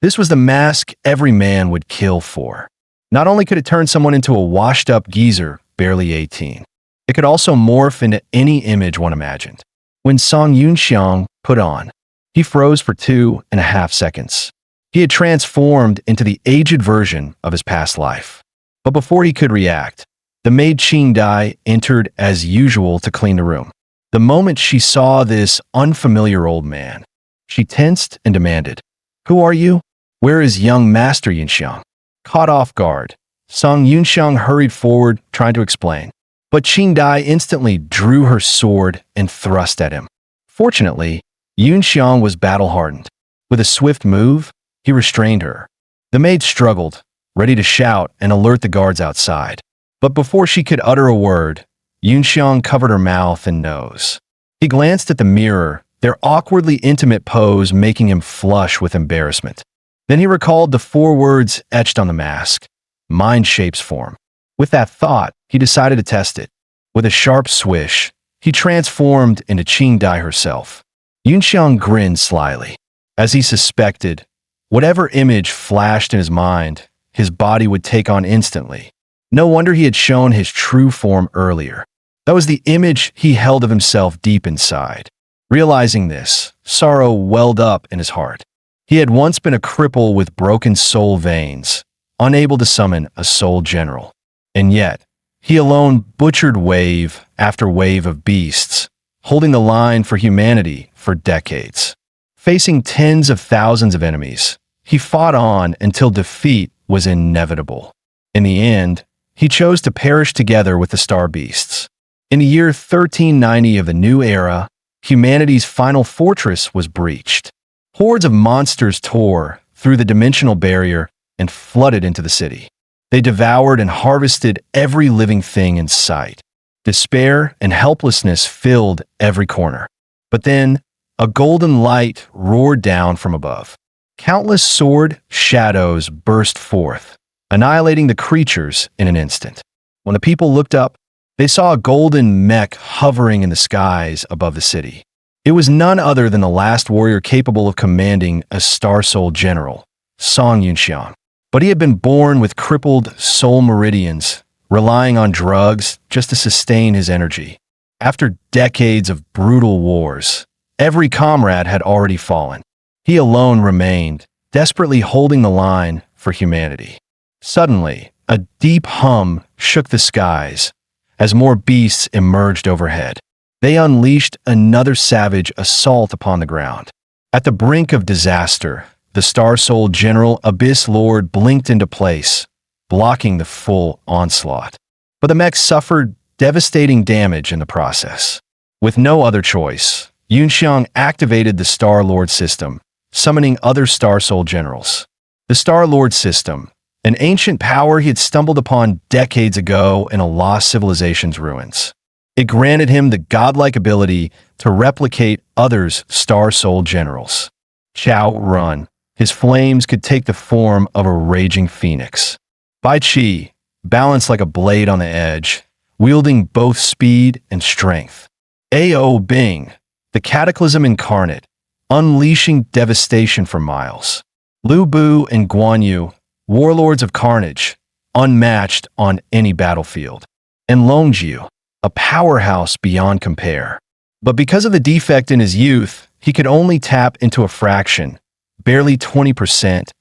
This was the mask every man would kill for. Not only could it turn someone into a washed-up geezer, barely 18, it could also morph into any image one imagined. When Song Yunxiang put on, he froze for 2.5 seconds. He had transformed into the aged version of his past life. But before he could react, the maid Qing Dai entered as usual to clean the room. The moment she saw this unfamiliar old man, she tensed and demanded, "Who are you? Where is young Master Yunxiang?" Caught off guard, Song Yunxiang hurried forward, trying to explain. But Qing Dai instantly drew her sword and thrust at him. Fortunately, Yunxiang was battle-hardened. With a swift move, he restrained her. The maid struggled, ready to shout and alert the guards outside. But before she could utter a word, Yunxiang covered her mouth and nose. He glanced at the mirror, their awkwardly intimate pose making him flush with embarrassment. Then he recalled the 4 words etched on the mask: "Mind shapes form." With that thought, he decided to test it. With a sharp swish, he transformed into Qing Dai herself. Yunxiang grinned slyly. As he suspected, whatever image flashed in his mind, his body would take on instantly. No wonder he had shown his true form earlier. That was the image he held of himself deep inside. Realizing this, sorrow welled up in his heart. He had once been a cripple with broken soul veins, unable to summon a soul general. And yet, he alone butchered wave after wave of beasts, holding the line for humanity for decades. Facing tens of thousands of enemies, he fought on until defeat was inevitable. In the end, he chose to perish together with the star beasts. In the year 1390 of the new era, humanity's final fortress was breached. Hordes of monsters tore through the dimensional barrier and flooded into the city. They devoured and harvested every living thing in sight. Despair and helplessness filled every corner. But then, a golden light roared down from above. Countless sword shadows burst forth, annihilating the creatures in an instant. When the people looked up, they saw a golden mech hovering in the skies above the city. It was none other than the last warrior capable of commanding a Star Soul general, Song Yunxiang. But he had been born with crippled soul meridians, relying on drugs just to sustain his energy. After decades of brutal wars, every comrade had already fallen. He alone remained, desperately holding the line for humanity. Suddenly, a deep hum shook the skies as more beasts emerged overhead. They unleashed another savage assault upon the ground. At the brink of disaster, the Star Soul General Abyss Lord blinked into place, blocking the full onslaught. But the mechs suffered devastating damage in the process. With no other choice, Yunxiang activated the Star Lord system, summoning other Star Soul generals. The Star Lord system, an ancient power he had stumbled upon decades ago in a lost civilization's ruins. It granted him the godlike ability to replicate others' Star Soul generals. Chao Run, his flames could take the form of a raging phoenix. Bai Qi, balanced like a blade on the edge, wielding both speed and strength. Ao Bing, the cataclysm incarnate, unleashing devastation for miles. Lu Bu and Guan Yu, warlords of carnage, unmatched on any battlefield. And Longjiu, a powerhouse beyond compare. But because of the defect in his youth, he could only tap into a fraction, barely 20%,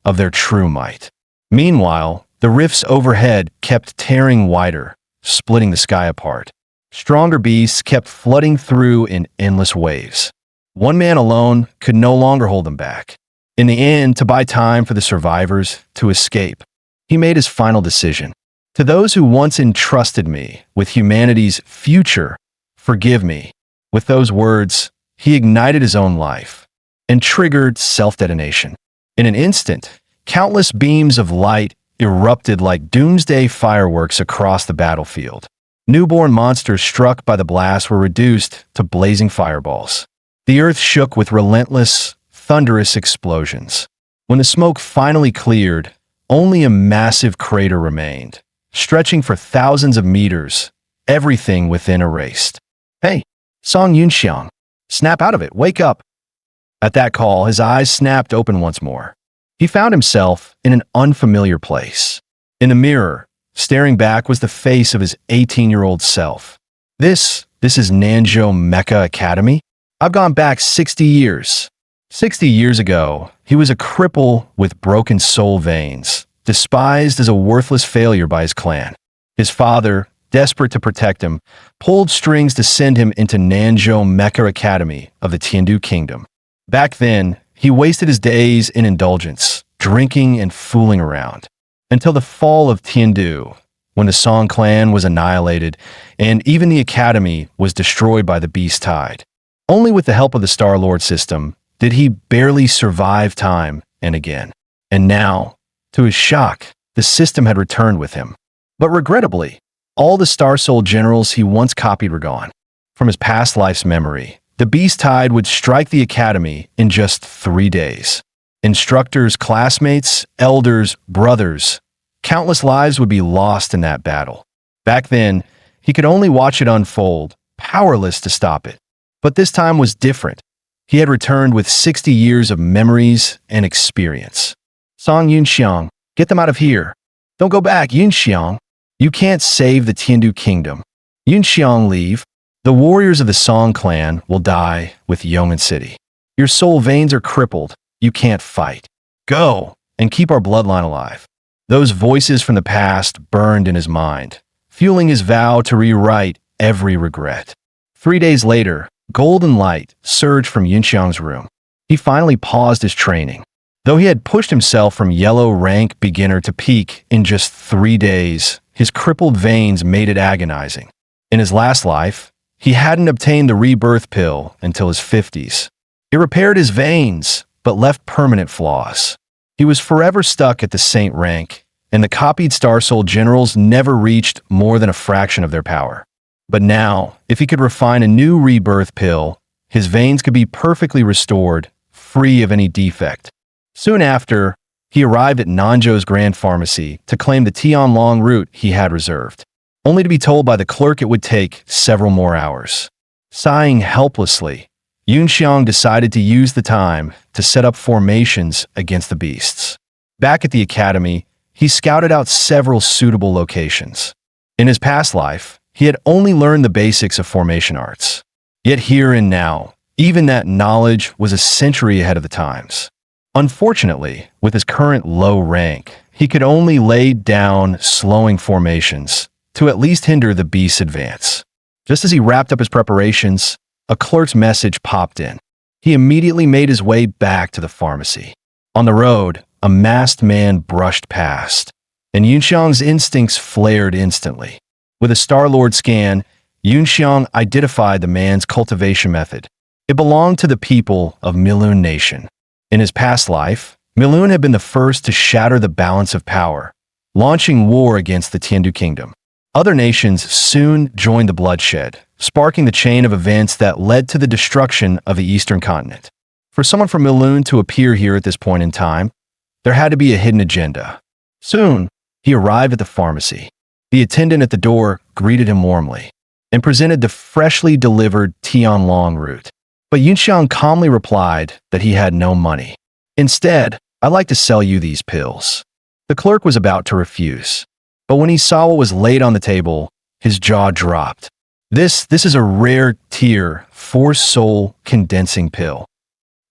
of their true might. Meanwhile, the rifts overhead kept tearing wider, splitting the sky apart. Stronger beasts kept flooding through in endless waves. One man alone could no longer hold them back. In the end, to buy time for the survivors to escape, he made his final decision. To those who once entrusted me with humanity's future, forgive me. With those words, he ignited his own life and triggered self-detonation. In an instant, countless beams of light erupted like doomsday fireworks across the battlefield. Newborn monsters struck by the blast were reduced to blazing fireballs. The earth shook with relentless, thunderous explosions. When the smoke finally cleared, only a massive crater remained, stretching for thousands of meters, everything within erased. "Hey, Song Yunxiang, snap out of it, wake up." At that call, his eyes snapped open once more. He found himself in an unfamiliar place. In the mirror, staring back, was the face of his 18-year-old self. This is Nanzhou Mecha Academy? I've gone back 60 years. 60 years ago, he was a cripple with broken soul veins, despised as a worthless failure by his clan. His father, desperate to protect him, pulled strings to send him into Nanzhou Mecha Academy of the Tiandu Kingdom. Back then, he wasted his days in indulgence, drinking and fooling around, until the fall of Tiandu, when the Song clan was annihilated and even the academy was destroyed by the Beast Tide. Only with the help of the Star Lord system did he barely survive time and again. And now, to his shock, the system had returned with him. But regrettably, all the Star Soul generals he once copied were gone. From his past life's memory, the Beast Tide would strike the academy in just 3 days. Instructors, classmates, elders, brothers, countless lives would be lost in that battle. Back then, he could only watch it unfold, powerless to stop it. But this time was different. He had returned with 60 years of memories and experience. Song Yunxiang, get them out of here. Don't go back, Yunxiang. You can't save the Tiandu Kingdom. Yunxiang, leave. The warriors of the Song clan will die with Yong'an City. Your soul veins are crippled. You can't fight. Go and keep our bloodline alive. Those voices from the past burned in his mind, fueling his vow to rewrite every regret. 3 days later, golden light surged from Yunxiang's room. He finally paused his training. Though he had pushed himself from yellow rank beginner to peak in just 3 days, his crippled veins made it agonizing. In his last life, he hadn't obtained the rebirth pill until his 50s. It repaired his veins, but left permanent flaws. He was forever stuck at the Saint rank, and the copied Star Soul generals never reached more than a fraction of their power. But now, if he could refine a new rebirth pill, his veins could be perfectly restored, free of any defect. Soon after, he arrived at Nanzhou's Grand Pharmacy to claim the Tianlong route he had reserved, only to be told by the clerk it would take several more hours. Sighing helplessly, Yunxiang decided to use the time to set up formations against the beasts. Back at the academy, he scouted out several suitable locations. In his past life, he had only learned the basics of formation arts. Yet here and now, even that knowledge was a century ahead of the times. Unfortunately, with his current low rank, he could only lay down slowing formations to at least hinder the beast's advance. Just as he wrapped up his preparations, a clerk's message popped in. He immediately made his way back to the pharmacy. On the road, a masked man brushed past, and Yunxiang's instincts flared instantly. With a Star-Lord scan, Yunxiang identified the man's cultivation method. It belonged to the people of Milun Nation. In his past life, Milun had been the first to shatter the balance of power, launching war against the Tiandu Kingdom. Other nations soon joined the bloodshed, sparking the chain of events that led to the destruction of the Eastern continent. For someone from Milun to appear here at this point in time, there had to be a hidden agenda. Soon, he arrived at the pharmacy. The attendant at the door greeted him warmly and presented the freshly delivered Tianlong route. But Yunxiang calmly replied that he had no money. Instead, I'd like to sell you these pills. The clerk was about to refuse, but when he saw what was laid on the table, his jaw dropped. This is a rare tier 4 soul condensing pill.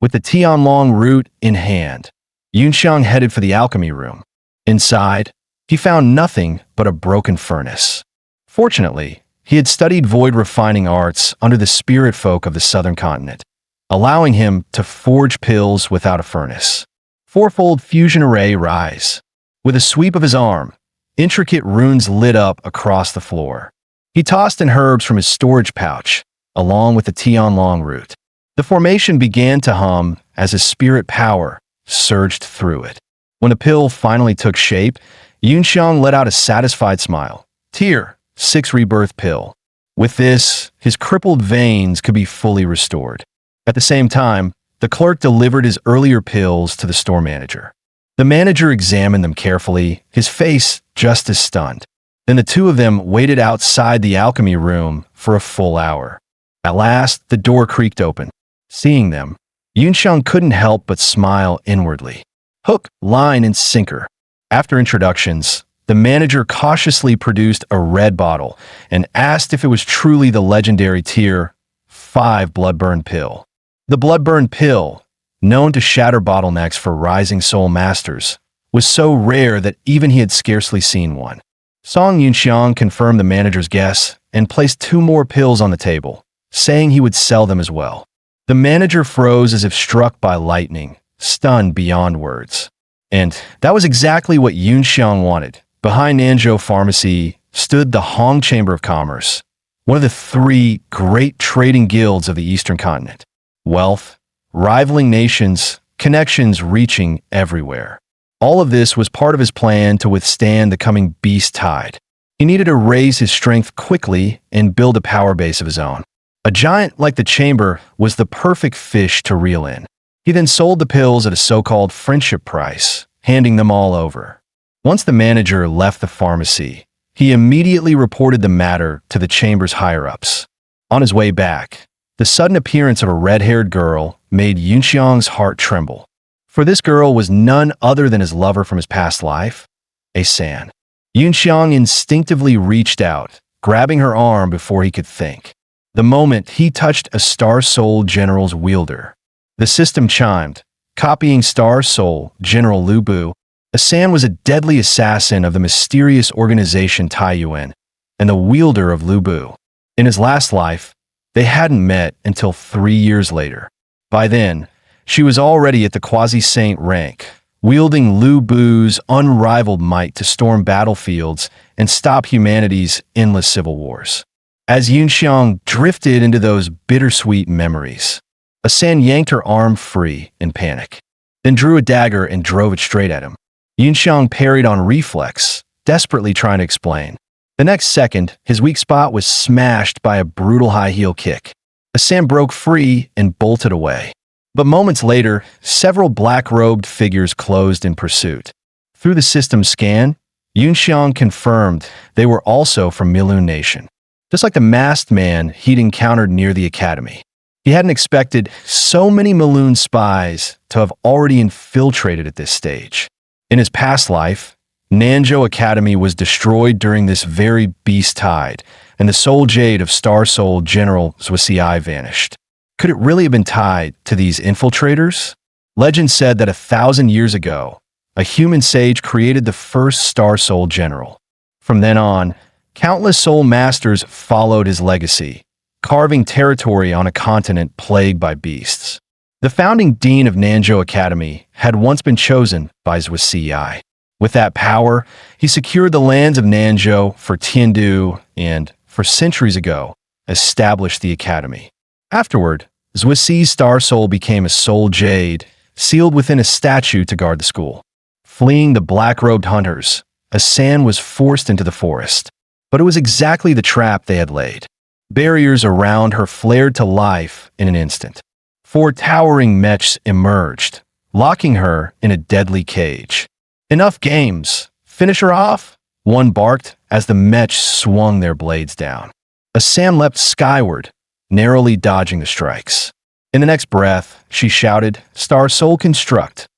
With the Tianlong route in hand, Yunxiang headed for the alchemy room. Inside, he found nothing but a broken furnace. Fortunately, he had studied void refining arts under the spirit folk of the southern continent, allowing him to forge pills without a furnace. Fourfold fusion array rise. With a sweep of his arm, intricate runes lit up across the floor. He tossed in herbs from his storage pouch, along with the Tianlong root. The formation began to hum as his spirit power surged through it. When the pill finally took shape, Yunxiang let out a satisfied smile. Tier 6 rebirth pill. With this, his crippled veins could be fully restored. At the same time, the clerk delivered his earlier pills to the store manager. The manager examined them carefully, his face just as stunned. Then the two of them waited outside the alchemy room for a full hour. At last, the door creaked open. Seeing them, Yunxiang couldn't help but smile inwardly. Hook, line, and sinker. After introductions, the manager cautiously produced a red bottle and asked if it was truly the legendary Tier 5 Bloodburn pill. The Bloodburn pill, known to shatter bottlenecks for rising soul masters, was so rare that even he had scarcely seen one. Song Yunxiang confirmed the manager's guess and placed 2 more pills on the table, saying he would sell them as well. The manager froze as if struck by lightning, stunned beyond words. And that was exactly what Yunxiang wanted. Behind Nanzhou Pharmacy stood the Hong Chamber of Commerce, one of the 3 great trading guilds of the Eastern continent. Wealth, rivaling nations, connections reaching everywhere. All of this was part of his plan to withstand the coming beast tide. He needed to raise his strength quickly and build a power base of his own. A giant like the chamber was the perfect fish to reel in. He then sold the pills at a so-called friendship price, handing them all over. Once the manager left the pharmacy, he immediately reported the matter to the chamber's higher-ups. On his way back, the sudden appearance of a red-haired girl made Yunxiang's heart tremble. For this girl was none other than his lover from his past life, a San. Yunxiang instinctively reached out, grabbing her arm before he could think. The moment he touched a Star Soul General's wielder, the system chimed, copying Star Soul General Lu Bu. Asan was a deadly assassin of the mysterious organization Taiyuan and the wielder of Lu Bu. In his last life, they hadn't met until 3 years later. By then, she was already at the quasi-saint rank, wielding Lu Bu's unrivaled might to storm battlefields and stop humanity's endless civil wars. As Yunxiang drifted into those bittersweet memories, Asan yanked her arm free in panic, then drew a dagger and drove it straight at him. Yunxiang parried on reflex, desperately trying to explain. The next second, his weak spot was smashed by a brutal high-heel kick. Asan broke free and bolted away. But moments later, several black-robed figures closed in pursuit. Through the system's scan, Yunxiang confirmed they were also from Milun Nation, just like the masked man he'd encountered near the academy. He hadn't expected so many Milun spies to have already infiltrated at this stage. In his past life, Nanzhou Academy was destroyed during this very beast tide, and the soul jade of Star Soul General Zhuxiai vanished. Could it really have been tied to these infiltrators? Legend said that 1,000 years ago, a human sage created the first Star Soul General. From then on, countless soul masters followed his legacy, carving territory on a continent plagued by beasts. The founding dean of Nanzhou Academy had once been chosen by Zhuxiai. With that power, he secured the lands of Nanzhou for Tiandu and, for centuries ago, established the academy. Afterward, Zhuxi's Star Soul became a soul jade, sealed within a statue to guard the school. Fleeing the black-robed hunters, Asan was forced into the forest. But it was exactly the trap they had laid. Barriers around her flared to life in an instant. 4 towering mechs emerged, locking her in a deadly cage. "Enough games. Finish her off," one barked as the mechs swung their blades down. Asan leapt skyward, narrowly dodging the strikes. In the next breath, she shouted, "Star Soul Construct."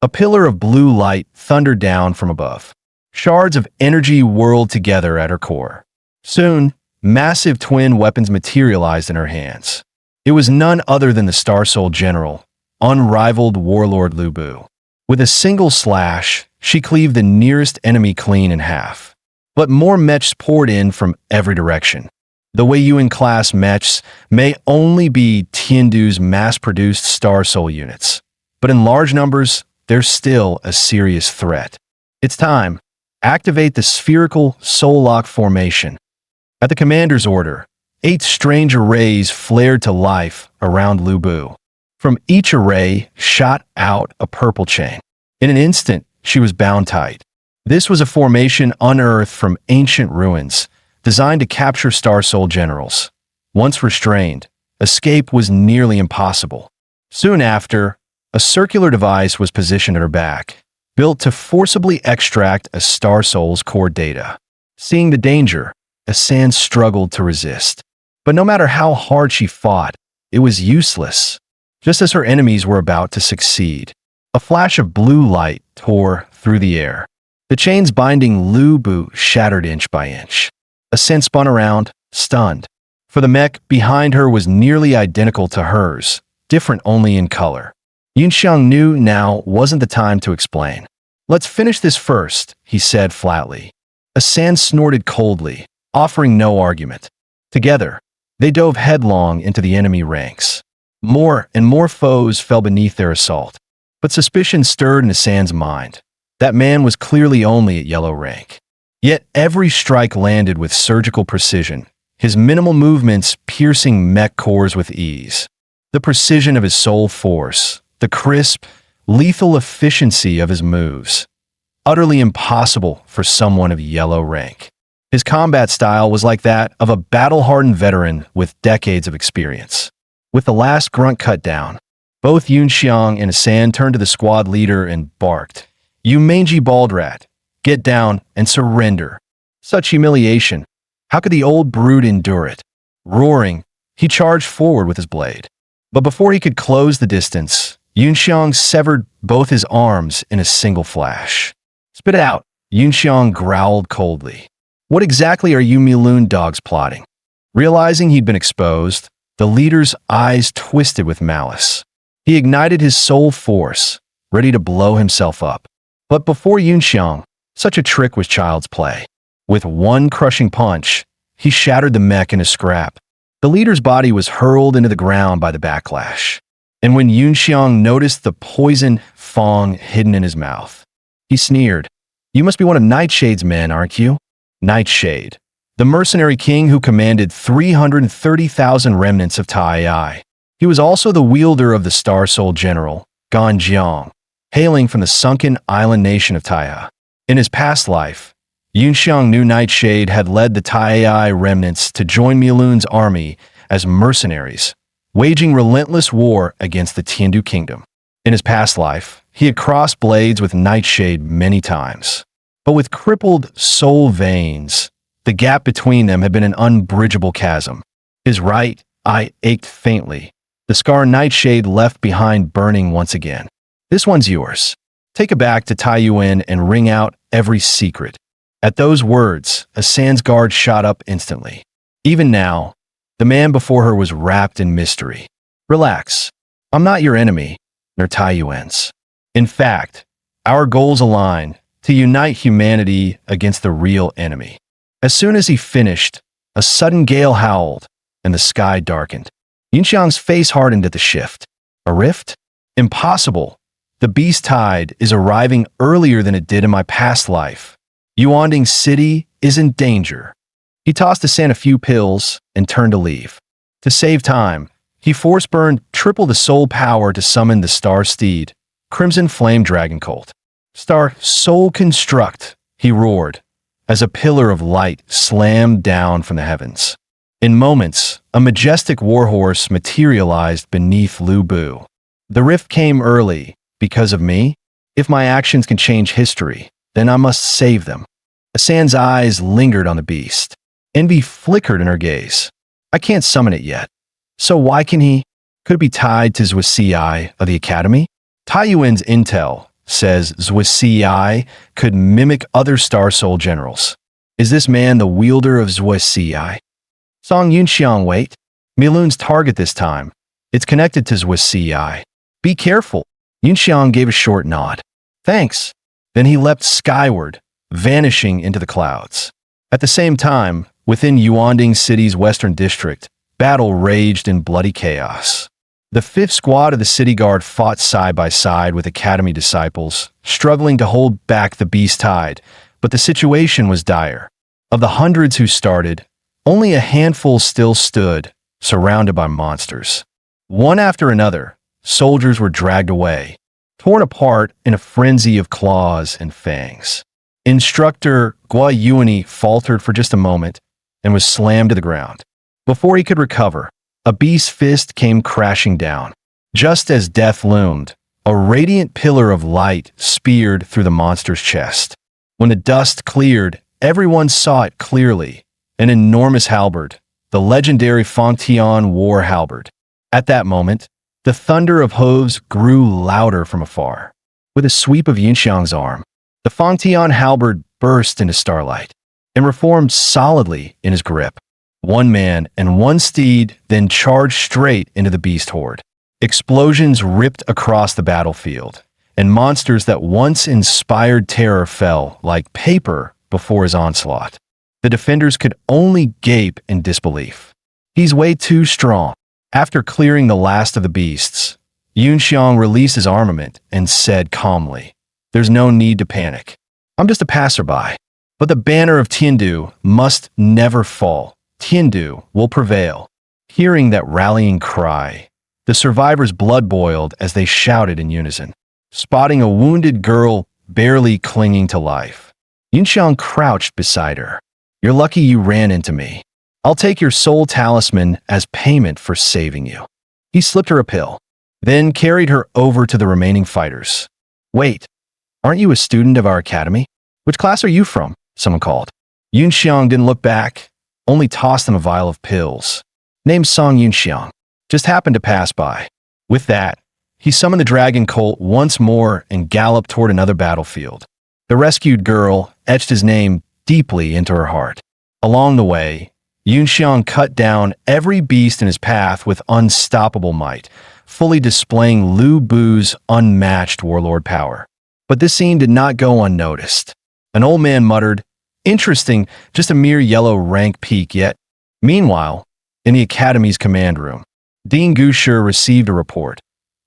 A pillar of blue light thundered down from above. Shards of energy whirled together at her core. Soon, massive twin weapons materialized in her hands. It was none other than the Star Soul General, unrivaled warlord Lu Bu. With a single slash, she cleaved the nearest enemy clean in half. But more mechs poured in from every direction. The Weiyuan-class mechs may only be Tiandu's mass-produced Star Soul units, but in large numbers, they're still a serious threat. It's time. Activate the spherical Soul Lock formation. At the commander's order, 8 strange arrays flared to life around Lu Bu. From each array shot out a purple chain. In an instant, she was bound tight. This was a formation unearthed from ancient ruins, designed to capture Star Soul Generals. Once restrained, escape was nearly impossible. Soon after, a circular device was positioned at her back, built to forcibly extract a Star Soul's core data. Seeing the danger, Asan struggled to resist. But no matter how hard she fought, it was useless. Just as her enemies were about to succeed, A flash of blue light tore through the air. The chains binding Lu Bu shattered inch by inch. Ascend spun around, stunned. For the mech behind her was nearly identical to hers, different only in color. Yunxiang knew now wasn't the time to explain. "Let's finish this first," he said flatly. Ascend snorted coldly, offering no argument. Together, they dove headlong into the enemy ranks. More and more foes fell beneath their assault. But suspicion stirred in Ascend's mind. That man was clearly only at yellow rank. Yet every strike landed with surgical precision, his minimal movements piercing mech cores with ease. The precision of his soul force, the crisp, lethal efficiency of his moves. Utterly impossible for someone of yellow rank. His combat style was like that of a battle-hardened veteran with decades of experience. With the last grunt cut down, both Yunxiang and Ascend turned to the squad leader and barked, "You mangy bald rat, get down and surrender." Such humiliation. How could the old brute endure it? Roaring, he charged forward with his blade. But before he could close the distance, Yunxiang severed both his arms in a single flash. "Spit it out," Yunxiang growled coldly. "What exactly are you Miloon dogs plotting?" Realizing he'd been exposed, the leader's eyes twisted with malice. He ignited his soul force, ready to blow himself up. But before Yunxiang, such a trick was child's play. With one crushing punch, he shattered the mech in a scrap. The leader's body was hurled into the ground by the backlash. And when Yunxiang noticed the poison fang hidden in his mouth, he sneered, "You must be one of Nightshade's men, aren't you?" Nightshade, the mercenary king who commanded 330,000 remnants of Tai. He was also the wielder of the Star Soul General, Ganjiang, hailing from the sunken island nation of Taiya. In his past life, Yunxiang knew Nightshade had led the Tai remnants to join Miloon's army as mercenaries, waging relentless war against the Tiandu kingdom. In his past life, he had crossed blades with Nightshade many times. But with crippled soul veins, the gap between them had been an unbridgeable chasm. His right eye ached faintly, the scar Nightshade left behind burning once again. "This one's yours. Take it back to Taiyuan and wring out every secret." At those words, Ascend's guard shot up instantly. Even now, the man before her was wrapped in mystery. "Relax. I'm not your enemy, nor Taiyuan's. In fact, our goals align to unite humanity against the real enemy." As soon as he finished, a sudden gale howled, and the sky darkened. Yunxiang's face hardened at the shift. A rift? Impossible. The beast tide is arriving earlier than it did in my past life. Yuanding City is in danger. He tossed Ascend a few pills and turned to leave. To save time, he force-burned triple the soul power to summon the Star Steed, Crimson Flame Dragon Colt. "Star Soul Construct," he roared, as a pillar of light slammed down from the heavens. In moments, a majestic warhorse materialized beneath Lu Bu. "The rift came early, because of me? If my actions can change history, then I must save them." Ascend's eyes lingered on the beast. Envy flickered in her gaze. "I can't summon it yet. So why can he? Could it be tied to Zhuo of the Academy? Taiyuan's intel says Zhuo could mimic other Star Soul generals. Is this man the wielder of Zhuo? Song Yunxiang, wait. Miloon's target this time. It's connected to Zhuo. Be careful." Yunxiang gave a short nod. "Thanks." Then he leapt skyward, vanishing into the clouds. At the same time, within Yuanding City's western district, battle raged in bloody chaos. The 5th Squad of the City Guard fought side by side with Academy disciples, struggling to hold back the beast tide, but the situation was dire. Of the hundreds who started, only a handful still stood, surrounded by monsters. One after another, soldiers were dragged away, torn apart in a frenzy of claws and fangs. Instructor Gua Yuani faltered for just a moment and was slammed to the ground. Before he could recover, a beast's fist came crashing down. Just as death loomed, a radiant pillar of light speared through the monster's chest. When the dust cleared, everyone saw it clearly. An enormous halberd, the legendary Fangtian war halberd. At that moment, the thunder of hooves grew louder from afar. With a sweep of Yunxiang's arm, the Fangtian halberd burst into starlight and reformed solidly in his grip. One man and one steed then charged straight into the beast horde. Explosions ripped across the battlefield, and monsters that once inspired terror fell like paper before his onslaught. The defenders could only gape in disbelief. He's way too strong. After clearing the last of the beasts, Yunxiang released his armament and said calmly, "There's no need to panic. I'm just a passerby. But the banner of Tiandu must never fall. Tiandu will prevail." Hearing that rallying cry, the survivors' blood boiled as they shouted in unison. Spotting a wounded girl barely clinging to life, Yunxiang crouched beside her. "You're lucky you ran into me. I'll take your soul talisman as payment for saving you." He slipped her a pill, then carried her over to the remaining fighters. "Wait, aren't you a student of our academy? Which class are you from?" someone called. Yunxiang didn't look back, only tossed them a vial of pills. "Name's Song Yunxiang. Just happened to pass by." With that, he summoned the dragon colt once more and galloped toward another battlefield. The rescued girl etched his name deeply into her heart. Along the way, Yunxiang cut down every beast in his path with unstoppable might, fully displaying Lu Bu's unmatched warlord power. But this scene did not go unnoticed. An old man muttered, "Interesting, just a mere yellow rank peak yet." Meanwhile, in the academy's command room, Dean Gusher received a report.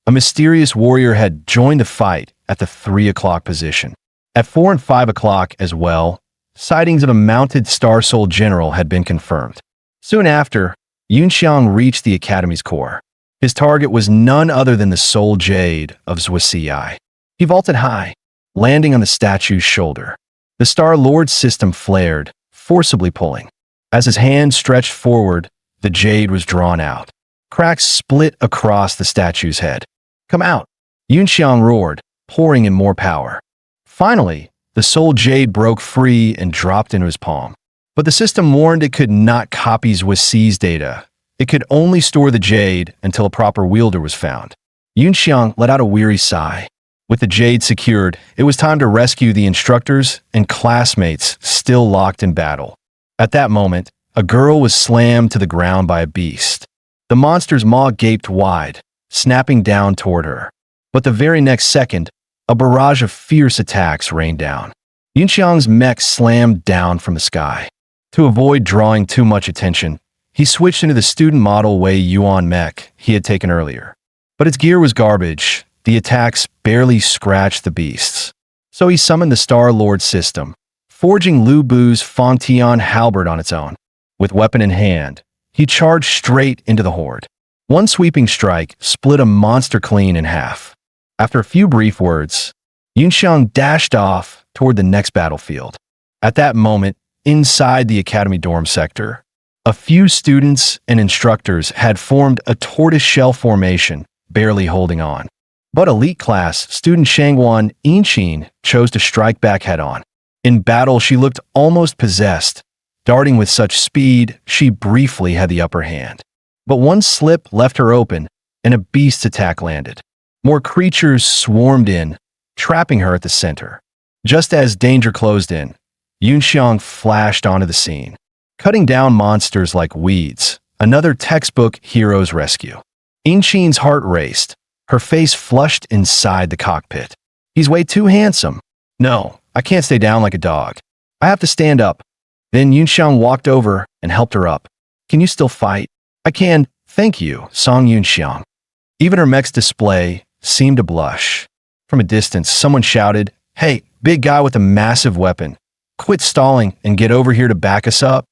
A mysterious warrior had joined the fight at the 3 o'clock position. At 4 and 5 o'clock as well, sightings of a mounted Star Soul general had been confirmed. Soon after, Yunxiang reached the academy's core. His target was none other than the Soul Jade of Zhuoxi. He vaulted high, landing on the statue's shoulder. The Star Lord system flared, forcibly pulling. As his hand stretched forward, the jade was drawn out. Cracks split across the statue's head. "Come out!" Yunxiang roared, pouring in more power. Finally, the soul jade broke free and dropped into his palm. But the system warned it could not copy Zhuoxi's data. It could only store the jade until a proper wielder was found. Yunxiang let out a weary sigh. With the jade secured, it was time to rescue the instructors and classmates still locked in battle. At that moment, a girl was slammed to the ground by a beast. The monster's maw gaped wide, snapping down toward her. But the very next second, a barrage of fierce attacks rained down. Yunxiang's mech slammed down from the sky. To avoid drawing too much attention, he switched into the student model Wei Yuan mech he had taken earlier. But its gear was garbage. The attacks barely scratched the beasts. So he summoned the Star Lord system, forging Lu Bu's Fangtian halberd on its own. With weapon in hand, he charged straight into the horde. One sweeping strike split a monster clean in half. After a few brief words, Yunxiang dashed off toward the next battlefield. At that moment, inside the academy dorm sector, a few students and instructors had formed a tortoise-shell formation, barely holding on. But elite class student Shangguan Yinqin chose to strike back head-on. In battle, she looked almost possessed. Darting with such speed, she briefly had the upper hand. But one slip left her open, and a beast's attack landed. More creatures swarmed in, trapping her at the center. Just as danger closed in, Yunxiang flashed onto the scene, cutting down monsters like weeds, another textbook hero's rescue. Yinqin's heart raced, her face flushed inside the cockpit. "He's way too handsome. No, I can't stay down like a dog. I have to stand up." Then Yunxiang walked over and helped her up. "Can you still fight?" "I can, thank you, Song Yunxiang." Even her mech's display seemed to blush. From a distance, someone shouted, "Hey, big guy with a massive weapon. Quit stalling and get over here to back us up."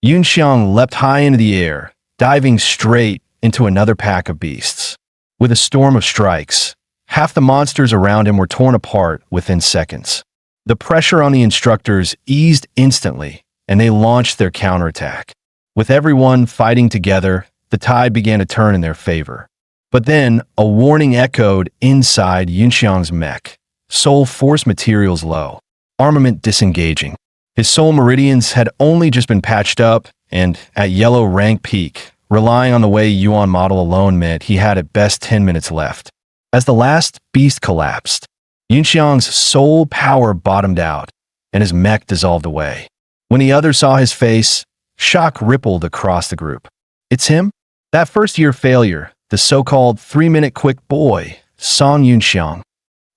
Yunxiang leapt high into the air, diving straight into another pack of beasts. With a storm of strikes, half the monsters around him were torn apart within seconds. The pressure on the instructors eased instantly, and they launched their counterattack. With everyone fighting together, the tide began to turn in their favor. But then, a warning echoed inside Yunxiang's mech. Soul force materials low, armament disengaging. His soul meridians had only just been patched up, and at yellow rank peak, relying on the Wei Yuan model alone meant he had at best 10 minutes left. As the last beast collapsed, Yunxiang's soul power bottomed out, and his mech dissolved away. When the others saw his face, shock rippled across the group. It's him? That first-year failure, the so-called 3-minute quick boy, Song Yunxiang.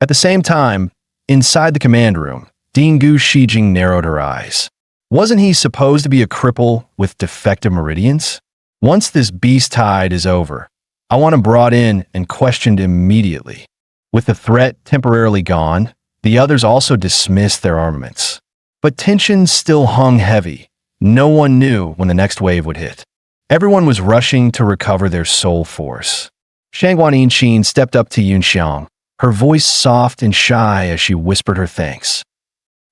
At the same time, inside the command room, Dingu Shijing narrowed her eyes. Wasn't he supposed to be a cripple with defective meridians? Once this beast tide is over, I want him brought in and questioned immediately. With the threat temporarily gone, the others also dismissed their armaments. But tensions still hung heavy. No one knew when the next wave would hit. Everyone was rushing to recover their soul force. Shangguan Yinxin stepped up to Yunxiang, her voice soft and shy as she whispered her thanks.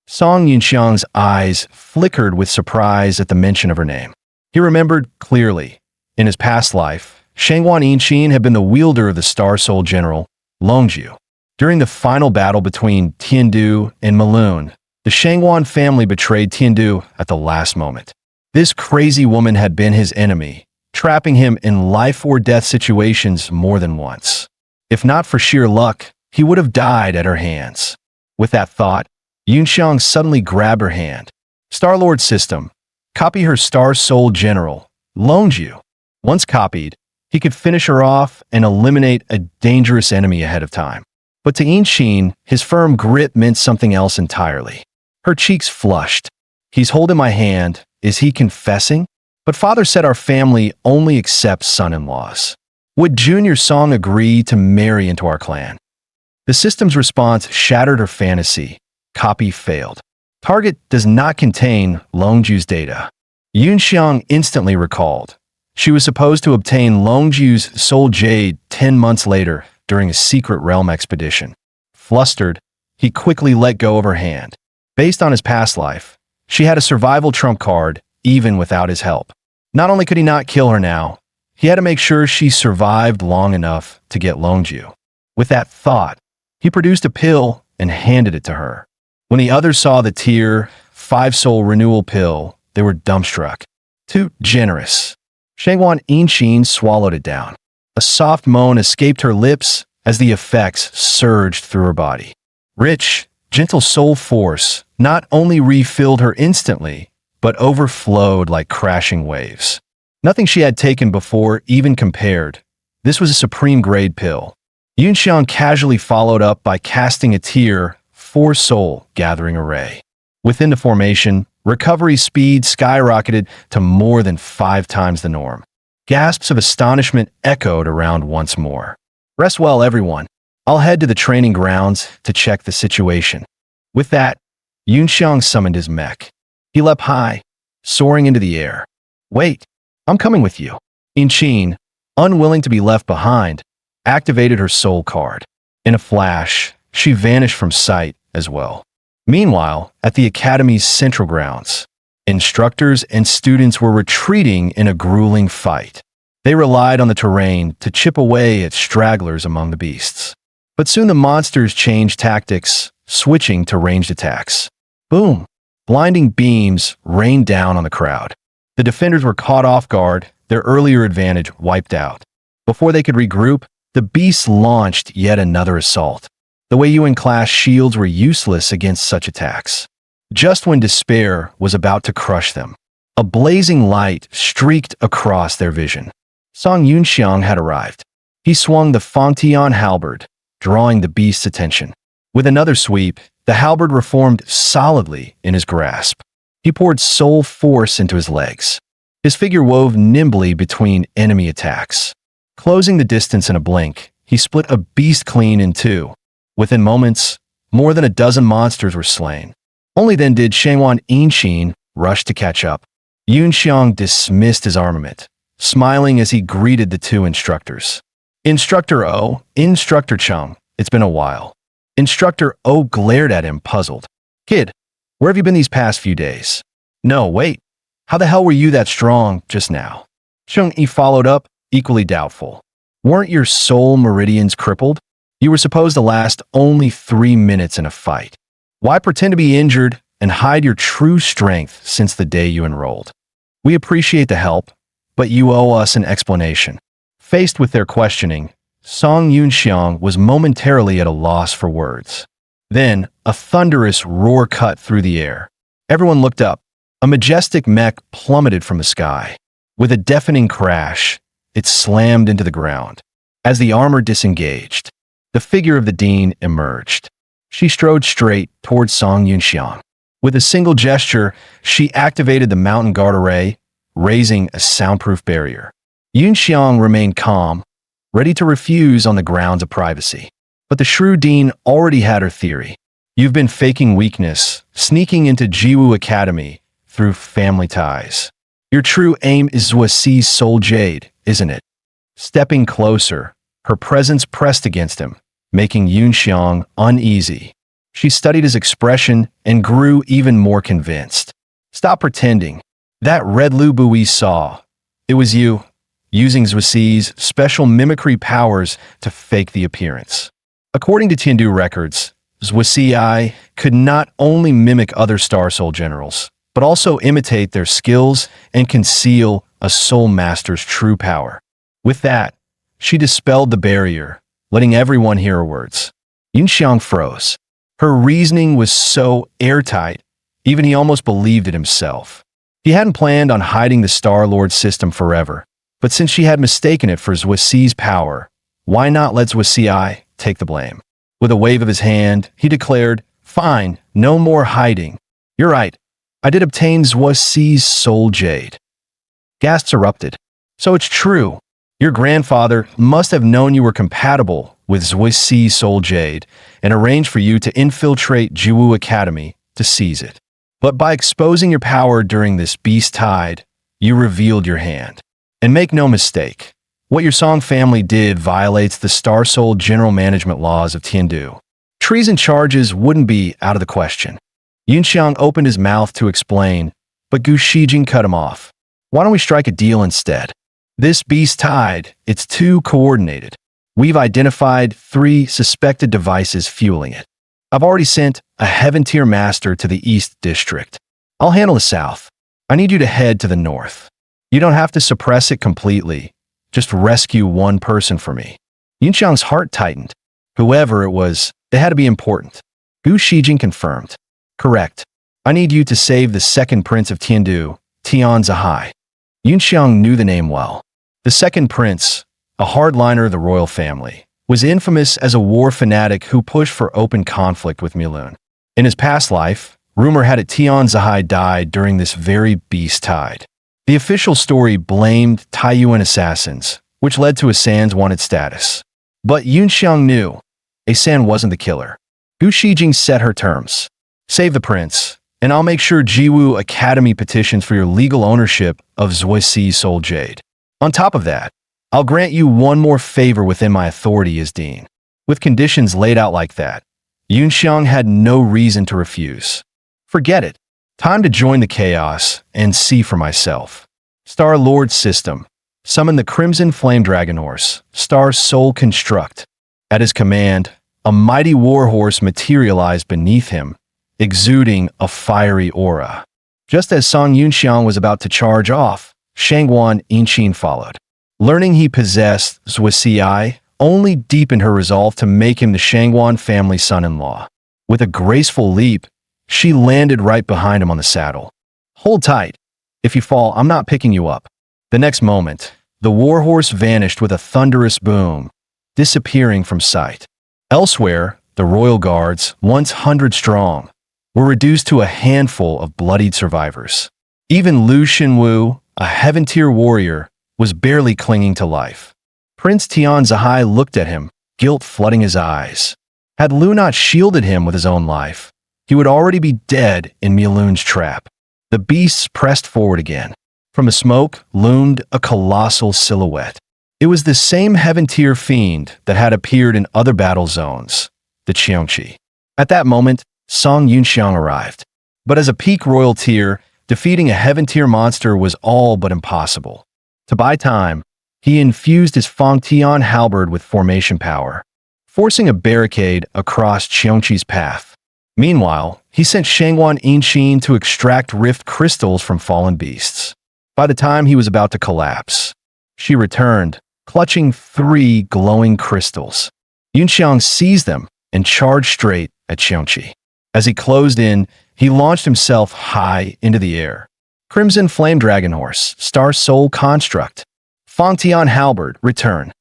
Song Yunxiang's eyes flickered with surprise at the mention of her name. He remembered clearly. In his past life, Shangguan Yinxin had been the wielder of the Star Soul General, Longju. During the final battle between Tiandu and Malun, the Shangguan family betrayed Tiandu at the last moment. This crazy woman had been his enemy, trapping him in life-or-death situations more than once. If not for sheer luck, he would have died at her hands. With that thought, Yunxiang suddenly grabbed her hand. Star-Lord system. Copy her Star Soul General, Longju. Once copied, he could finish her off and eliminate a dangerous enemy ahead of time. But to Yinxin, his firm grip meant something else entirely. Her cheeks flushed. He's holding my hand. Is he confessing? But father said our family only accepts son-in-laws. Would Junior Song agree to marry into our clan? The system's response shattered her fantasy. Copy failed. Target does not contain Longju's data. Yunxiang instantly recalled. She was supposed to obtain Longju's soul jade 10 months later during a secret realm expedition. Flustered, he quickly let go of her hand. Based on his past life, she had a survival trump card even without his help. Not only could he not kill her now, he had to make sure she survived long enough to get Longju. With that thought, he produced a pill and handed it to her. When the others saw the Tier 5 soul renewal pill, they were dumbstruck. Too generous. Shangguan Yinxin swallowed it down. A soft moan escaped her lips as the effects surged through her body. Rich, gentle soul force not only refilled her instantly, but overflowed like crashing waves. Nothing she had taken before even compared. This was a supreme-grade pill. Yunxiang casually followed up by casting a Tier 4 soul gathering array. Within the formation, recovery speed skyrocketed to more than 5 times the norm. Gasps of astonishment echoed around once more. Rest well, everyone. I'll head to the training grounds to check the situation. With that, Yunxiang summoned his mech. He leapt high, soaring into the air. Wait, I'm coming with you. Yinxin, unwilling to be left behind, activated her soul card. In a flash, she vanished from sight as well. Meanwhile, at the Academy's central grounds, instructors and students were retreating in a grueling fight. They relied on the terrain to chip away at stragglers among the beasts. But soon the monsters changed tactics, switching to ranged attacks. Boom! Blinding beams rained down on the crowd. The defenders were caught off guard, their earlier advantage wiped out. Before they could regroup, the beasts launched yet another assault. The Wei Yuan-class shields were useless against such attacks. Just when despair was about to crush them, a blazing light streaked across their vision. Song Yunxiang had arrived. He swung the Fangtian halberd, drawing the beast's attention. With another sweep, the halberd reformed solidly in his grasp. He poured soul force into his legs. His figure wove nimbly between enemy attacks. Closing the distance in a blink, he split a beast clean in two. Within moments, more than a dozen monsters were slain. Only then did Shangguan Yinxin rush to catch up. Yunxiang dismissed his armament, smiling as he greeted the two instructors. Instructor O, Instructor Chung, it's been a while. Instructor O glared at him, puzzled. Kid, where have you been these past few days? No, wait. How the hell were you that strong just now? Chung Yi followed up, equally doubtful. Weren't your soul meridians crippled? You were supposed to last only 3 minutes in a fight. Why pretend to be injured and hide your true strength since the day you enrolled? We appreciate the help, but you owe us an explanation. Faced with their questioning, Song Yunxiang was momentarily at a loss for words. Then, a thunderous roar cut through the air. Everyone looked up. A majestic mech plummeted from the sky. With a deafening crash, it slammed into the ground. As the armor disengaged, the figure of the dean emerged. She strode straight towards Song Yunxiang. With a single gesture, she activated the mountain guard array, raising a soundproof barrier. Yunxiang remained calm, ready to refuse on the grounds of privacy. But the shrewd dean already had her theory. You've been faking weakness, sneaking into Jiwu Academy through family ties. Your true aim is Zuoxi's soul jade, isn't it? Stepping closer, her presence pressed against him, making Yunxiang uneasy. She studied his expression and grew even more convinced. Stop pretending. That red Lubu we saw, it was you, using Zuoxi's special mimicry powers to fake the appearance. According to Tiandu records, Zuoxi could not only mimic other Star Soul generals, but also imitate their skills and conceal a Soul Master's true power. With that, she dispelled the barrier, letting everyone hear her words. Yunxiang froze. Her reasoning was so airtight, even he almost believed it himself. He hadn't planned on hiding the Star-Lord system forever, but since she had mistaken it for Zuoxi's power, why not let Zuoxi take the blame? With a wave of his hand, he declared, "Fine, no more hiding. You're right. I did obtain Zuoxi's soul jade." Gasps erupted. So it's true. Your grandfather must have known you were compatible with Zuoxi's soul jade and arranged for you to infiltrate Jiwu Academy to seize it. But by exposing your power during this beast tide, you revealed your hand. And make no mistake, what your Song family did violates the Star Soul general management laws of Tiandu. Treason charges wouldn't be out of the question. Yunxiang opened his mouth to explain, but Gu Shijing cut him off. Why don't we strike a deal instead? This beast tide, it's too coordinated. We've identified 3 suspected devices fueling it. I've already sent a Heaven Tier Master to the East District. I'll handle the South. I need you to head to the North. You don't have to suppress it completely. Just rescue one person for me. Yunxiang's heart tightened. Whoever it was, they had to be important. Gu Shijing confirmed. Correct. I need you to save the second prince of Tiandu, Tian Zihai. Yunxiang knew the name well. The second prince, a hardliner of the royal family, was infamous as a war fanatic who pushed for open conflict with Milun. In his past life, rumor had it Tian Zihai died during this very beast tide. The official story blamed Taiyuan assassins, which led to Asan's wanted status. But Yunxiang knew Asan wasn't the killer. Gu Shijing set her terms. Save the prince, and I'll make sure Jiwu Academy petitions for your legal ownership of Zuoxi's soul jade. On top of that, I'll grant you one more favor within my authority as dean. With conditions laid out like that, Yunxiang had no reason to refuse. Forget it. Time to join the chaos and see for myself. Star-Lord system. Summon the Crimson Flame Dragon Horse, Star Soul Construct. At his command, a mighty warhorse materialized beneath him, exuding a fiery aura. Just as Song Yunxiang was about to charge off, Shangguan Yinqin followed. Learning he possessed Zuoxi only deepened her resolve to make him the Shangguan family son-in-law. With a graceful leap, she landed right behind him on the saddle. Hold tight. If you fall, I'm not picking you up. The next moment, the warhorse vanished with a thunderous boom, disappearing from sight. Elsewhere, the royal guards, once 100 strong, were reduced to a handful of bloodied survivors. Even Lu Xinwu, a heaven-tier warrior, was barely clinging to life. Prince Tian Zihai looked at him, guilt flooding his eyes. Had Lu not shielded him with his own life, he would already be dead in Milun's trap. The beasts pressed forward again. From the smoke loomed a colossal silhouette. It was the same heaven-tier fiend that had appeared in other battle zones, the Qiongqi. At that moment, Song Yunxiang arrived. But as a peak royal tier, defeating a heaven-tier monster was all but impossible. To buy time, he infused his Feng Tian halberd with formation power, forcing a barricade across Qiongqi's path. Meanwhile, he sent Shangguan Yinqin to extract rift crystals from fallen beasts. By the time he was about to collapse, she returned, clutching 3 glowing crystals. Yunxiang seized them and charged straight at Qiongqi. As he closed in, he launched himself high into the air. Crimson Flame Dragon Horse, Star Soul Construct, Fangtian Halberd, return.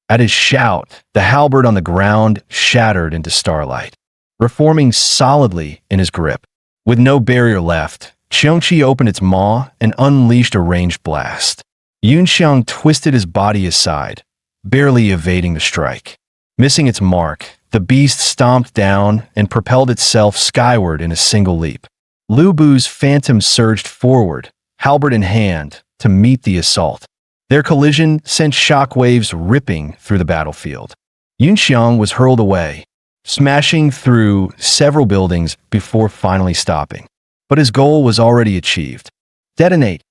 At his shout, the halberd on the ground shattered into starlight, reforming solidly in his grip. With no barrier left, Qiongqi opened its maw and unleashed a ranged blast. Yunxiang twisted his body aside, barely evading the strike. Missing its mark, the beast stomped down and propelled itself skyward in a single leap. Lu Bu's phantom surged forward, halberd in hand, to meet the assault. Their collision sent shockwaves ripping through the battlefield. Yunxiang was hurled away, smashing through several buildings before finally stopping. But his goal was already achieved. Detonate!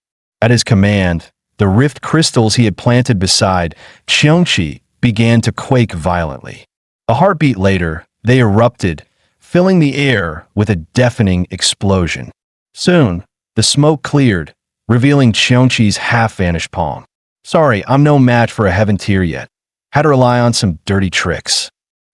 At his command, the rift crystals he had planted beside Qiongqi began to quake violently. A heartbeat later, they erupted, filling the air with a deafening explosion. Soon, the smoke cleared, revealing Qiongqi's half-vanished palm. Sorry, I'm no match for a heaven tier yet. Had to rely on some dirty tricks.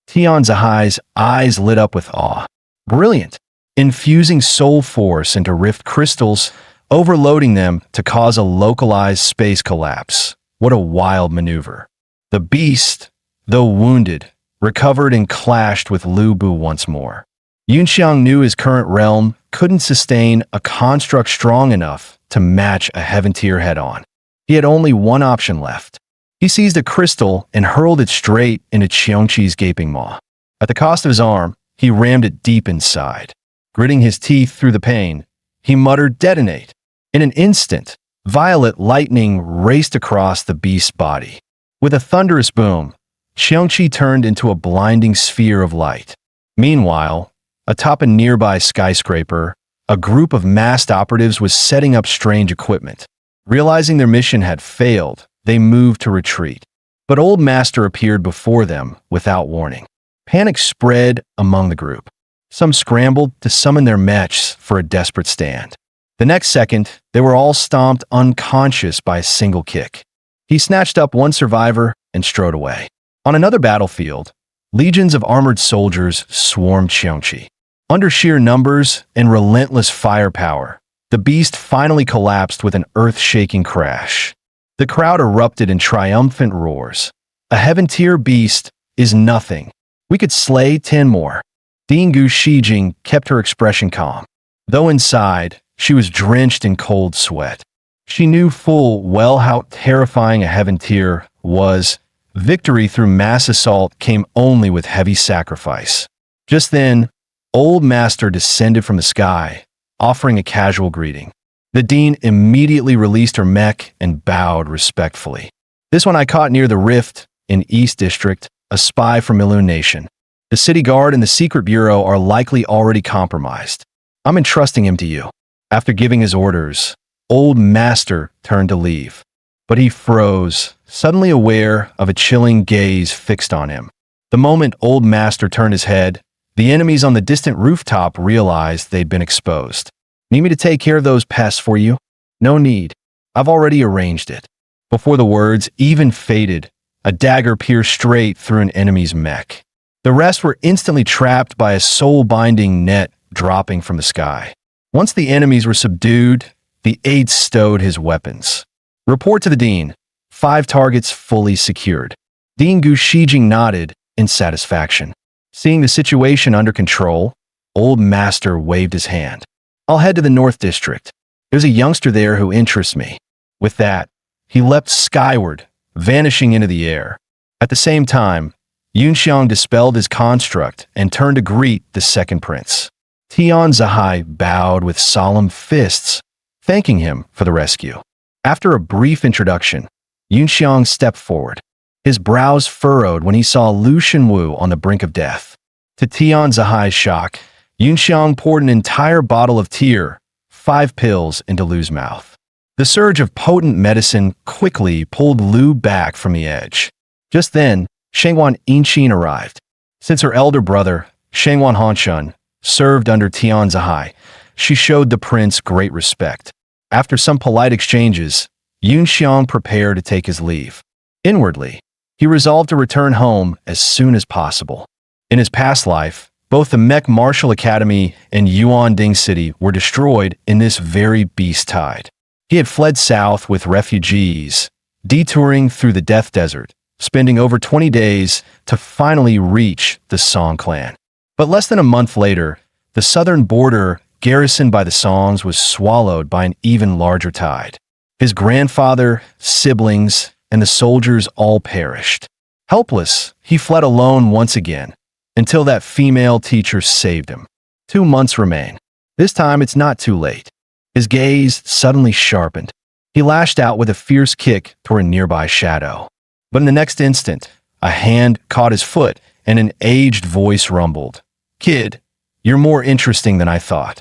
Tian Zahai's eyes lit up with awe. Brilliant! Infusing soul force into rift crystals, overloading them to cause a localized space collapse. What a wild maneuver. The beast, though wounded, recovered and clashed with Lu Bu once more. Yunxiang knew his current realm couldn't sustain a construct strong enough to match a heaven tier head-on. He had only one option left. He seized a crystal and hurled it straight into Qiongqi's gaping maw. At the cost of his arm, he rammed it deep inside. Gritting his teeth through the pain, he muttered, "Detonate." In an instant, violet lightning raced across the beast's body. With a thunderous boom, Qiongqi turned into a blinding sphere of light. Meanwhile, atop a nearby skyscraper, a group of masked operatives was setting up strange equipment. Realizing their mission had failed, they moved to retreat. But Old Master appeared before them without warning. Panic spread among the group. Some scrambled to summon their mechs for a desperate stand. The next second, they were all stomped unconscious by a single kick. He snatched up one survivor and strode away. On another battlefield, legions of armored soldiers swarmed Qiongqi. Under sheer numbers and relentless firepower, the beast finally collapsed with an earth-shaking crash. The crowd erupted in triumphant roars. A heaven-tier beast is nothing. We could slay 10 more. Dingu Shijing kept her expression calm. Though inside, she was drenched in cold sweat. She knew full well how terrifying a heaven tier was. Victory through mass assault came only with heavy sacrifice. Just then, Old Master descended from the sky, offering a casual greeting. The Dean immediately released her mech and bowed respectfully. "This one I caught near the rift in East District, a spy from Milu Nation. The city guard and the secret bureau are likely already compromised. I'm entrusting him to you." After giving his orders, Old Master turned to leave. But he froze, suddenly aware of a chilling gaze fixed on him. The moment Old Master turned his head, the enemies on the distant rooftop realized they'd been exposed. "Need me to take care of those pests for you?" "No need. I've already arranged it." Before the words even faded, a dagger pierced straight through an enemy's mech. The rest were instantly trapped by a soul-binding net dropping from the sky. Once the enemies were subdued, the aide stowed his weapons. "Report to the Dean. 5 targets fully secured." Dingu Shijing nodded in satisfaction. Seeing the situation under control, Old Master waved his hand. "I'll head to the North District. There's a youngster there who interests me." With that, he leapt skyward, vanishing into the air. At the same time, Yunxiang dispelled his construct and turned to greet the second prince. Tian Zahai bowed with solemn fists, thanking him for the rescue. After a brief introduction, Yunxiang stepped forward. His brows furrowed when he saw Lu Shenwu on the brink of death. To Tian Zahai's shock, Yunxiang poured an entire bottle of tear, 5 pills, into Lu's mouth. The surge of potent medicine quickly pulled Lu back from the edge. Just then, Shengwan Yinqin arrived. Since her elder brother, Shengwan Hanshun, served under Tian Zahai, she showed the prince great respect. After some polite exchanges, Yunxiang prepared to take his leave. Inwardly, he resolved to return home as soon as possible. In his past life, Both the Mech Martial Academy and Yuanding City were destroyed in this very beast tide. He had fled south with refugees, detouring through the Death Desert, spending over 20 days to finally reach the Song clan. But less than a month later, the southern border garrisoned by the Songs was swallowed by an even larger tide. His grandfather, siblings, and the soldiers all perished. Helpless, he fled alone once again, until that female teacher saved him. 2 months remain. This time it's not too late. His gaze suddenly sharpened. He lashed out with a fierce kick toward a nearby shadow. But in the next instant, a hand caught his foot and an aged voice rumbled. "Kid, you're more interesting than I thought."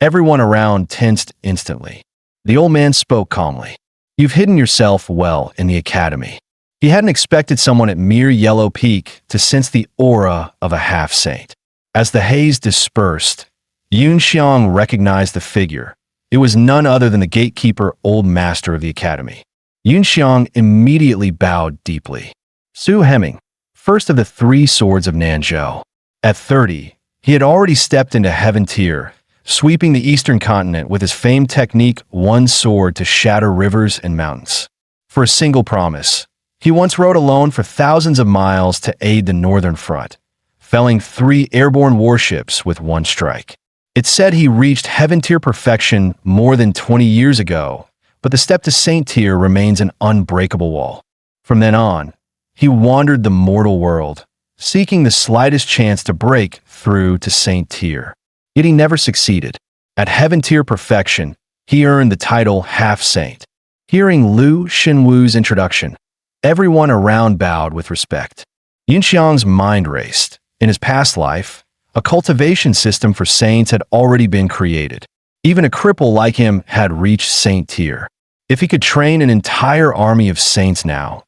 Everyone around tensed instantly. The old man spoke calmly. "You've hidden yourself well in the academy." He hadn't expected someone at Mere Yellow Peak to sense the aura of a half-saint. As the haze dispersed, Yun Xiang recognized the figure. It was none other than the gatekeeper old master of the academy. Yun Xiang immediately bowed deeply. Su Heming, first of the 3 swords of Nanzhou. At 30, he had already stepped into Heaven Tier, sweeping the eastern continent with his famed technique one sword to shatter rivers and mountains. For a single promise, he once rode alone for thousands of miles to aid the northern front, felling 3 airborne warships with one strike. It's said he reached Heaven Tier perfection more than 20 years ago, but the step to Saint Tier remains an unbreakable wall. From then on, he wandered the mortal world, seeking the slightest chance to break through to Saint Tier. Yet he never succeeded. At Heaven Tier perfection, he earned the title Half-Saint. Hearing Lu Xinwu's introduction, everyone around bowed with respect. Yun Xiang's mind raced. In his past life, a cultivation system for saints had already been created. Even a cripple like him had reached Saint Tier. If he could train an entire army of saints now,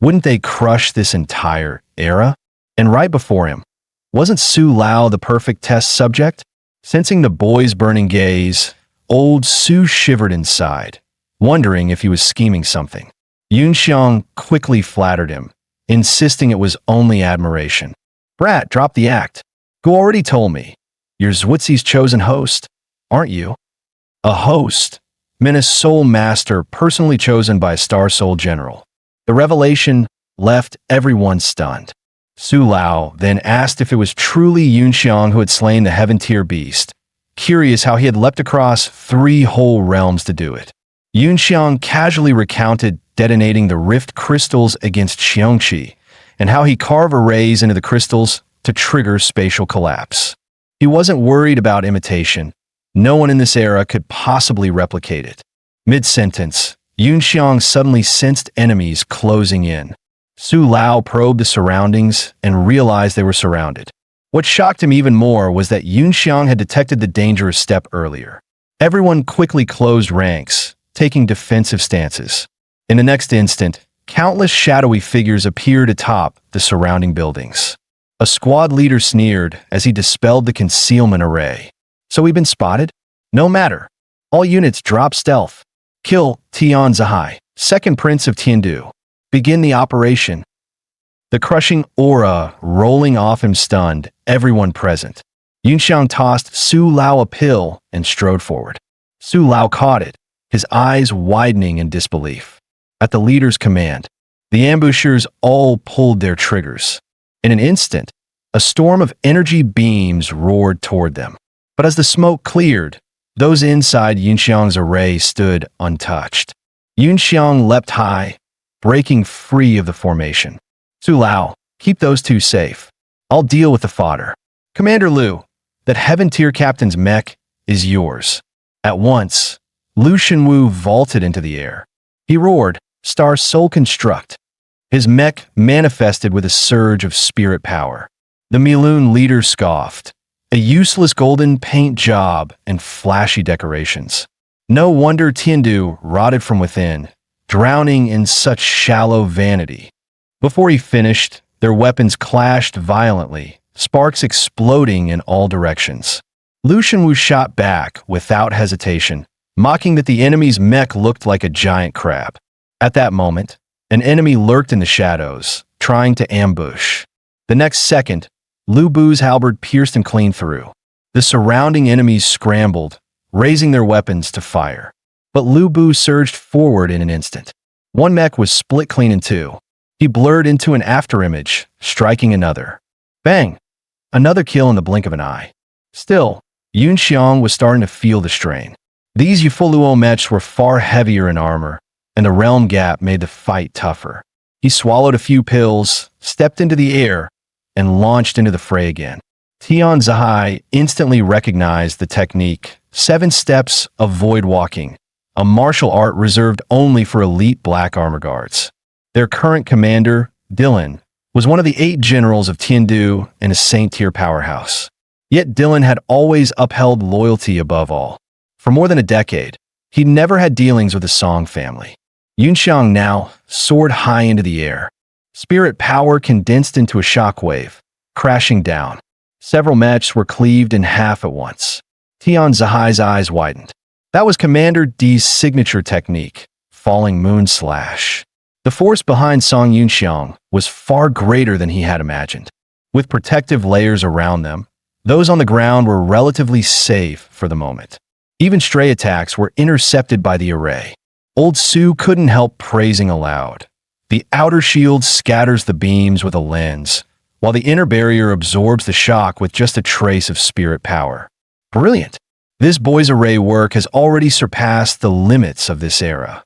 wouldn't they crush this entire era? And right before him, wasn't Su Lao the perfect test subject? Sensing the boy's burning gaze, old Su shivered inside, wondering if he was scheming something. Yun Xiang quickly flattered him, insisting it was only admiration. "Brat, drop the act. Who already told me? You're Zwitzy's chosen host, aren't you?" A host, meant a soul master personally chosen by a Star Soul general. The revelation left everyone stunned. Su Lao then asked if it was truly Yun Xiang who had slain the Heaven Tier beast, curious how he had leapt across 3 whole realms to do it. Yun Xiang casually recounted detonating the rift crystals against Xiongqi, and how he carved arrays into the crystals to trigger spatial collapse. He wasn't worried about imitation. No one in this era could possibly replicate it. Mid-sentence, Yun Xiang suddenly sensed enemies closing in. Su Lao probed the surroundings and realized they were surrounded. What shocked him even more was that Yun Xiang had detected the dangerous step earlier. Everyone quickly closed ranks, taking defensive stances. In the next instant, countless shadowy figures appeared atop the surrounding buildings. A squad leader sneered as he dispelled the concealment array. "So we've been spotted? No matter. All units drop stealth. Kill Tian Zihai, second prince of Tiandu. Begin the operation." The crushing aura rolling off him stunned everyone present. Yun Xiang tossed Su Lao a pill and strode forward. Su Lao caught it, his eyes widening in disbelief. At the leader's command, the ambushers all pulled their triggers. In an instant, a storm of energy beams roared toward them. But as the smoke cleared, those inside Yun Xiang's array stood untouched. Yun Xiang leapt high, breaking free of the formation. "Su Lao, keep those 2 safe. I'll deal with the fodder. Commander Lu, that Heaven Tier captain's mech is yours." At once, Lu Xinwu vaulted into the air. He roared, "Star Soul Construct." His mech manifested with a surge of spirit power. The Milun leader scoffed. A useless golden paint job and flashy decorations. No wonder Tiandu rotted from within, drowning in such shallow vanity. Before he finished, their weapons clashed violently, sparks exploding in all directions. Lu Xinwu shot back without hesitation, mocking that the enemy's mech looked like a giant crab. At that moment, an enemy lurked in the shadows, trying to ambush. The next second, Lu Bu's halberd pierced him clean through. The surrounding enemies scrambled, raising their weapons to fire. But Lu Bu surged forward in an instant. One mech was split clean in two. He blurred into an afterimage, striking another. Bang! Another kill in the blink of an eye. Still, Yun Xiang was starting to feel the strain. These Ufoluo mechs were far heavier in armor, and the realm gap made the fight tougher. He swallowed a few pills, stepped into the air, and launched into the fray again. Tian Zihai instantly recognized the technique, 7 steps of void walking, a martial art reserved only for elite black armor guards. Their current commander, Dylan, was one of the 8 generals of Tiandu and a Saint-tier powerhouse. Yet Dylan had always upheld loyalty above all. For more than a decade, he'd never had dealings with the Song family. Yun Xiang now soared high into the air. Spirit power condensed into a shockwave, crashing down. Several mechs were cleaved in half at once. Tian Zihai's eyes widened. That was Commander D's signature technique, Falling Moon Slash. The force behind Song Yunxiang was far greater than he had imagined. With protective layers around them, those on the ground were relatively safe for the moment. Even stray attacks were intercepted by the array. Old Su couldn't help praising aloud. The outer shield scatters the beams with a lens, while the inner barrier absorbs the shock with just a trace of spirit power. Brilliant! This boy's array work has already surpassed the limits of this era.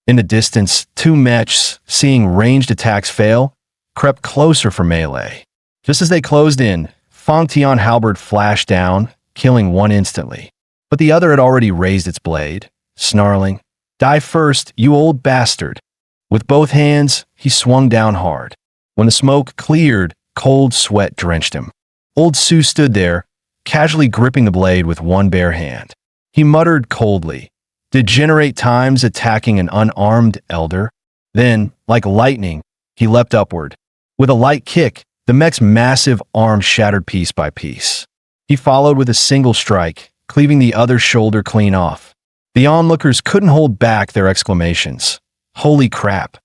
In the distance, 2 mechs, seeing ranged attacks fail, crept closer for melee. Just as they closed in, Fang Tian halberd flashed down, killing one instantly. But the other had already raised its blade, snarling, "Die first, you old bastard." With both hands, he swung down hard. When the smoke cleared, cold sweat drenched him. Old Su stood there, casually gripping the blade with one bare hand. He muttered coldly, "Degenerate times attacking an unarmed elder." Then, like lightning, he leapt upward. With a light kick, the mech's massive arm shattered piece by piece. He followed with a single strike, cleaving the other shoulder clean off. The onlookers couldn't hold back their exclamations. Holy crap!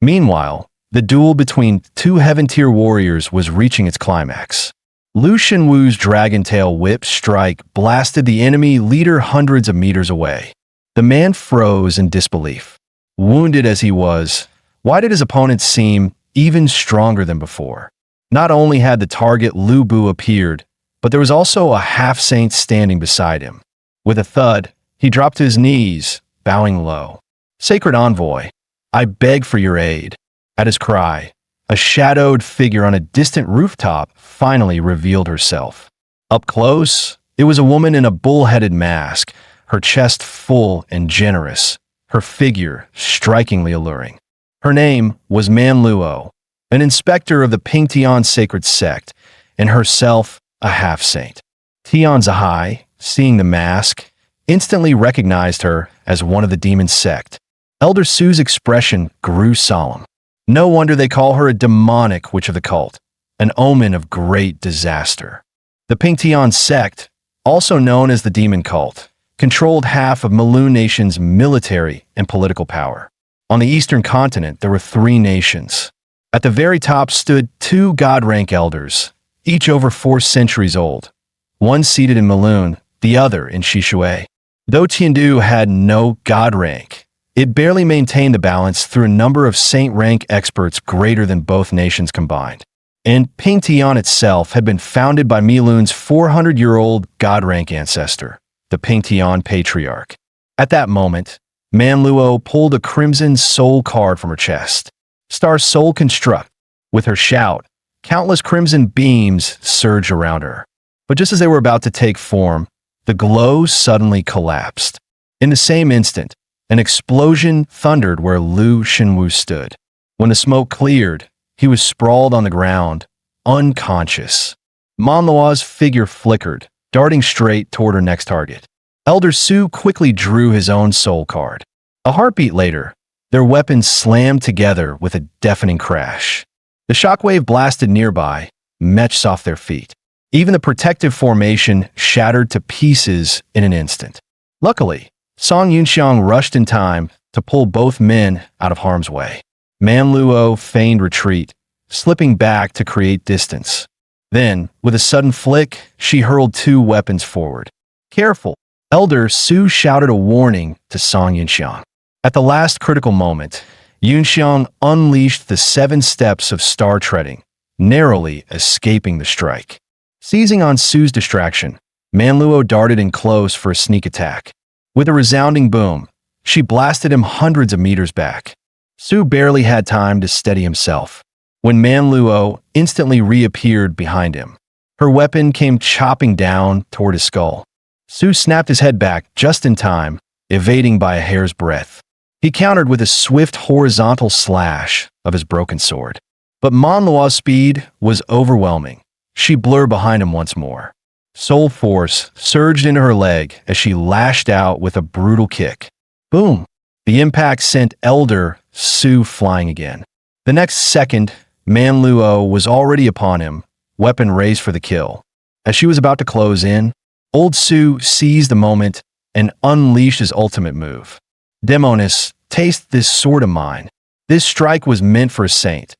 Meanwhile, the duel between 2 heaven-tier warriors was reaching its climax. Lu Shenwu's dragon tail whip strike blasted the enemy leader hundreds of meters away. The man froze in disbelief. Wounded as he was, why did his opponent seem even stronger than before? Not only had the target Lu Bu appeared, but there was also a half-saint standing beside him. With a thud, he dropped to his knees, bowing low. "Sacred Envoy, I beg for your aid." At his cry, a shadowed figure on a distant rooftop finally revealed herself. Up close, it was a woman in a bull-headed mask, her chest full and generous, her figure strikingly alluring. Her name was Manluo, an inspector of the Pingtian sacred sect, and herself a half-saint. Tian Zihai, seeing the mask, instantly recognized her as one of the demon sect. Elder Su's expression grew solemn. No wonder they call her a demonic witch of the cult, an omen of great disaster. The Pingtian sect, also known as the demon cult, controlled half of Malun Nation's military and political power. On the eastern continent, there were 3 nations. At the very top stood 2 god-rank elders, each over 4 centuries old, one seated in Malun, the other in Shishui. Though Tiandu had no god rank, it barely maintained the balance through a number of saint rank experts greater than both nations combined. And Pingtian itself had been founded by Milun's 400-year-old god rank ancestor, the Pingtian Patriarch. At that moment, Manluo pulled a crimson soul card from her chest. Star Soul Construct. With her shout, countless crimson beams surged around her. But just as they were about to take form, the glow suddenly collapsed. In the same instant, an explosion thundered where Lu Shenwu stood. When the smoke cleared, he was sprawled on the ground, unconscious. Manluo's figure flickered, darting straight toward her next target. Elder Su quickly drew his own soul card. A heartbeat later, their weapons slammed together with a deafening crash. The shockwave blasted nearby, mechs off their feet. Even the protective formation shattered to pieces in an instant. Luckily, Song Yunxiang rushed in time to pull both men out of harm's way. Manluo feigned retreat, slipping back to create distance. Then, with a sudden flick, she hurled two weapons forward. Careful! Elder Su shouted a warning to Song Yunxiang. At the last critical moment, Yunxiang unleashed the 7 steps of star treading, narrowly escaping the strike. Seizing on Su's distraction, MANHWA darted in close for a sneak attack. With a resounding boom, she blasted him hundreds of meters back. Su barely had time to steady himself when MANHWA instantly reappeared behind him. Her weapon came chopping down toward his skull. Su snapped his head back just in time, evading by a hair's breadth. He countered with a swift horizontal slash of his broken sword. But MANHWA's speed was overwhelming. She blurred behind him once more. Soul force surged into her leg as she lashed out with a brutal kick. Boom! The impact sent Elder Su flying again. The next second, MANHWA was already upon him, weapon raised for the kill. As she was about to close in, Old Su seized the moment and unleashed his ultimate move. Demonis, taste this sword of mine. This strike was meant for a saint.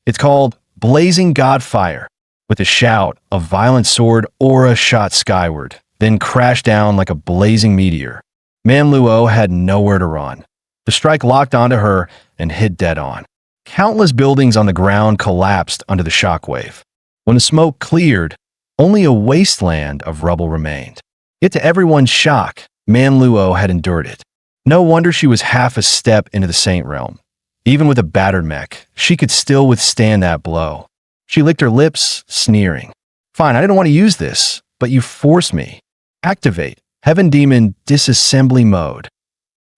It's called Blazing God Fire. With a shout, a violent sword aura shot skyward, then crashed down like a blazing meteor. MANHWA had nowhere to run. The strike locked onto her and hit dead on. Countless buildings on the ground collapsed under the shockwave. When the smoke cleared, only a wasteland of rubble remained. Yet to everyone's shock, MANHWA had endured it. No wonder she was half a step into the saint realm. Even with a battered mech, she could still withstand that blow. She licked her lips, sneering. Fine, I didn't want to use this, but you forced me. Activate Heaven Demon Disassembly Mode.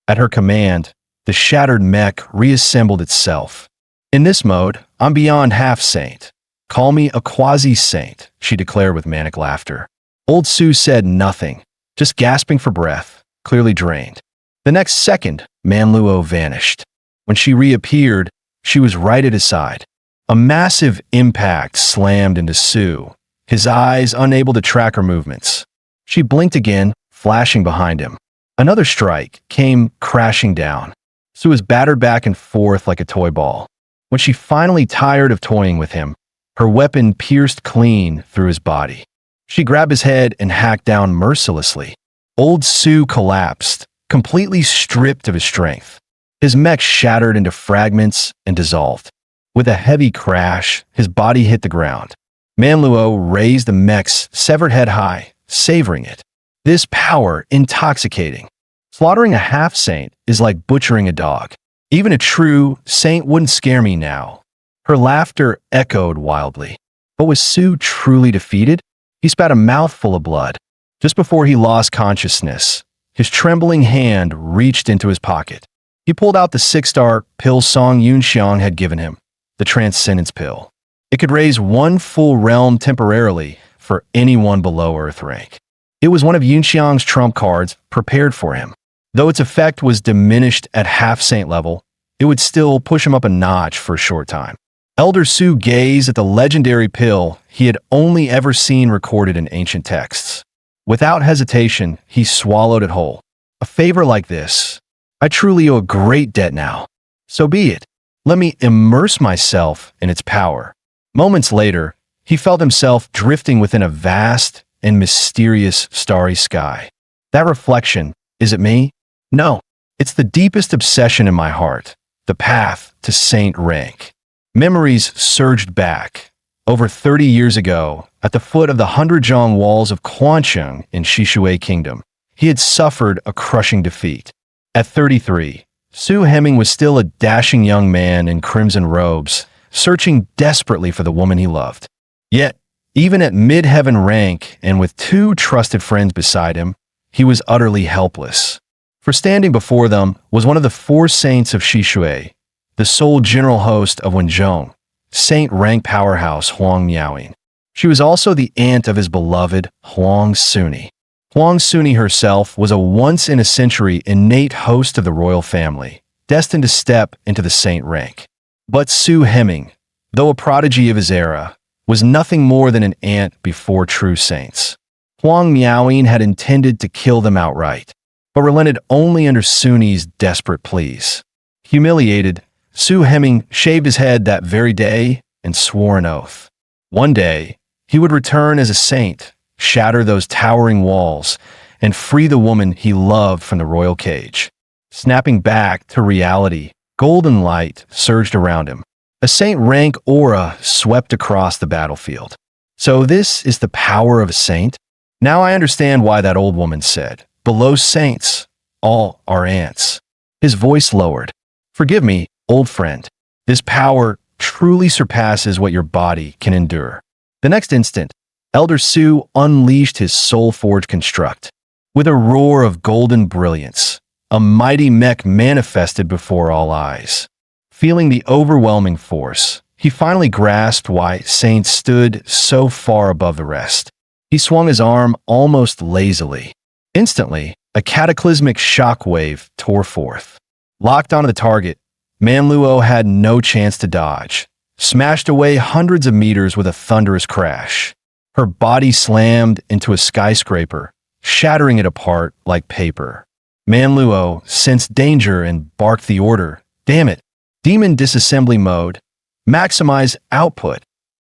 At her command, the shattered mech reassembled itself. In this mode, I'm beyond half-saint. Call me a quasi-saint, she declared with manic laughter. Old Su said nothing, just gasping for breath, clearly drained. The next second, MANHWA vanished. When she reappeared, she was right at his side. A massive impact slammed into Su, his eyes unable to track her movements. She blinked again, flashing behind him. Another strike came crashing down. Su was battered back and forth like a toy ball. When she finally tired of toying with him, her weapon pierced clean through his body. She grabbed his head and hacked down mercilessly. Old Su collapsed, completely stripped of his strength. His mech shattered into fragments and dissolved. With a heavy crash, his body hit the ground. MANHWA raised the mech's severed head high, savoring it. This power intoxicating. Slaughtering a half-saint is like butchering a dog. Even a true saint wouldn't scare me now. Her laughter echoed wildly. But was Su truly defeated? He spat a mouthful of blood. Just before he lost consciousness, his trembling hand reached into his pocket. He pulled out the 6-star pill Song Yunxiang had given him, the Transcendence Pill. It could raise one full realm temporarily for anyone below Earth rank. It was one of Yunxiang's trump cards prepared for him. Though its effect was diminished at half-saint level, it would still push him up a notch for a short time. Elder Su gazed at the legendary pill he had only ever seen recorded in ancient texts. Without hesitation, he swallowed it whole. A favor like this, I truly owe a great debt now. So be it. Let me immerse myself in its power. Moments later, he felt himself drifting within a vast and mysterious starry sky. That reflection, is it me? No, it's the deepest obsession in my heart, the path to saint rank. Memories surged back. Over 30 years ago, at the foot of the 100-zhang walls of Quancheng in Shishui Kingdom, he had suffered a crushing defeat. At 33, Su Heming was still a dashing young man in crimson robes, searching desperately for the woman he loved. Yet, even at mid-heaven rank and with 2 trusted friends beside him, he was utterly helpless. For standing before them was one of the 4 saints of Shishui, the sole general host of Wenzhong, saint rank powerhouse Huang Miaoying. She was also the aunt of his beloved Huang Suni. Huang Suni herself was a once-in-a-century innate host of the royal family, destined to step into the saint rank. But Su Heming, though a prodigy of his era, was nothing more than an ant before true saints. Huang Miaoying had intended to kill them outright, but relented only under Suni's desperate pleas. Humiliated, Su Heming shaved his head that very day and swore an oath. One day, He would return as a saint, shatter those towering walls, and free the woman he loved from the royal cage. Snapping back to reality, golden light surged around him. A saint-rank aura swept across the battlefield. So this is the power of a saint? Now I understand why that old woman said, "Below saints, all are ants." His voice lowered. "Forgive me, old friend. This power truly surpasses what your body can endure." The next instant, Elder Su unleashed his soul-forged construct. With a roar of golden brilliance, a mighty mech manifested before all eyes. Feeling the overwhelming force, he finally grasped why Saint stood so far above the rest. He swung his arm almost lazily. Instantly, a cataclysmic shockwave tore forth. Locked onto the target, MANHWA had no chance to dodge, smashed away hundreds of meters with a thunderous crash. Her body slammed into a skyscraper, shattering it apart like paper. MANHWA sensed danger and barked the order. "Damn it! Demon disassembly mode. Maximize output."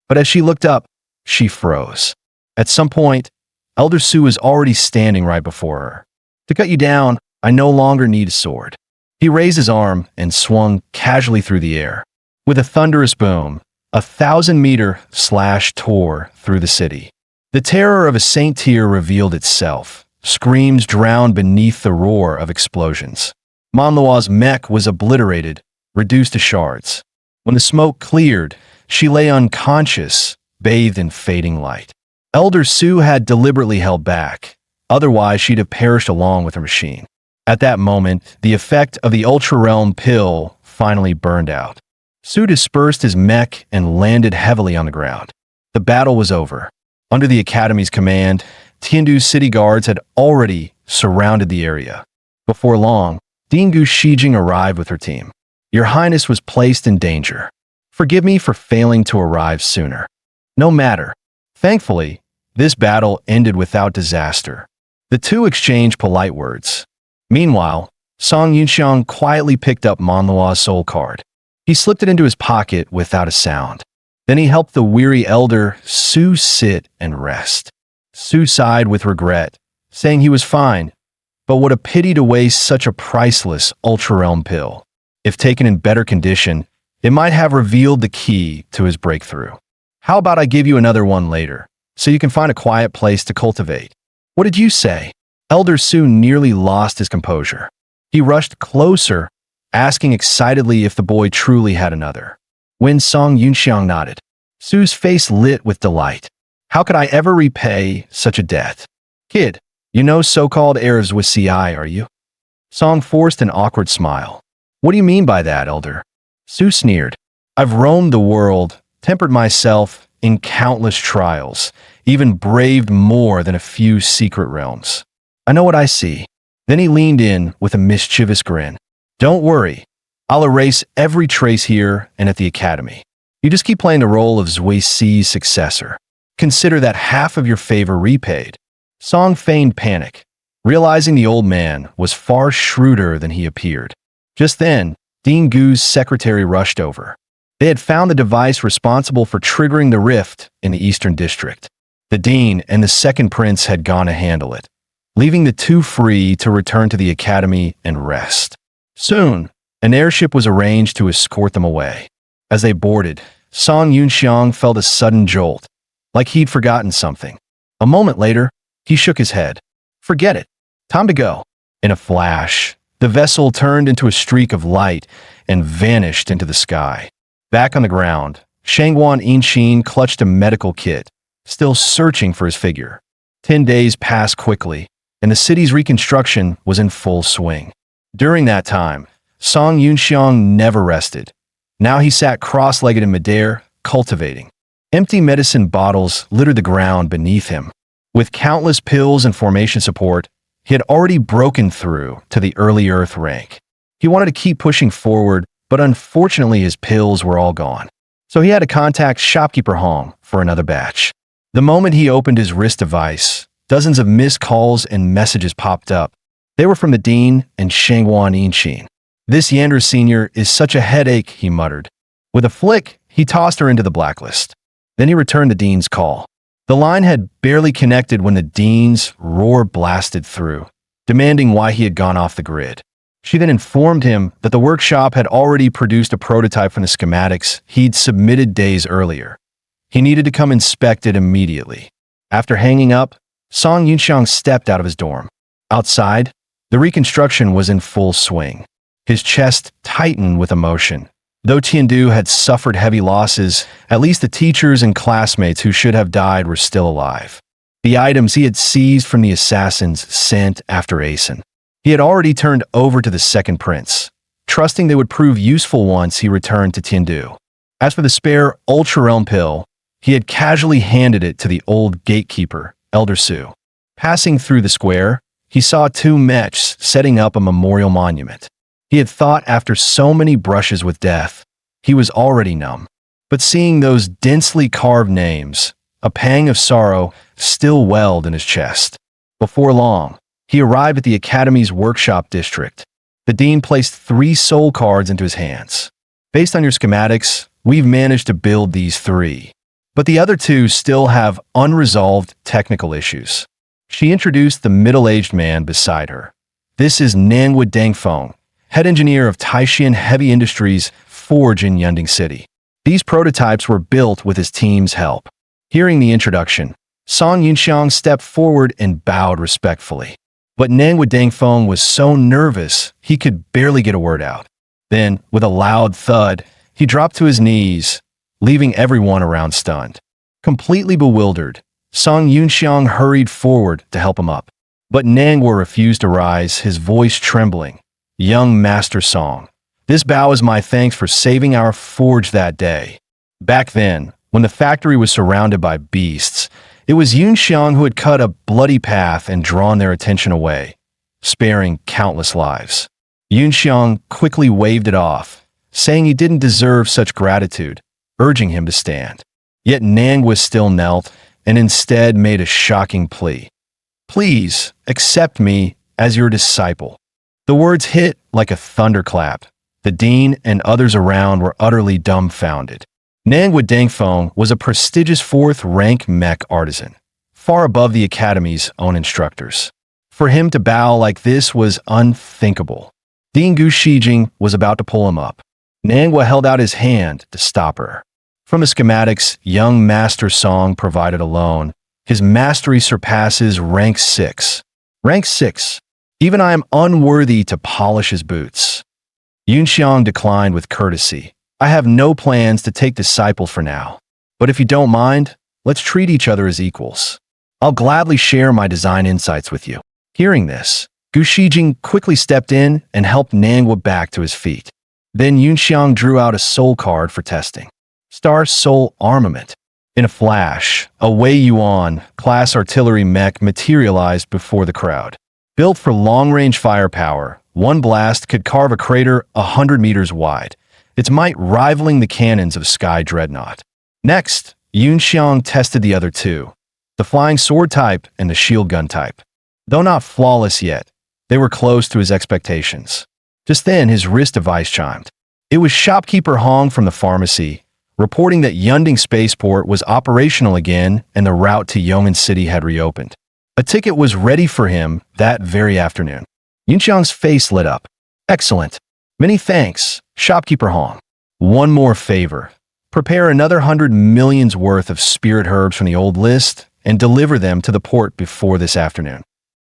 But as she looked up, she froze. At some point, Elder Su was already standing right before her. "To cut you down, I no longer need a sword." He raised his arm and swung casually through the air. With a thunderous boom, a 1,000-meter slash tore through the city. The terror of a saint tier revealed itself. Screams drowned beneath the roar of explosions. MANHWA's mech was obliterated, reduced to shards. When the smoke cleared, she lay unconscious, bathed in fading light. Elder Su had deliberately held back, otherwise she'd have perished along with her machine. At that moment, the effect of the Ultra Realm pill finally burned out. Su dispersed his mech and landed heavily on the ground. The battle was over. Under the Academy's command, Tiandu's city guards had already surrounded the area. Before long, Dingu Shijing arrived with her team. "Your Highness was placed in danger. Forgive me for failing to arrive sooner." No matter. Thankfully, this battle ended without disaster. The two exchanged polite words. Meanwhile, Song Yunxiang quietly picked up MANHWA's soul card. He slipped it into his pocket without a sound. Then he helped the weary Elder Su sit and rest. Su sighed with regret, saying he was fine, but what a pity to waste such a priceless Ultra Realm pill. If taken in better condition, it might have revealed the key to his breakthrough. "How about I give you another one later, so you can find a quiet place to cultivate?" "What did you say?" Elder Su nearly lost his composure. He rushed closer, asking excitedly if the boy truly had another. When Song Yunxiang nodded, Su's face lit with delight. "How could I ever repay such a debt?" "Kid, you know so-called heirs with CI, are you?" Song forced an awkward smile. "What do you mean by that, Elder?" Su sneered. "I've roamed the world, tempered myself in countless trials, even braved more than a few secret realms. I know what I see." Then he leaned in with a mischievous grin. "Don't worry. I'll erase every trace here and at the Academy. You just keep playing the role of Zui Si's successor. Consider that half of your favor repaid." Song feigned panic, realizing the old man was far shrewder than he appeared. Just then, Dean Gu's secretary rushed over. They had found the device responsible for triggering the rift in the Eastern District. The Dean and the second prince had gone to handle it, leaving the two free to return to the Academy and rest. Soon, an airship was arranged to escort them away. As they boarded, Song Yunxiang felt a sudden jolt, like he'd forgotten something. A moment later, he shook his head. "Forget it. Time to go." In a flash, the vessel turned into a streak of light and vanished into the sky. Back on the ground, Shangguan Yinxin clutched a medical kit, still searching for his figure. 10 days passed quickly, and the city's reconstruction was in full swing. During that time, Song Yunxiang never rested. Now he sat cross-legged in midair, cultivating. Empty medicine bottles littered the ground beneath him. With countless pills and formation support, he had already broken through to the early Earth rank. He wanted to keep pushing forward, but unfortunately his pills were all gone. So he had to contact shopkeeper Hong for another batch. The moment he opened his wrist device, dozens of missed calls and messages popped up. They were from the Dean and Shangguan Yinxin. "This Yander Sr. is such a headache," he muttered. With a flick, he tossed her into the blacklist. Then he returned the Dean's call. The line had barely connected when the dean's roar blasted through, demanding why he had gone off the grid. She then informed him that the workshop had already produced a prototype from the schematics he'd submitted days earlier. He needed to come inspect it immediately. After hanging up, Song Yunxiang stepped out of his dorm. Outside, the reconstruction was in full swing. His chest tightened with emotion. Though Tiandu had suffered heavy losses, at least the teachers and classmates who should have died were still alive. The items he had seized from the assassins sent after Asen, he had already turned over to the second prince, trusting they would prove useful once he returned to Tiandu. As for the spare Ultra Realm pill, he had casually handed it to the old gatekeeper, Elder Su. Passing through the square, he saw two mechs setting up a memorial monument. He had thought after so many brushes with death, he was already numb. But seeing those densely carved names, a pang of sorrow still welled in his chest. Before long, he arrived at the Academy's workshop district. The dean placed 3 soul cards into his hands. Based on your schematics, we've managed to build these 3. But the other 2 still have unresolved technical issues. She introduced the middle-aged man beside her. This is MANHWA Dengfeng, head engineer of Taishan Heavy Industries forge in Yunding City. These prototypes were built with his team's help. Hearing the introduction, Song Yunxiang stepped forward and bowed respectfully. But MANHWA Dengfeng was so nervous he could barely get a word out. Then, with a loud thud, he dropped to his knees, leaving everyone around stunned. Completely bewildered, Song Yunxiang hurried forward to help him up. But MANHWA refused to rise, his voice trembling. Young Master Song, this bow is my thanks for saving our forge that day. Back then, when the factory was surrounded by beasts, it was Yunxiang who had cut a bloody path and drawn their attention away, sparing countless lives. Yunxiang quickly waved it off, saying he didn't deserve such gratitude, urging him to stand. Yet MANHWA still knelt and instead made a shocking plea. Please accept me as your disciple. The words hit like a thunderclap. The dean and others around were utterly dumbfounded. MANHWA Dengfeng was a prestigious 4th-rank mech artisan, far above the Academy's own instructors. For him to bow like this was unthinkable. Dean Gu Shijing was about to pull him up. MANHWA held out his hand to stop her. From the schematics young Master Song provided alone, his mastery surpasses rank 6. Rank 6. Even I am unworthy to polish his boots. Yunxiang declined with courtesy. I have no plans to take disciples for now. But if you don't mind, let's treat each other as equals. I'll gladly share my design insights with you. Hearing this, Gu Shijing quickly stepped in and helped MANHWA back to his feet. Then Yunxiang drew out a soul card for testing. Star Soul Armament. In a flash, a Wei Yuan class artillery mech materialized before the crowd. Built for long-range firepower, one blast could carve a crater 100 meters wide, its might rivaling the cannons of Sky Dreadnought. Next, Yunxiang tested the other 2, the flying sword type and the shield gun type. Though not flawless yet, they were close to his expectations. Just then, his wrist device chimed. It was shopkeeper Hong from the pharmacy, reporting that Yunding Spaceport was operational again and the route to Yong'an City had reopened. A ticket was ready for him that very afternoon. Yunxiang's face lit up. Excellent. Many thanks, shopkeeper Hong. One more favor. Prepare another 100 million's worth of spirit herbs from the old list and deliver them to the port before this afternoon.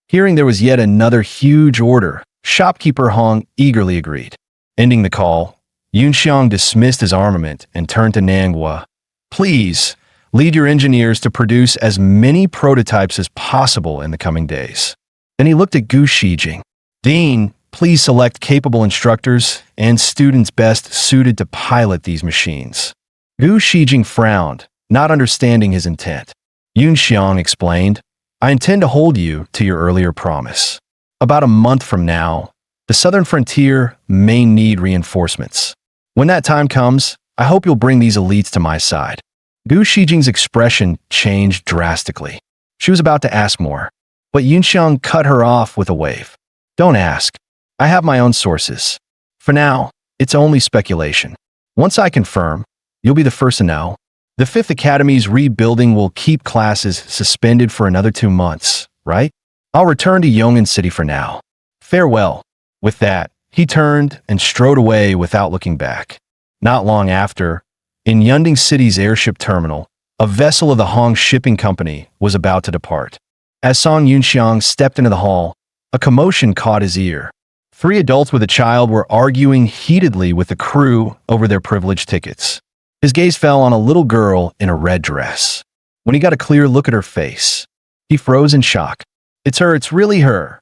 Hearing there was yet another huge order, shopkeeper Hong eagerly agreed. Ending the call, Yunxiang dismissed his armament and turned to MANHWA. Please, lead your engineers to produce as many prototypes as possible in the coming days. Then he looked at Gu Shijing. Dean, please select capable instructors and students best suited to pilot these machines. Gu Shijing frowned, not understanding his intent. Yunxiang explained, I intend to hold you to your earlier promise. About a month from now, the southern frontier may need reinforcements. When that time comes, I hope you'll bring these elites to my side. Gu Shijing's expression changed drastically. She was about to ask more, but Yunxiang cut her off with a wave. Don't ask. I have my own sources. For now, it's only speculation. Once I confirm, you'll be the first to know. The Fifth Academy's rebuilding will keep classes suspended for another 2 months, right? I'll return to Yongin City for now. Farewell." With that, he turned and strode away without looking back. Not long after, in Yunding City's airship terminal, a vessel of the Hong Shipping Company was about to depart. As Song Yunxiang stepped into the hall, a commotion caught his ear. 3 adults with a child were arguing heatedly with the crew over their privilege tickets. His gaze fell on a little girl in a red dress. When he got a clear look at her face, he froze in shock. It's her, it's really her.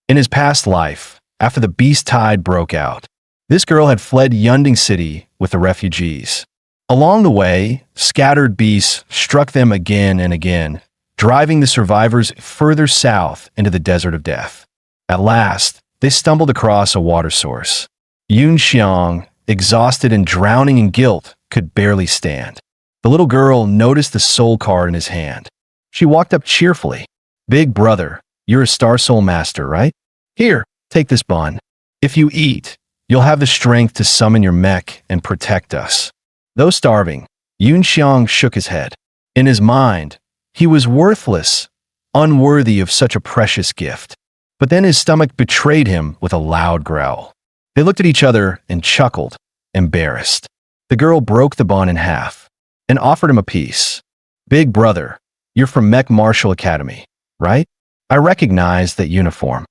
In his past life, after the beast tide broke out, this girl had fled Yunding City with the refugees. Along the way, scattered beasts struck them again and again, driving the survivors further south into the desert of death. At last, they stumbled across a water source. Yun Xiang, exhausted and drowning in guilt, could barely stand. The little girl noticed the soul card in his hand. She walked up cheerfully. "Big brother, you're a Star Soul Master, right? Here, take this bun. If you eat, you'll have the strength to summon your mech and protect us." Though starving, Yun Xiang shook his head. In his mind, he was worthless, unworthy of such a precious gift. But then his stomach betrayed him with a loud growl. They looked at each other and chuckled, embarrassed. The girl broke the bun in half and offered him a piece. "Big brother, you're from Mech Martial Academy, right? I recognize that uniform."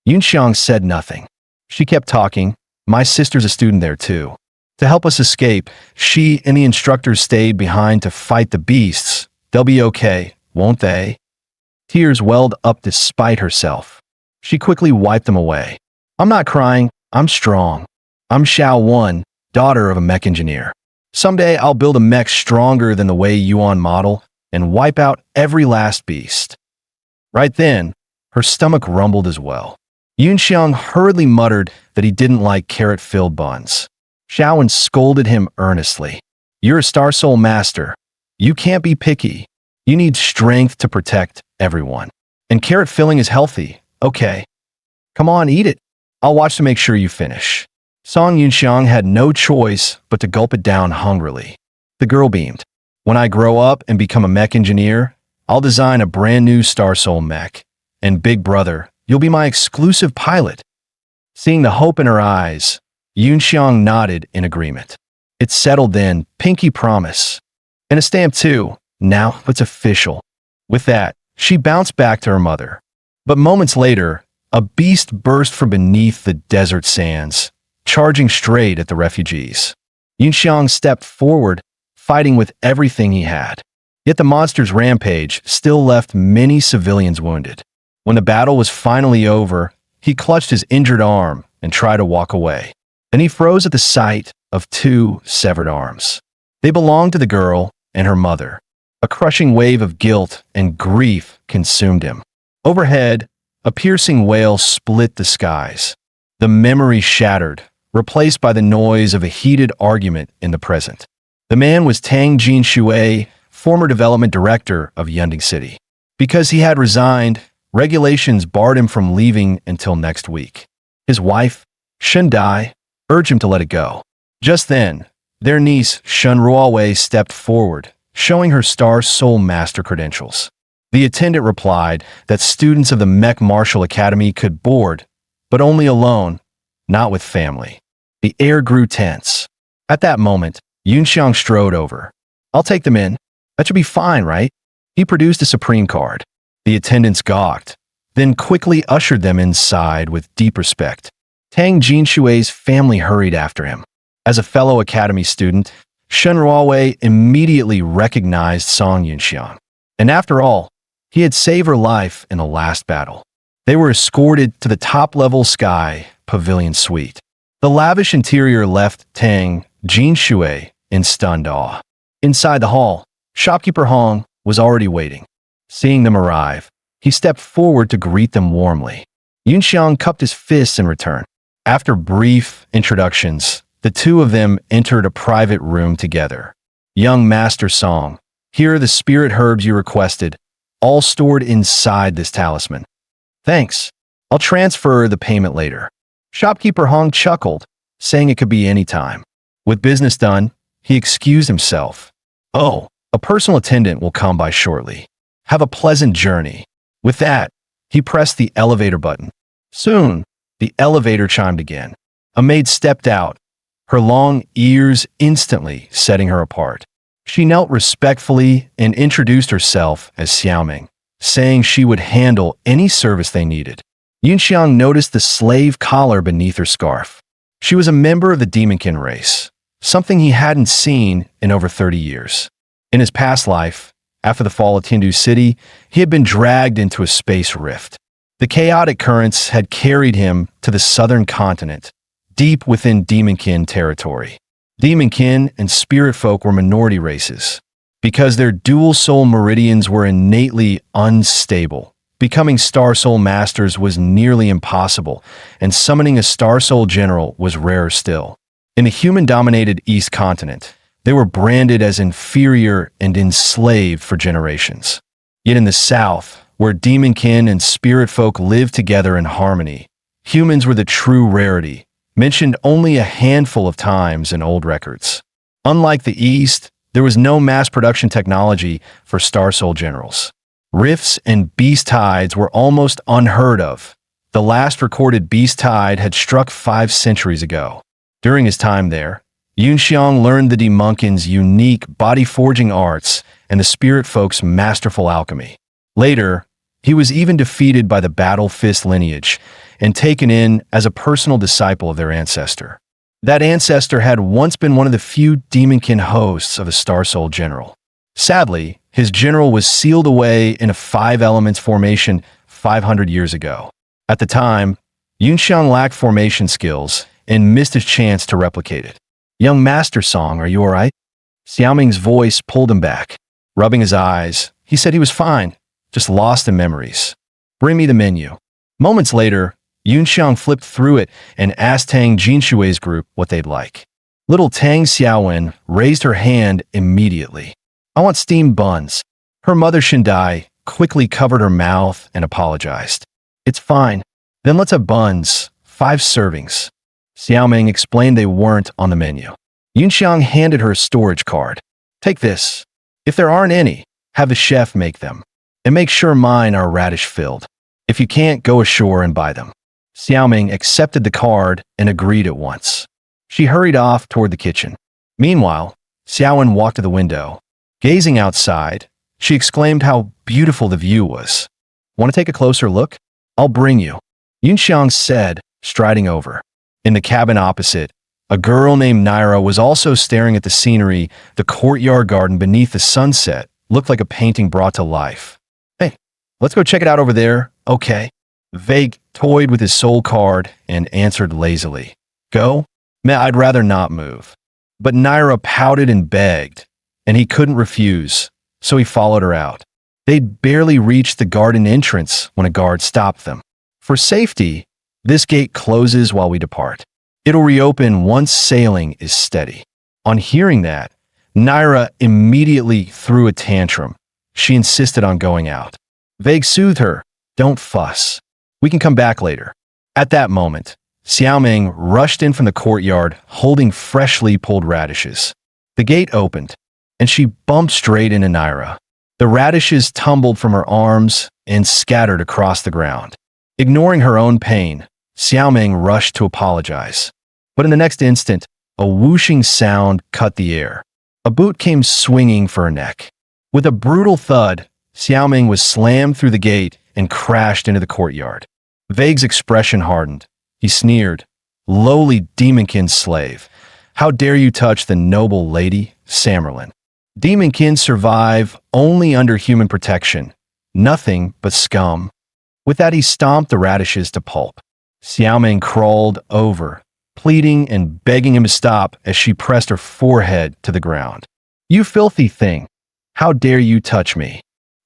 Yun Xiang said nothing. She kept talking. "My sister's a student there too. To help us escape, she and the instructors stayed behind to fight the beasts. They'll be okay, won't they?" Tears welled up despite herself. She quickly wiped them away. "I'm not crying. I'm strong. I'm Xiao Wan, daughter of a mech engineer. Someday I'll build a mech stronger than the Wei Yuan model and wipe out every last beast." Right then, her stomach rumbled as well. Yun Xiang hurriedly muttered that he didn't like carrot-filled buns. Xiaowen scolded him earnestly. "You're a Star Soul Master. You can't be picky. You need strength to protect everyone. And carrot filling is healthy. Okay. Come on, eat it. I'll watch to make sure you finish." Song Yunxiang had no choice but to gulp it down hungrily. The girl beamed. "When I grow up and become a mech engineer, I'll design a brand new Star Soul mech. And big brother, you'll be my exclusive pilot." Seeing the hope in her eyes, Yunxiang nodded in agreement. "It's settled then, pinky promise. And a stamp too. Now it's official." With that, she bounced back to her mother. But moments later, a beast burst from beneath the desert sands, charging straight at the refugees. Yunxiang stepped forward, fighting with everything he had. Yet the monster's rampage still left many civilians wounded. When the battle was finally over, he clutched his injured arm and tried to walk away. Then he froze at the sight of 2 severed arms. They belonged to the girl and her mother. A crushing wave of guilt and grief consumed him. Overhead, a piercing wail split the skies. The memory shattered, replaced by the noise of a heated argument in the present. The man was Tang Jinshui, former development director of Yunding City. Because he had resigned, regulations barred him from leaving until next week. His wife, Shun Dai, urged him to let it go. Just then, their niece, Shun Ruowei, stepped forward, showing her Star Soul Master credentials. The attendant replied that students of the Mech Martial Academy could board, but only alone, not with family. The air grew tense. At that moment, Yunxiang strode over. "I'll take them in. That should be fine, right?" He produced a Supreme card. The attendants gawked, then quickly ushered them inside with deep respect. Tang Jinshui's family hurried after him. As a fellow Academy student, Shun Ruowei immediately recognized Song Yunxiang. And after all, he had saved her life in the last battle. They were escorted to the top-level Sky Pavilion Suite. The lavish interior left Tang Jinshui in stunned awe. Inside the hall, shopkeeper Hong was already waiting. Seeing them arrive, he stepped forward to greet them warmly. Yunxiang cupped his fists in return. After brief introductions, the two of them entered a private room together. "Young Master Song, here are the spirit herbs you requested, all stored inside this talisman." "Thanks. I'll transfer the payment later." Shopkeeper Hong chuckled, saying it could be any time. With business done, he excused himself. Oh, a personal attendant will come by shortly. Have a pleasant journey. With that, he pressed the elevator button. Soon, the elevator chimed again. A maid stepped out, her long ears instantly setting her apart. She knelt respectfully and introduced herself as Xiaoming, saying she would handle any service they needed. Yunxiang noticed the slave collar beneath her scarf. She was a member of the Demonkin race, something he hadn't seen in over 30 years. In his past life, after the fall of Tindu City, he had been dragged into a space rift. The chaotic currents had carried him to the southern continent, deep within Demonkin territory. Demonkin and spirit folk were minority races. Because their dual soul meridians were innately unstable, becoming Star Soul Masters was nearly impossible, and summoning a Star Soul General was rarer still. In the human-dominated East Continent, they were branded as inferior and enslaved for generations. Yet in the South, where Demonkin and spirit folk lived together in harmony, humans were the true rarity, mentioned only a handful of times in old records. Unlike the East, there was no mass production technology for Star Soul Generals. Rifts and beast tides were almost unheard of. The last recorded beast tide had struck 5 centuries ago. During his time there, Yunxiang learned the Demonkin's unique body-forging arts and the spirit folk's masterful alchemy. Later, he was even defeated by the Battle Fist lineage and taken in as a personal disciple of their ancestor. That ancestor had once been one of the few Demonkin hosts of a Star Soul General. Sadly, his general was sealed away in a 5 elements formation 500 years ago. At the time, Yunxiang lacked formation skills and missed his chance to replicate it. "Young Master Song, are you all right?" Xiaoming's voice pulled him back. Rubbing his eyes, he said he was fine, just lost in memories. "Bring me the menu." Moments later, Yunxiang flipped through it and asked Tang Jinshui's group what they'd like. Little Tang Xiaowen raised her hand immediately. "I want steamed buns." Her mother Shindai quickly covered her mouth and apologized. "It's fine. Then let's have buns, 5 servings." Xiaoming explained they weren't on the menu. Yunxiang handed her a storage card. "Take this. If there aren't any, have the chef make them. And make sure mine are radish-filled. If you can't, go ashore and buy them." Xiaoming accepted the card and agreed at once. She hurried off toward the kitchen. Meanwhile, Xiaowen walked to the window. Gazing outside, she exclaimed how beautiful the view was. "Want to take a closer look? I'll bring you," Yunxiang said, striding over. In the cabin opposite, a girl named Naira was also staring at the scenery. The courtyard garden beneath the sunset looked like a painting brought to life. "Hey, let's go check it out over there, okay?" Vague toyed with his soul card and answered lazily. "Go? Meh, I'd rather not move." But Naira pouted and begged, and he couldn't refuse, so he followed her out. They'd barely reached the garden entrance when a guard stopped them. "For safety, this gate closes while we depart. It'll reopen once sailing is steady." On hearing that, Naira immediately threw a tantrum. She insisted on going out. Vague soothed her. "Don't fuss. We can come back later." At that moment, Xiaoming rushed in from the courtyard holding freshly pulled radishes. The gate opened, and she bumped straight into Naira. The radishes tumbled from her arms and scattered across the ground. Ignoring her own pain, Xiaoming rushed to apologize. But in the next instant, a whooshing sound cut the air. A boot came swinging for her neck. With a brutal thud, Xiaoming was slammed through the gate and crashed into the courtyard. Vague's expression hardened. He sneered, "Lowly Demonkin slave. How dare you touch the noble lady, Samerlin? Demonkin survive only under human protection. Nothing but scum." With that, he stomped the radishes to pulp. Xiaoming crawled over, pleading and begging him to stop as she pressed her forehead to the ground. "You filthy thing. How dare you touch me?"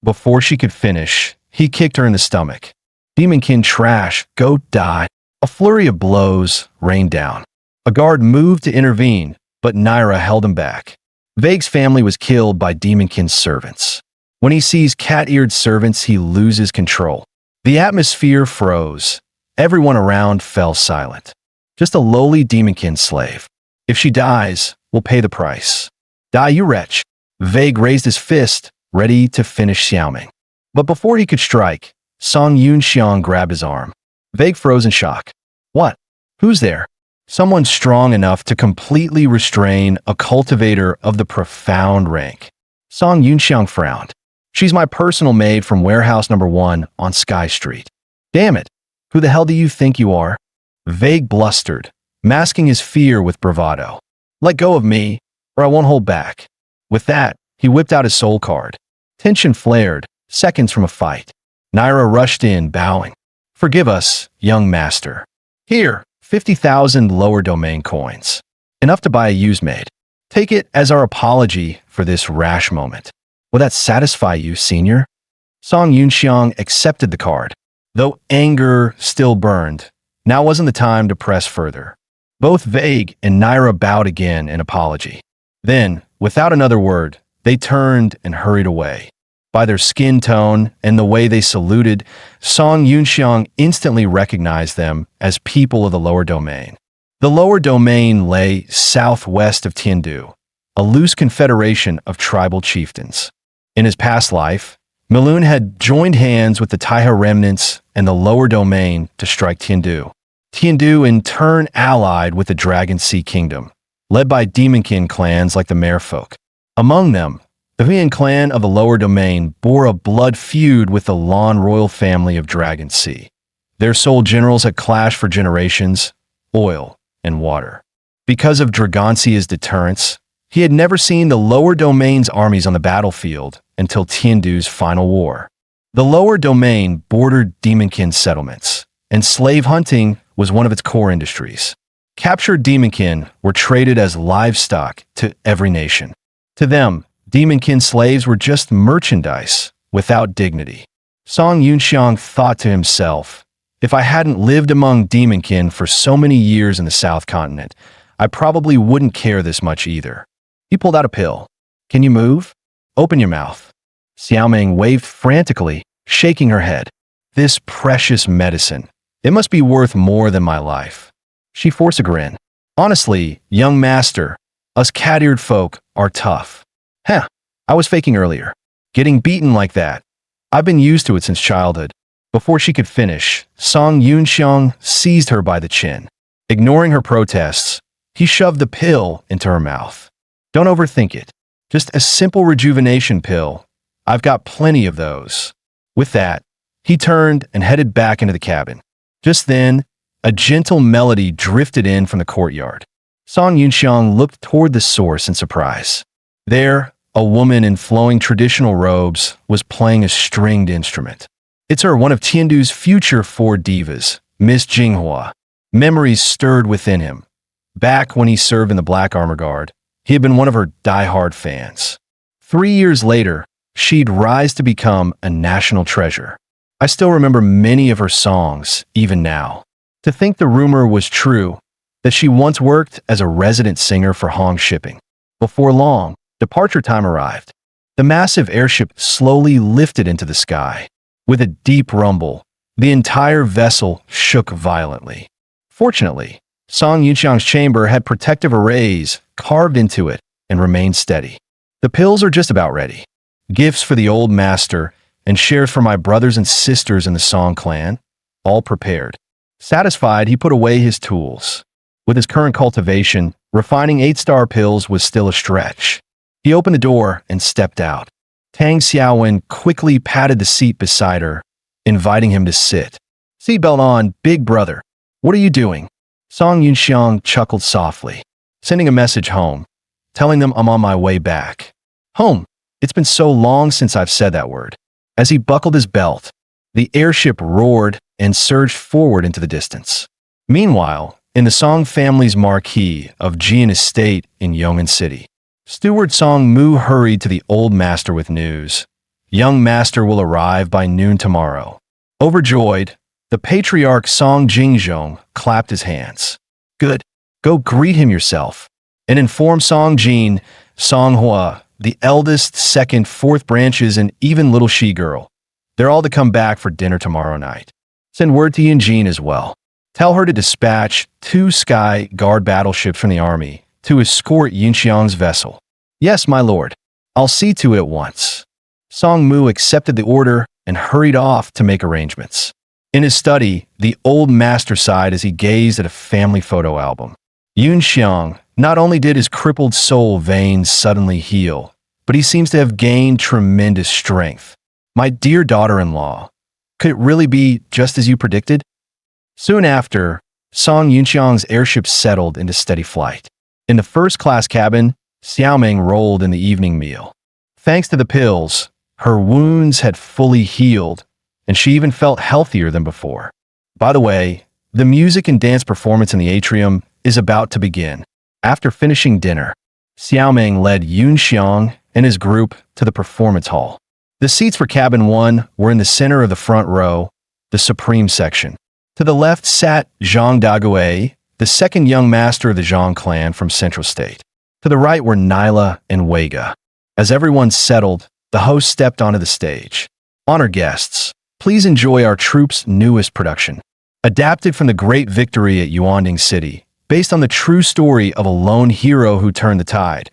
Before she could finish, he kicked her in the stomach. "Demonkin trash, go die." A flurry of blows rained down. A guard moved to intervene, but Naira held him back. Vague's family was killed by Demonkin's servants. When he sees cat-eared servants, he loses control. The atmosphere froze. Everyone around fell silent. Just a lowly Demonkin slave. "If she dies, we'll pay the price." "Die, you wretch." Vague raised his fist, ready to finish Xiaoming. But before he could strike, Song Yunxiang grabbed his arm. Vague froze in shock. What? Who's there? Someone strong enough to completely restrain a cultivator of the profound rank. Song Yunxiang frowned. She's my personal maid from warehouse number 1 on Sky Street. Damn it. Who the hell do you think you are? Vague blustered, masking his fear with bravado. Let go of me, or I won't hold back. With that, he whipped out his soul card. Tension flared, seconds from a fight. Naira rushed in, bowing. Forgive us, young master. Here, 50,000 lower domain coins. Enough to buy a used maid. Take it as our apology for this rash moment. Will that satisfy you, senior? Song Yunxiang accepted the card. Though anger still burned, now wasn't the time to press further. Both Vague and Naira bowed again in apology. Then, without another word, they turned and hurried away. By their skin tone and the way they saluted, Song Yunxiang instantly recognized them as people of the lower domain. The lower domain lay southwest of Tiandu, a loose confederation of tribal chieftains. In his past life, Milun had joined hands with the Taihe remnants and the lower domain to strike Tiandu. Tiandu in turn allied with the Dragon Sea Kingdom, led by demonkin clans like the Merfolk. Among them, the Huiyan clan of the lower domain bore a blood feud with the Lan royal family of Dragon Sea. Their sole generals had clashed for generations, oil and water. Because of Dragonsea's deterrence, he had never seen the lower domain's armies on the battlefield until Tiandu's final war. The lower domain bordered demonkin settlements, and slave hunting was one of its core industries. Captured demonkin were traded as livestock to every nation. To them, demonkin slaves were just merchandise without dignity. Song Yunxiang thought to himself, if I hadn't lived among demonkin for so many years in the South Continent, I probably wouldn't care this much either. He pulled out a pill. Can you move? Open your mouth. Xiaoming waved frantically, shaking her head. This precious medicine. It must be worth more than my life. She forced a grin. Honestly, young master, us cat-eared folk are tough. Heh, I was faking earlier. Getting beaten like that. I've been used to it since childhood. Before she could finish, Song Yunxiang seized her by the chin. Ignoring her protests, he shoved the pill into her mouth. Don't overthink it. Just a simple rejuvenation pill. I've got plenty of those. With that, he turned and headed back into the cabin. Just then, a gentle melody drifted in from the courtyard. Song Yunxiang looked toward the source in surprise. There, a woman in flowing traditional robes was playing a stringed instrument. It's her, one of Tiandu's future 4 divas, Miss Jinghua. Memories stirred within him. Back when he served in the Black Armor Guard, he had been one of her die-hard fans. 3 years later, she'd rise to become a national treasure. I still remember many of her songs, even now. To think the rumor was true, that she once worked as a resident singer for Hong Shipping. Before long, departure time arrived. The massive airship slowly lifted into the sky. With a deep rumble, the entire vessel shook violently. Fortunately, Song Yunxiang's chamber had protective arrays carved into it and remained steady. The pills are just about ready. Gifts for the old master and shares for my brothers and sisters in the Song clan, all prepared. Satisfied, he put away his tools. With his current cultivation, refining 8-star pills was still a stretch. He opened the door and stepped out. Tang Xiaowen quickly patted the seat beside her, inviting him to sit. Seatbelt on, big brother. What are you doing? Song Yunxiang chuckled softly. Sending a message home, telling them I'm on my way back. Home. It's been so long since I've said that word. As he buckled his belt, the airship roared and surged forward into the distance. Meanwhile, in the Song family's marquee of Jian Estate in Yong'an City, Steward Song Mu hurried to the old master with news. Young master will arrive by noon tomorrow. Overjoyed, the patriarch Song Jingzhong clapped his hands. Good. Go greet him yourself, and inform Song Jin, Song Hua, the eldest, second, fourth branches, and even little she-girl. They're all to come back for dinner tomorrow night. Send word to Yinjin as well. Tell her to dispatch 2 Sky Guard battleships from the army to escort Yunxiang's vessel. Yes, my lord. I'll see to it once. Song Mu accepted the order and hurried off to make arrangements. In his study, the old master sighed as he gazed at a family photo album. Yun Xiang, not only did his crippled soul veins suddenly heal, but he seems to have gained tremendous strength. My dear daughter-in-law, could it really be just as you predicted? Soon after, Song Yunxiang's airship settled into steady flight. In the first-class cabin, Xiaoming rolled in the evening meal. Thanks to the pills, her wounds had fully healed, and she even felt healthier than before. By the way, the music and dance performance in the atrium is about to begin. After finishing dinner, Xiaoming led Yun Xiang and his group to the performance hall. The seats for cabin 1 were in the center of the front row, the supreme section. To the left sat Zhang Dagui, the second young master of the Zhang clan from Central State. To the right were Nyla and Weiga. As everyone settled, the host stepped onto the stage. Honored guests, please enjoy our troupe's newest production. Adapted from the great victory at Yuanding City, based on the true story of a lone hero who turned the tide,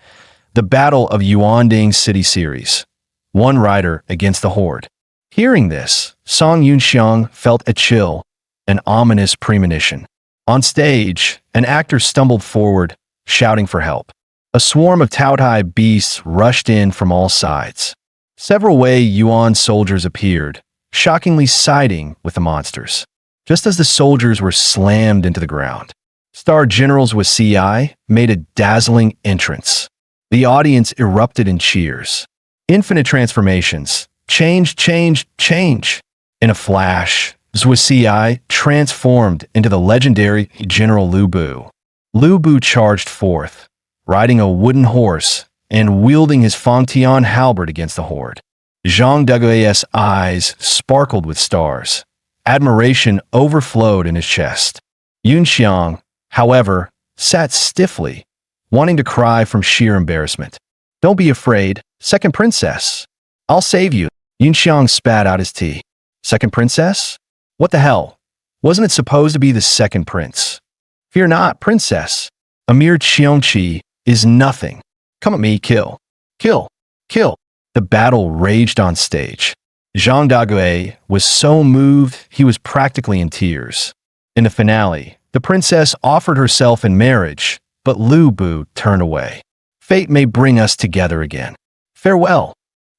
the Battle of Yuanding City series. One rider against the horde. Hearing this, Song Yunxiang felt a chill, an ominous premonition. On stage, an actor stumbled forward, shouting for help. A swarm of Taotai beasts rushed in from all sides. Several Wei Yuan soldiers appeared, shockingly siding with the monsters. Just as the soldiers were slammed into the ground, star generals with CI made a dazzling entrance. The audience erupted in cheers. Infinite transformations. Change, change, change. In a flash, Zhuo CI transformed into the legendary General Lu Bu. Lu Bu charged forth, riding a wooden horse and wielding his Fangtian halberd against the horde. Zhang Dagui's eyes sparkled with stars. Admiration overflowed in his chest. Yun Xiang, however, sat stiffly, wanting to cry from sheer embarrassment. Don't be afraid, second princess. I'll save you. Yun Xiang spat out his tea. Second princess? What the hell? Wasn't it supposed to be the second prince? Fear not, princess. A mere Qiongqi is nothing. Come at me, kill. Kill. Kill. The battle raged on stage. Zhang Dagui was so moved he was practically in tears. In the finale, the princess offered herself in marriage, but Lu Bu turned away. Fate may bring us together again. Farewell.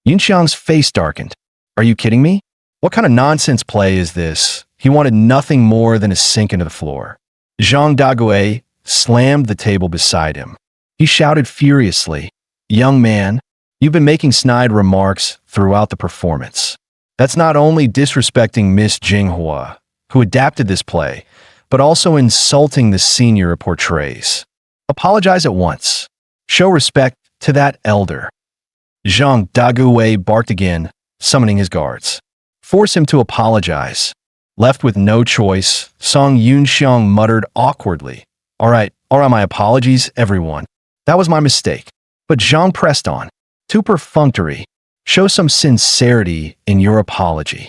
Yunxiang's face darkened. Are you kidding me? What kind of nonsense play is this? He wanted nothing more than to sink into the floor. Zhang Dagui slammed the table beside him. He shouted furiously, Young man, you've been making snide remarks throughout the performance. That's not only disrespecting Miss Jinghua, who adapted this play, but also insulting the senior it portrays. Apologize at once. Show respect to that elder. Zhang Dagui barked again, summoning his guards. Force him to apologize. Left with no choice, Song Yunxiang muttered awkwardly. All right, my apologies, everyone. That was my mistake. But Zhang pressed on. Too perfunctory. Show some sincerity in your apology.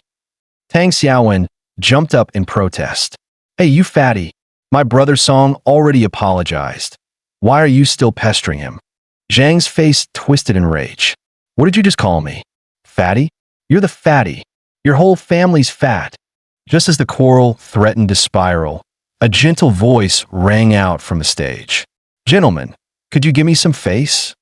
Tang Xiaowen jumped up in protest. Hey, you fatty. My brother Song already apologized. Why are you still pestering him? Zhang's face twisted in rage. What did you just call me? Fatty? You're the fatty. Your whole family's fat. Just as the quarrel threatened to spiral, a gentle voice rang out from the stage. Gentlemen, could you give me some face?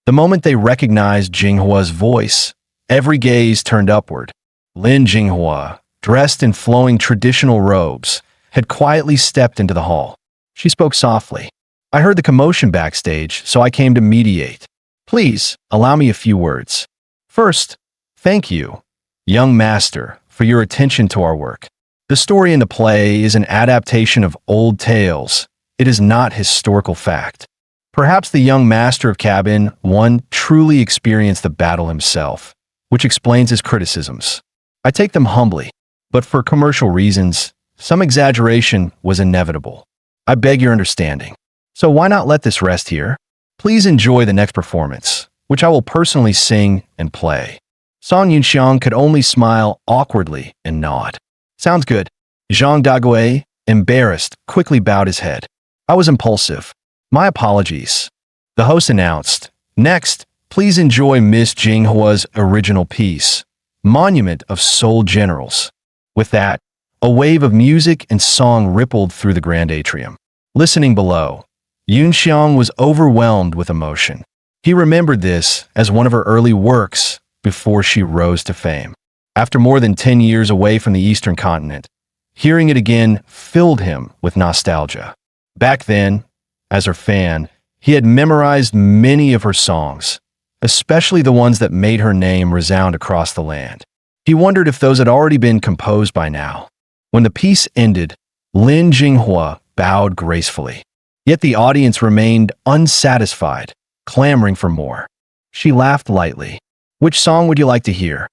The moment they recognized Jinghua's voice, every gaze turned upward. Lin Jinghua, dressed in flowing traditional robes, had quietly stepped into the hall. She spoke softly. I heard the commotion backstage, so I came to mediate. Please, allow me a few words. First, thank you, young master, for your attention to our work. The story in the play is an adaptation of old tales. It is not historical fact. Perhaps the young master of Cabin 1 truly experienced the battle himself, which explains his criticisms. I take them humbly, but for commercial reasons, some exaggeration was inevitable. I beg your understanding. So why not let this rest here? Please enjoy the next performance, which I will personally sing and play. Song Yunxiang could only smile awkwardly and nod. Sounds good. Zhang Dagui, embarrassed, quickly bowed his head. I was impulsive. My apologies. The host announced, Next, Please enjoy Miss Jinghwa's original piece, Monument of Soul Generals. With that, a wave of music and song rippled through the grand atrium. Listening below, Yoon Xiang was overwhelmed with emotion. He remembered this as one of her early works before she rose to fame. After more than 10 years away from the Eastern continent, hearing it again filled him with nostalgia. Back then, as her fan, he had memorized many of her songs, especially the ones that made her name resound across the land. He wondered if those had already been composed by now. When the piece ended, Lin Jinghua bowed gracefully. Yet the audience remained unsatisfied, clamoring for more. She laughed lightly. "Which song would you like to hear?"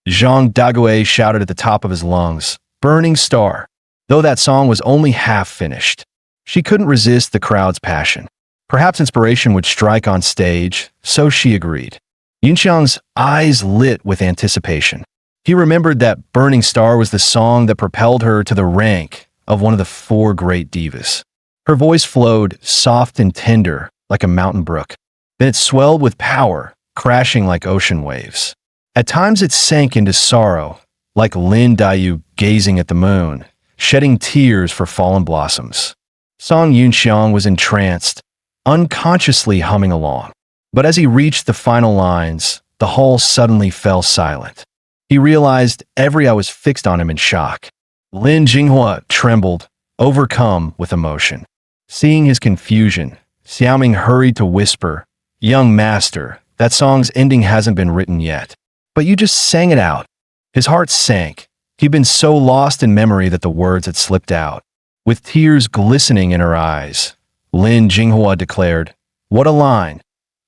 Zhang Daguai shouted at the top of his lungs, "Burning Star," though that song was only half finished. She couldn't resist the crowd's passion. Perhaps inspiration would strike on stage, so she agreed. Yunxiang's eyes lit with anticipation. He remembered that Burning Star was the song that propelled her to the rank of one of the four great divas. Her voice flowed soft and tender like a mountain brook. Then it swelled with power, crashing like ocean waves. At times it sank into sorrow, like Lin Dayu gazing at the moon, shedding tears for fallen blossoms. Song Yunxiang was entranced, unconsciously humming along. But as he reached the final lines, the hall suddenly fell silent. He realized every eye was fixed on him in shock. Lin Jinghua trembled, overcome with emotion. Seeing his confusion, Xiaoming hurried to whisper, "Young master, that song's ending hasn't been written yet. But you just sang it out." His heart sank. He'd been so lost in memory that the words had slipped out. With tears glistening in her eyes, Lin Jinghua declared, "What a line!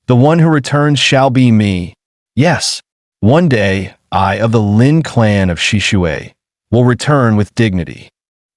The one who returns shall be me. Yes, one day I of the Lin clan of Shishui will return with dignity."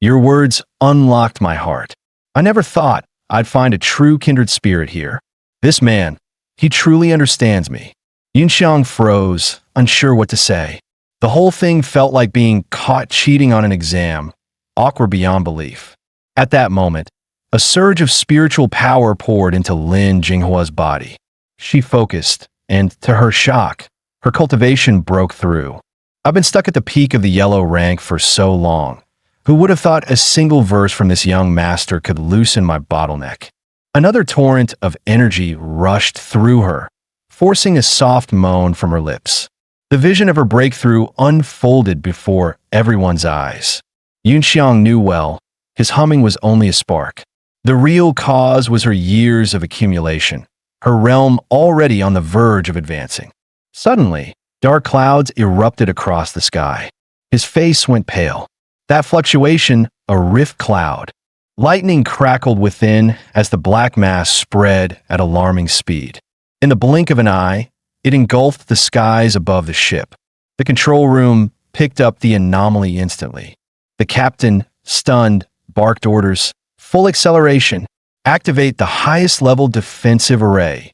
Your words unlocked my heart. I never thought I'd find a true kindred spirit here. This man, he truly understands me. Yunxiang froze, unsure what to say. The whole thing felt like being caught cheating on an exam, awkward beyond belief. At that moment, a surge of spiritual power poured into Lin Jinghua's body. She focused, and to her shock, her cultivation broke through. I've been stuck at the peak of the yellow rank for so long. Who would have thought a single verse from this young master could loosen my bottleneck? Another torrent of energy rushed through her, forcing a soft moan from her lips. The vision of her breakthrough unfolded before everyone's eyes. Yunxiang knew well, his humming was only a spark. The real cause was her years of accumulation, her realm already on the verge of advancing. Suddenly, dark clouds erupted across the sky. His face went pale. That fluctuation, a rift cloud. Lightning crackled within as the black mass spread at alarming speed. In the blink of an eye, it engulfed the skies above the ship. The control room picked up the anomaly instantly. The captain, stunned, barked orders, "Full acceleration, activate the highest level defensive array."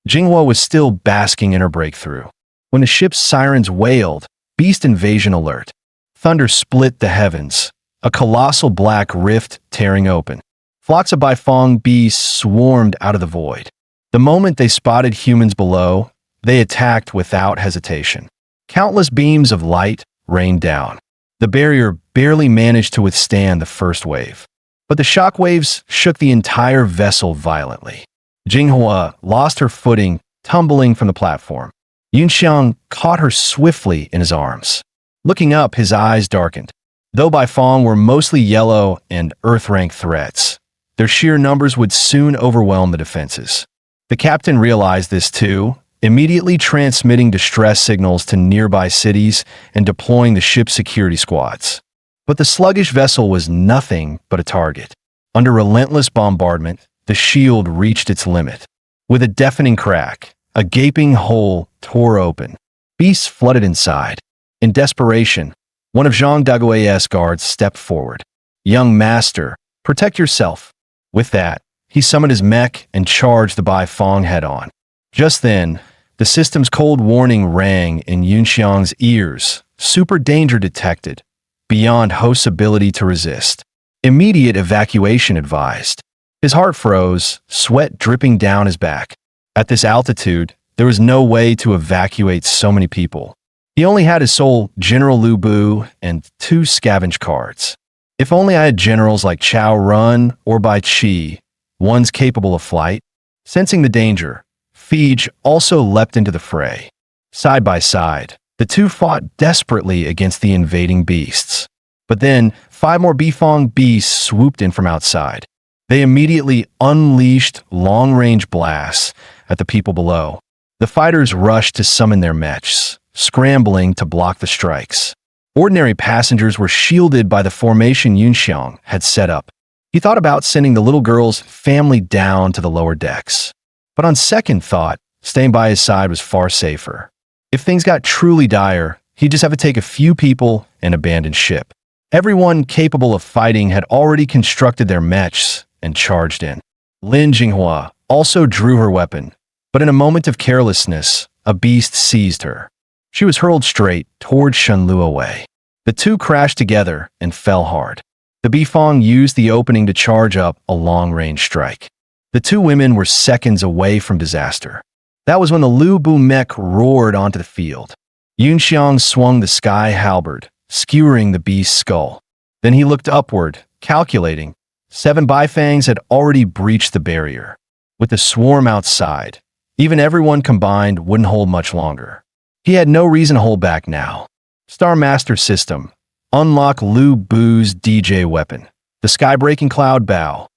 Jinghua was still basking in her breakthrough. When the ship's sirens wailed, "Beast invasion alert." Thunder split the heavens, a colossal black rift tearing open. Flocks of Baifeng beasts swarmed out of the void. The moment they spotted humans below, they attacked without hesitation. Countless beams of light rained down. The barrier barely managed to withstand the first wave. But the shock waves shook the entire vessel violently. Jinghua lost her footing, tumbling from the platform. Yunxiang caught her swiftly in his arms. Looking up, his eyes darkened. Though Baifeng were mostly yellow and Earth-rank threats, their sheer numbers would soon overwhelm the defenses. The captain realized this too, immediately transmitting distress signals to nearby cities and deploying the ship's security squads. But the sluggish vessel was nothing but a target. Under relentless bombardment, the shield reached its limit. With a deafening crack, a gaping hole tore open. Beasts flooded inside. In desperation, one of Zhang Daguai's guards stepped forward. "Young master, protect yourself." With that, he summoned his mech and charged the Baifeng head-on. Just then, the system's cold warning rang in Yunxiang's ears. Super danger detected, beyond host's ability to resist. Immediate evacuation advised. His heart froze, sweat dripping down his back. At this altitude, There was no way to evacuate so many people. He only had his sole General Lu Bu and 2 scavenge cards. If only I had generals like Chao Run or Bai Qi, ones capable of flight. Sensing the danger, Fij also leapt into the fray. Side by side, the two fought desperately against the invading beasts. But then, 5 more Bifong beasts swooped in from outside. They immediately unleashed long-range blasts at the people below. The fighters rushed to summon their mechs, scrambling to block the strikes. Ordinary passengers were shielded by the formation Yunxiang had set up. He thought about sending the little girl's family down to the lower decks. But on second thought, staying by his side was far safer. If things got truly dire, he'd just have to take a few people and abandon ship. Everyone capable of fighting had already constructed their mechs and charged in. Lin Jinghua also drew her weapon, but in a moment of carelessness, a beast seized her. She was hurled straight toward Shenlu Wei. The two crashed together and fell hard. The Bifong used the opening to charge up a long-range strike. The 2 women were seconds away from disaster. That was when the Lu Bu mech roared onto the field. Yunxiang swung the sky halberd, skewering the beast's skull. Then he looked upward, calculating. 7 Baifangs had already breached the barrier. With the swarm outside, even everyone combined wouldn't hold much longer. He had no reason to hold back now. Star Master System. Unlock Lu Bu's DJ weapon. The Sky-Breaking Cloud Bow.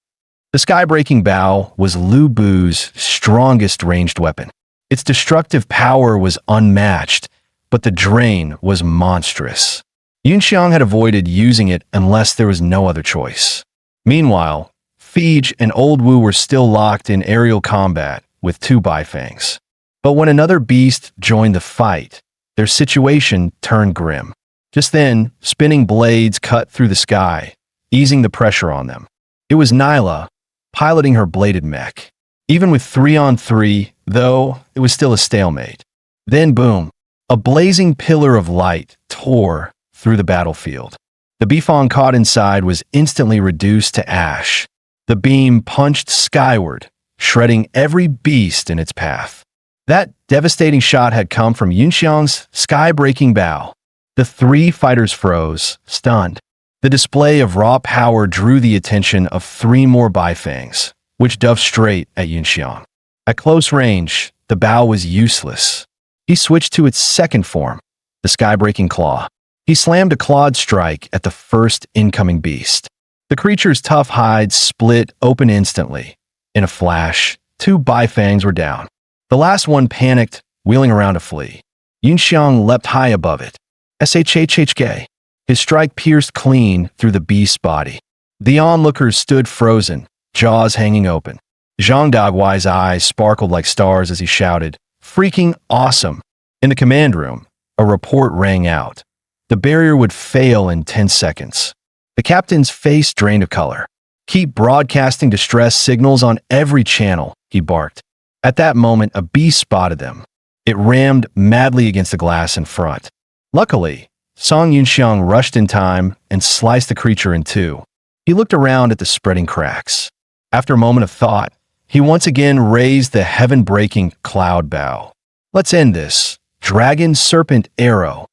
The Sky-Breaking Bow was Lu Bu's strongest ranged weapon. Its destructive power was unmatched, but the drain was monstrous. Yunxiang had avoided using it unless there was no other choice. Meanwhile, Fij and Old Wu were still locked in aerial combat with 2 Baifangs. But when another beast joined the fight, their situation turned grim. Just then, spinning blades cut through the sky, easing the pressure on them. It was Nyla, piloting her bladed mech. Even with 3-on-3, though, it was still a stalemate. Then boom, a blazing pillar of light tore through the battlefield. The Bifong caught inside was instantly reduced to ash. The beam punched skyward, shredding every beast in its path. That devastating shot had come from Yunxiang's sky-breaking bow. The 3 fighters froze, stunned. The display of raw power drew the attention of 3 more Baifangs, which dove straight at Yunxiang. At close range, the bow was useless. He switched to its second form, the sky-breaking claw. He slammed a clawed strike at the first incoming beast. The creature's tough hides split open instantly. In a flash, 2 Baifangs were down. The last one panicked, wheeling around to flee. Yunxiang leapt high above it. SHHHK. His strike pierced clean through the beast's body. The onlookers stood frozen, jaws hanging open. Zhang Daguai's eyes sparkled like stars as he shouted, "Freaking awesome!" In the command room, a report rang out. The barrier would fail in 10 seconds. The captain's face drained of color. "Keep broadcasting distress signals on every channel," he barked. At that moment, a beast spotted them. It rammed madly against the glass in front. Luckily, Song Yunxiang rushed in time and sliced the creature in 2. He looked around at the spreading cracks. After a moment of thought, he once again raised the heaven-breaking cloud bow. "Let's end this. Dragon Serpent Arrow."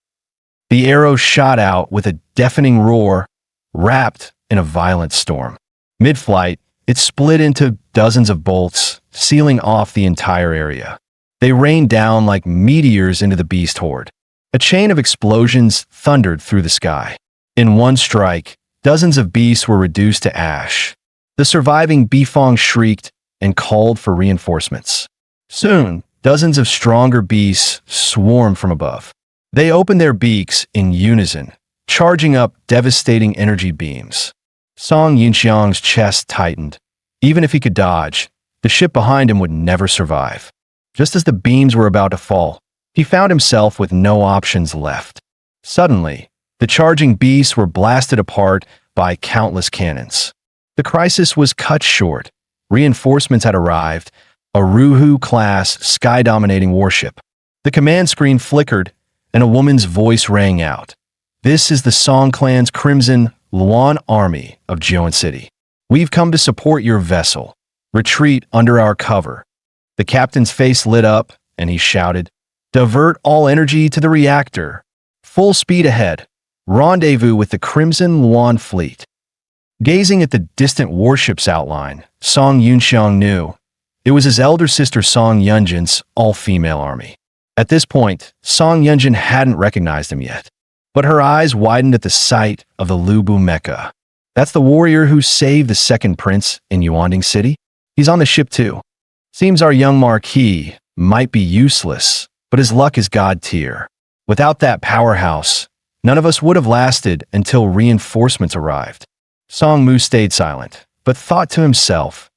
The arrow shot out with a deafening roar, wrapped in a violent storm. Mid-flight, it split into dozens of bolts, sealing off the entire area. They rained down like meteors into the beast horde. A chain of explosions thundered through the sky. In one strike, dozens of beasts were reduced to ash. The surviving Bifong shrieked and called for reinforcements. Soon, dozens of stronger beasts swarmed from above. They opened their beaks in unison, charging up devastating energy beams. Song Yunxiang's chest tightened. Even if he could dodge, the ship behind him would never survive. Just as the beams were about to fall, he found himself with no options left. Suddenly, the charging beasts were blasted apart by countless cannons. The crisis was cut short. Reinforcements had arrived, a Ruhu-class sky-dominating warship. The command screen flickered, and a woman's voice rang out. "This is the Song Clan's Crimson Luan Army of Jiuan City. We've come to support your vessel. Retreat under our cover." The captain's face lit up, and he shouted, "Divert all energy to the reactor. Full speed ahead. Rendezvous with the Crimson Luan fleet." Gazing at the distant warship's outline, Song Yunxiang knew it was his elder sister Song Yunjin's all-female army. At this point, Song Yunjin hadn't recognized him yet, but her eyes widened at the sight of the Lubu Mecha. That's the warrior who saved the second prince in Yuanding City? He's on the ship too. Seems our young Marquis might be useless, but his luck is God tier. Without that powerhouse, none of us would have lasted until reinforcements arrived. Song Mu stayed silent, but thought to himself,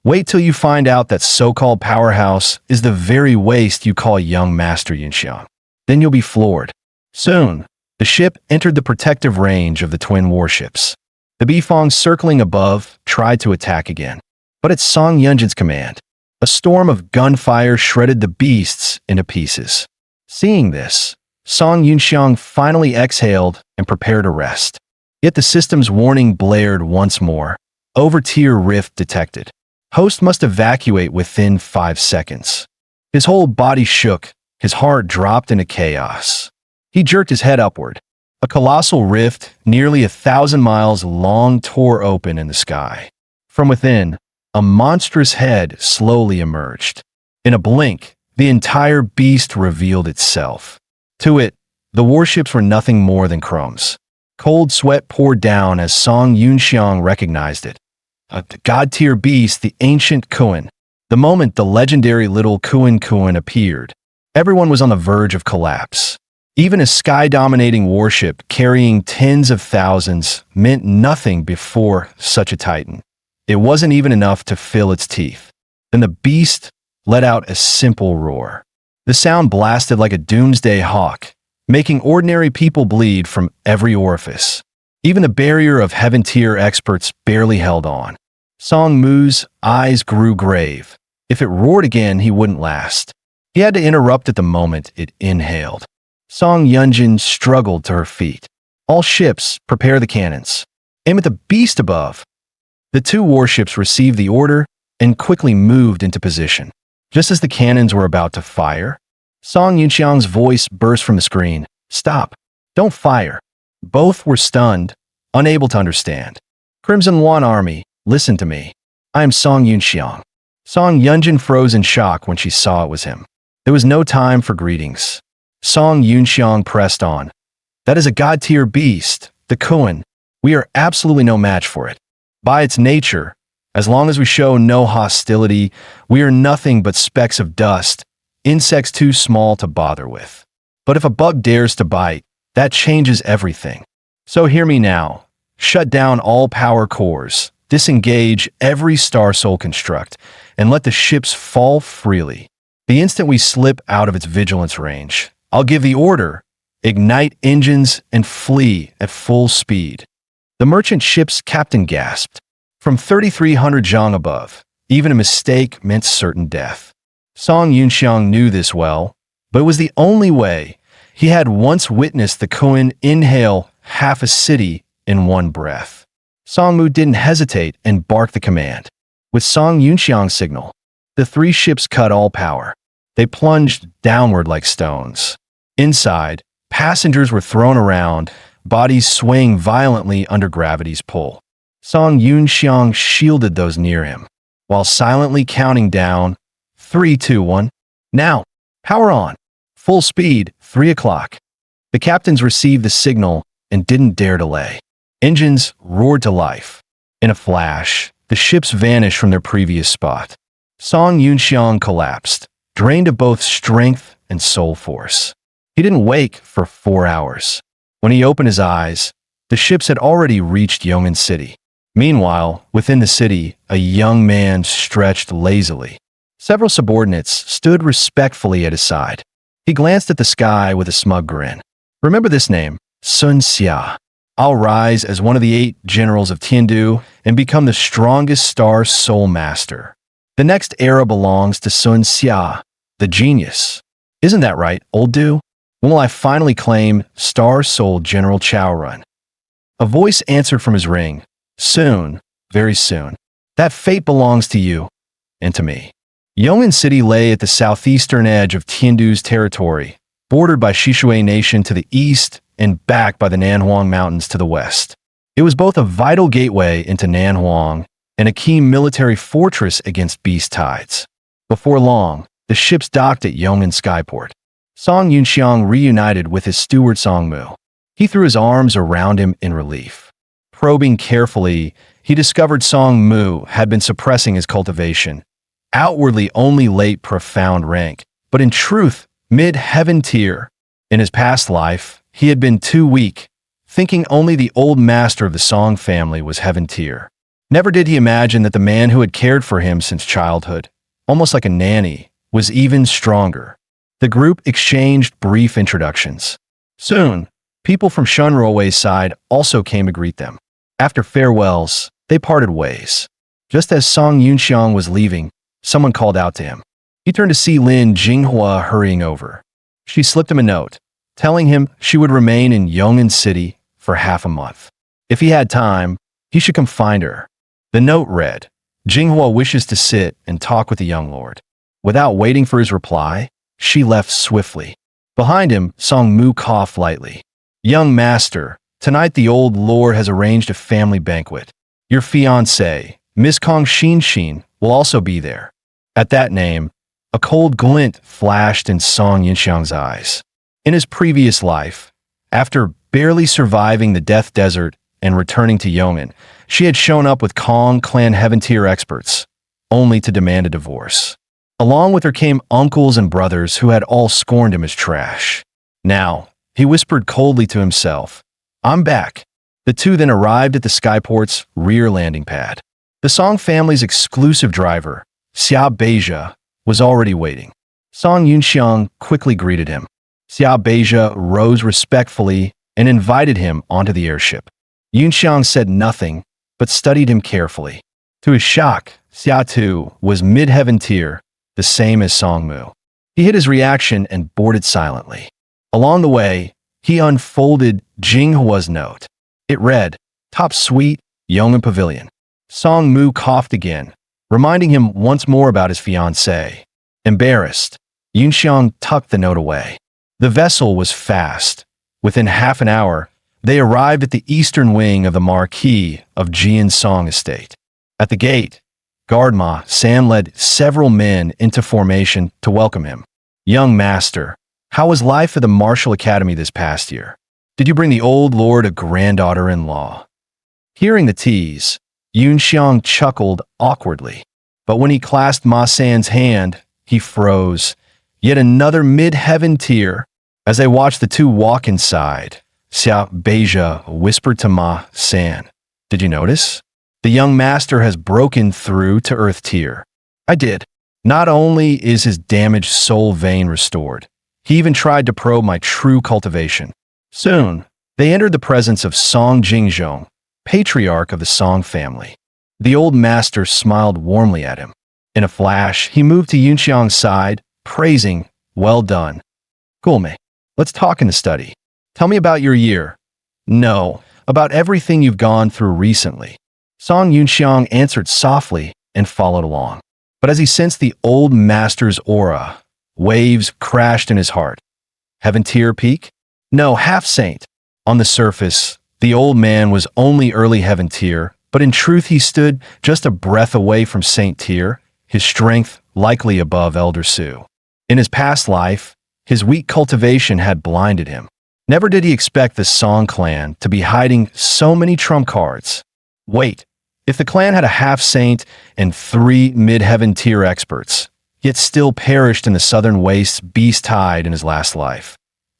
wait till you find out that so-called powerhouse is the very waste you call young Master Yunxiang. Then you'll be floored. Soon, the ship entered the protective range of the twin warships. The Bifong circling above tried to attack again, but at Song Yunjin's command, a storm of gunfire shredded the beasts into pieces. Seeing this, Song Yunxiang finally exhaled and prepared to rest. Yet the system's warning blared once more. Over-tier rift detected. Host must evacuate within 5 seconds. His whole body shook. His heart dropped into chaos. He jerked his head upward. A colossal rift, nearly 1,000 miles long, tore open in the sky. From within, a monstrous head slowly emerged. In a blink, the entire beast revealed itself. To it, the warships were nothing more than crumbs. Cold sweat poured down as Song Yunxiang recognized it. A god-tier beast, the ancient Kuan. The moment the legendary little Kuan appeared, everyone was on the verge of collapse. Even a sky-dominating warship carrying tens of thousands meant nothing before such a titan. It wasn't even enough to fill its teeth. Then the beast let out a simple roar. The sound blasted like a doomsday hawk, making ordinary people bleed from every orifice. Even the barrier of heaven-tier experts barely held on. Song Mu's eyes grew grave. If it roared again, he wouldn't last. He had to interrupt at the moment it inhaled. Song Yunjin struggled to her feet. All ships, prepare the cannons. Aim at the beast above. The 2 warships received the order and quickly moved into position. Just as the cannons were about to fire, Song Yunxiang's voice burst from the screen. Stop. Don't fire. Both were stunned, unable to understand. Crimson Luan Army, listen to me. I am Song Yunxiang. Song Yunjin froze in shock when she saw it was him. There was no time for greetings. Song Yunxiang pressed on. That is a god-tier beast, the Kuan. We are absolutely no match for it. By its nature, as long as we show no hostility, we are nothing but specks of dust, insects too small to bother with. But if a bug dares to bite, that changes everything. So hear me now. Shut down all power cores, disengage every star soul construct, and let the ships fall freely. The instant we slip out of its vigilance range, I'll give the order, ignite engines and flee at full speed. The merchant ship's captain gasped. From 3,300 zhang above, even a mistake meant certain death. Song Yunxiang knew this well, but it was the only way. He had once witnessed the Kuan inhale half a city in one breath. Song Mu didn't hesitate and barked the command. With Song Yunxiang's signal, the 3 ships cut all power. They plunged downward like stones. Inside, passengers were thrown around, bodies swaying violently under gravity's pull. Song Yunxiang shielded those near him, while silently counting down, 3, 2, 1. Now, power on. Full speed, 3 o'clock. The captains received the signal and didn't dare delay. Engines roared to life. In a flash, the ships vanished from their previous spot. Song Yunxiang collapsed, drained of both strength and soul force. He didn't wake for 4 hours. When he opened his eyes, the ships had already reached Yong'an City. Meanwhile, within the city, a young man stretched lazily. Several subordinates stood respectfully at his side. He glanced at the sky with a smug grin. Remember this name, Sun Xia. I'll rise as one of the 8 generals of Tiandu and become the strongest Star Soul Master. The next era belongs to Sun Xia, the genius. Isn't that right, old Du? When will I finally claim Star Soul General Chao Run? A voice answered from his ring. Soon, very soon. That fate belongs to you and to me. Yongin City lay at the southeastern edge of Tiandu's territory, bordered by Shishui Nation to the east and backed by the Nanhuang Mountains to the west. It was both a vital gateway into Nanhuang and a key military fortress against beast tides. Before long, the ships docked at Yongin Skyport. Song Yunxiang reunited with his steward Songmu. He threw his arms around him in relief. Probing carefully, he discovered Songmu had been suppressing his cultivation, outwardly only late profound rank, but in truth, mid-heaven tier. In his past life, he had been too weak, thinking only the old master of the Song family was heaven tier. Never did he imagine that the man who had cared for him since childhood, almost like a nanny, was even stronger. The group exchanged brief introductions. Soon, people from Shunruowei's side also came to greet them. After farewells, they parted ways. Just as Song Yunxiang was leaving, someone called out to him. He turned to see Lin Jinghua hurrying over. She slipped him a note, telling him she would remain in Yongin City for half a month. If he had time, he should come find her. The note read, Jinghua wishes to sit and talk with the young lord. Without waiting for his reply, she left swiftly. Behind him, Song Mu coughed lightly. Young master, tonight the old lord has arranged a family banquet. Your fiancée, Miss Kong Xin, will also be there. At that name, a cold glint flashed in Song Yunxiang's eyes. In his previous life, after barely surviving the Death Desert and returning to Yongin, she had shown up with Kong clan heaven tier experts, only to demand a divorce. Along with her came uncles and brothers who had all scorned him as trash. Now, he whispered coldly to himself, I'm back. The two then arrived at the Skyport's rear landing pad. The Song family's exclusive driver, Xia Beija, was already waiting. Song Yunxiang quickly greeted him. Xia Beija rose respectfully and invited him onto the airship. Yunxiang said nothing, but studied him carefully. To his shock, Xia too was mid-heaven tier, the same as Songmu. He hid his reaction and boarded silently. Along the way, he unfolded Jinghua's note. It read, Top Suite, Yongin Pavilion. Songmu coughed again, reminding him once more about his fiancée. Embarrassed, Yunxiang tucked the note away. The vessel was fast. Within half an hour, they arrived at the eastern wing of the marquee of Jian Song Estate. At the gate, Guard Ma San led several men into formation to welcome him. Young master, how was life at the Martial Academy this past year? Did you bring the old lord a granddaughter-in-law? Hearing the tease, Yunxiang chuckled awkwardly. But when he clasped Ma San's hand, he froze. Yet another mid-heaven tier. As they watched the two walk inside, Xia Beija whispered to Ma San, Did you notice? The young master has broken through to Earth tier. I did. Not only is his damaged soul vein restored, he even tried to probe my true cultivation. Soon, they entered the presence of Song Jingzhong, patriarch of the Song family. The old master smiled warmly at him. In a flash, he moved to Yunxiang's side, praising, Well done. Gulme, let's talk in the study. Tell me about your year. No, about everything you've gone through recently. Song Yunxiang answered softly and followed along. But as he sensed the old master's aura, waves crashed in his heart. Heaven tier peak? No, half saint. On the surface, the old man was only early heaven tier, but in truth he stood just a breath away from saint tier, his strength likely above Elder Su. In his past life, his weak cultivation had blinded him. Never did he expect the Song clan to be hiding so many trump cards. Wait, if the clan had a half-saint and 3 mid-heaven tier experts, yet still perished in the southern wastes beast tide in his last life,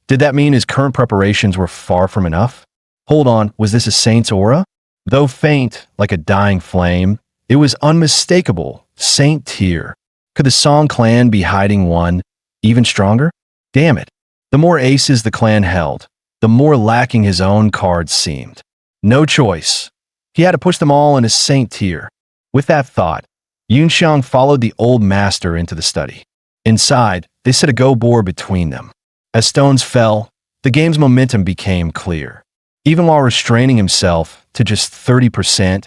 did that mean his current preparations were far from enough? Hold on, was this a saint's aura? Though faint, like a dying flame, it was unmistakable, saint tier. Could the Song clan be hiding one, even stronger? Damn it. The more aces the clan held, the more lacking his own cards seemed. No choice. He had to push them all in his saint tier. With that thought, Yunxiang followed the old master into the study. Inside, they set a go board between them. As stones fell, the game's momentum became clear. Even while restraining himself to just 30%,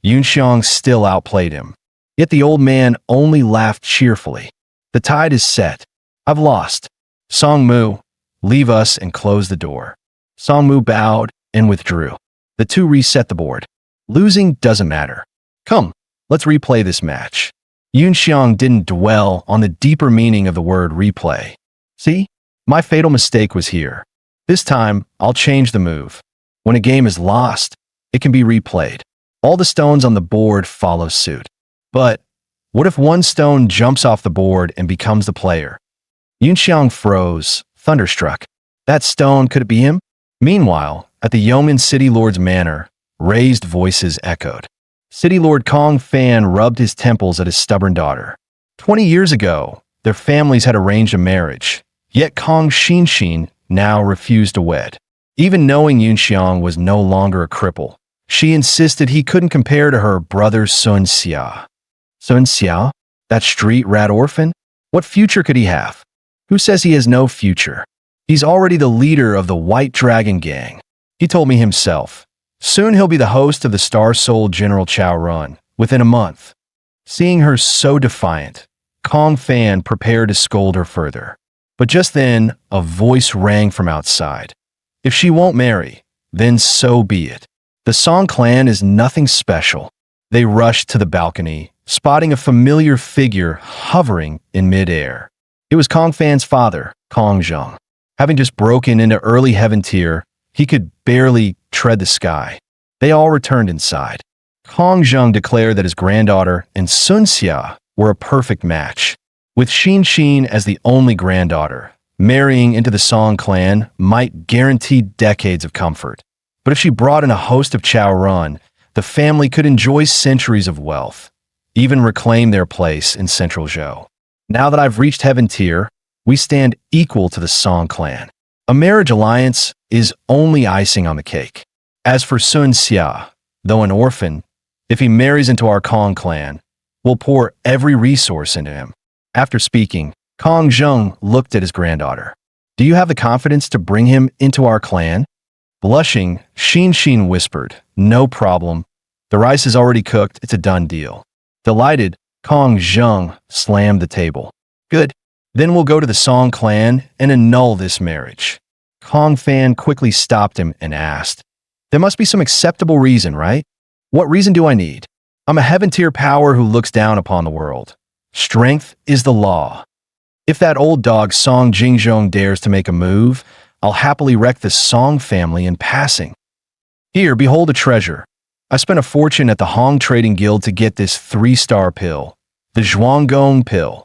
Yunxiang still outplayed him. Yet the old man only laughed cheerfully. The tide is set. I've lost. Song Mu, leave us and close the door. Song Mu bowed and withdrew. The two reset the board. Losing doesn't matter. Come, let's replay this match. Yun Xiang didn't dwell on the deeper meaning of the word replay. See, my fatal mistake was here. This time, I'll change the move. When a game is lost, it can be replayed. All the stones on the board follow suit. But what if one stone jumps off the board and becomes the player? Yun Xiang froze, thunderstruck. That stone, could it be him? Meanwhile, at the Yeoman City Lord's manor, raised voices echoed. City Lord Kong Fan rubbed his temples at his stubborn daughter. 20 years ago, their families had arranged a marriage, yet Kong Xinshin now refused to wed. Even knowing Yun Xiang was no longer a cripple, she insisted he couldn't compare to her brother Sun Xia. Sun Xia? That street rat orphan? What future could he have? Who says he has no future? He's already the leader of the White Dragon Gang. He told me himself. Soon he'll be the host of the Star Soul General Chao Run, within a month. Seeing her so defiant, Kong Fan prepared to scold her further. But just then, a voice rang from outside. If she won't marry, then so be it. The Song clan is nothing special. They rushed to the balcony, spotting a familiar figure hovering in midair. It was Kong Fan's father, Kong Zheng. Having just broken into early heaven tier, he could barely tread the sky. They all returned inside. Kong Zheng declared that his granddaughter and Sun Xia were a perfect match. With Xin as the only granddaughter, marrying into the Song clan might guarantee decades of comfort. But if she brought in a host of Chao Run, the family could enjoy centuries of wealth, even reclaim their place in Central Zhou. Now that I've reached heaven tier, we stand equal to the Song clan. A marriage alliance is only icing on the cake. As for Sun Xia, though an orphan, if he marries into our Kong clan, we'll pour every resource into him. After speaking, Kong Zheng looked at his granddaughter. Do you have the confidence to bring him into our clan? Blushing, Xin whispered, no problem. The rice is already cooked, it's a done deal. Delighted, Kong Zheng slammed the table. Good. Then we'll go to the Song clan and annul this marriage. Kong Fan quickly stopped him and asked, there must be some acceptable reason, right? What reason do I need? I'm a heaven-tier power who looks down upon the world. Strength is the law. If that old dog Song Jingzhong dares to make a move, I'll happily wreck the Song family in passing. Here, behold a treasure. I spent a fortune at the Hong Trading Guild to get this 3-star pill, the Zhuanggong pill.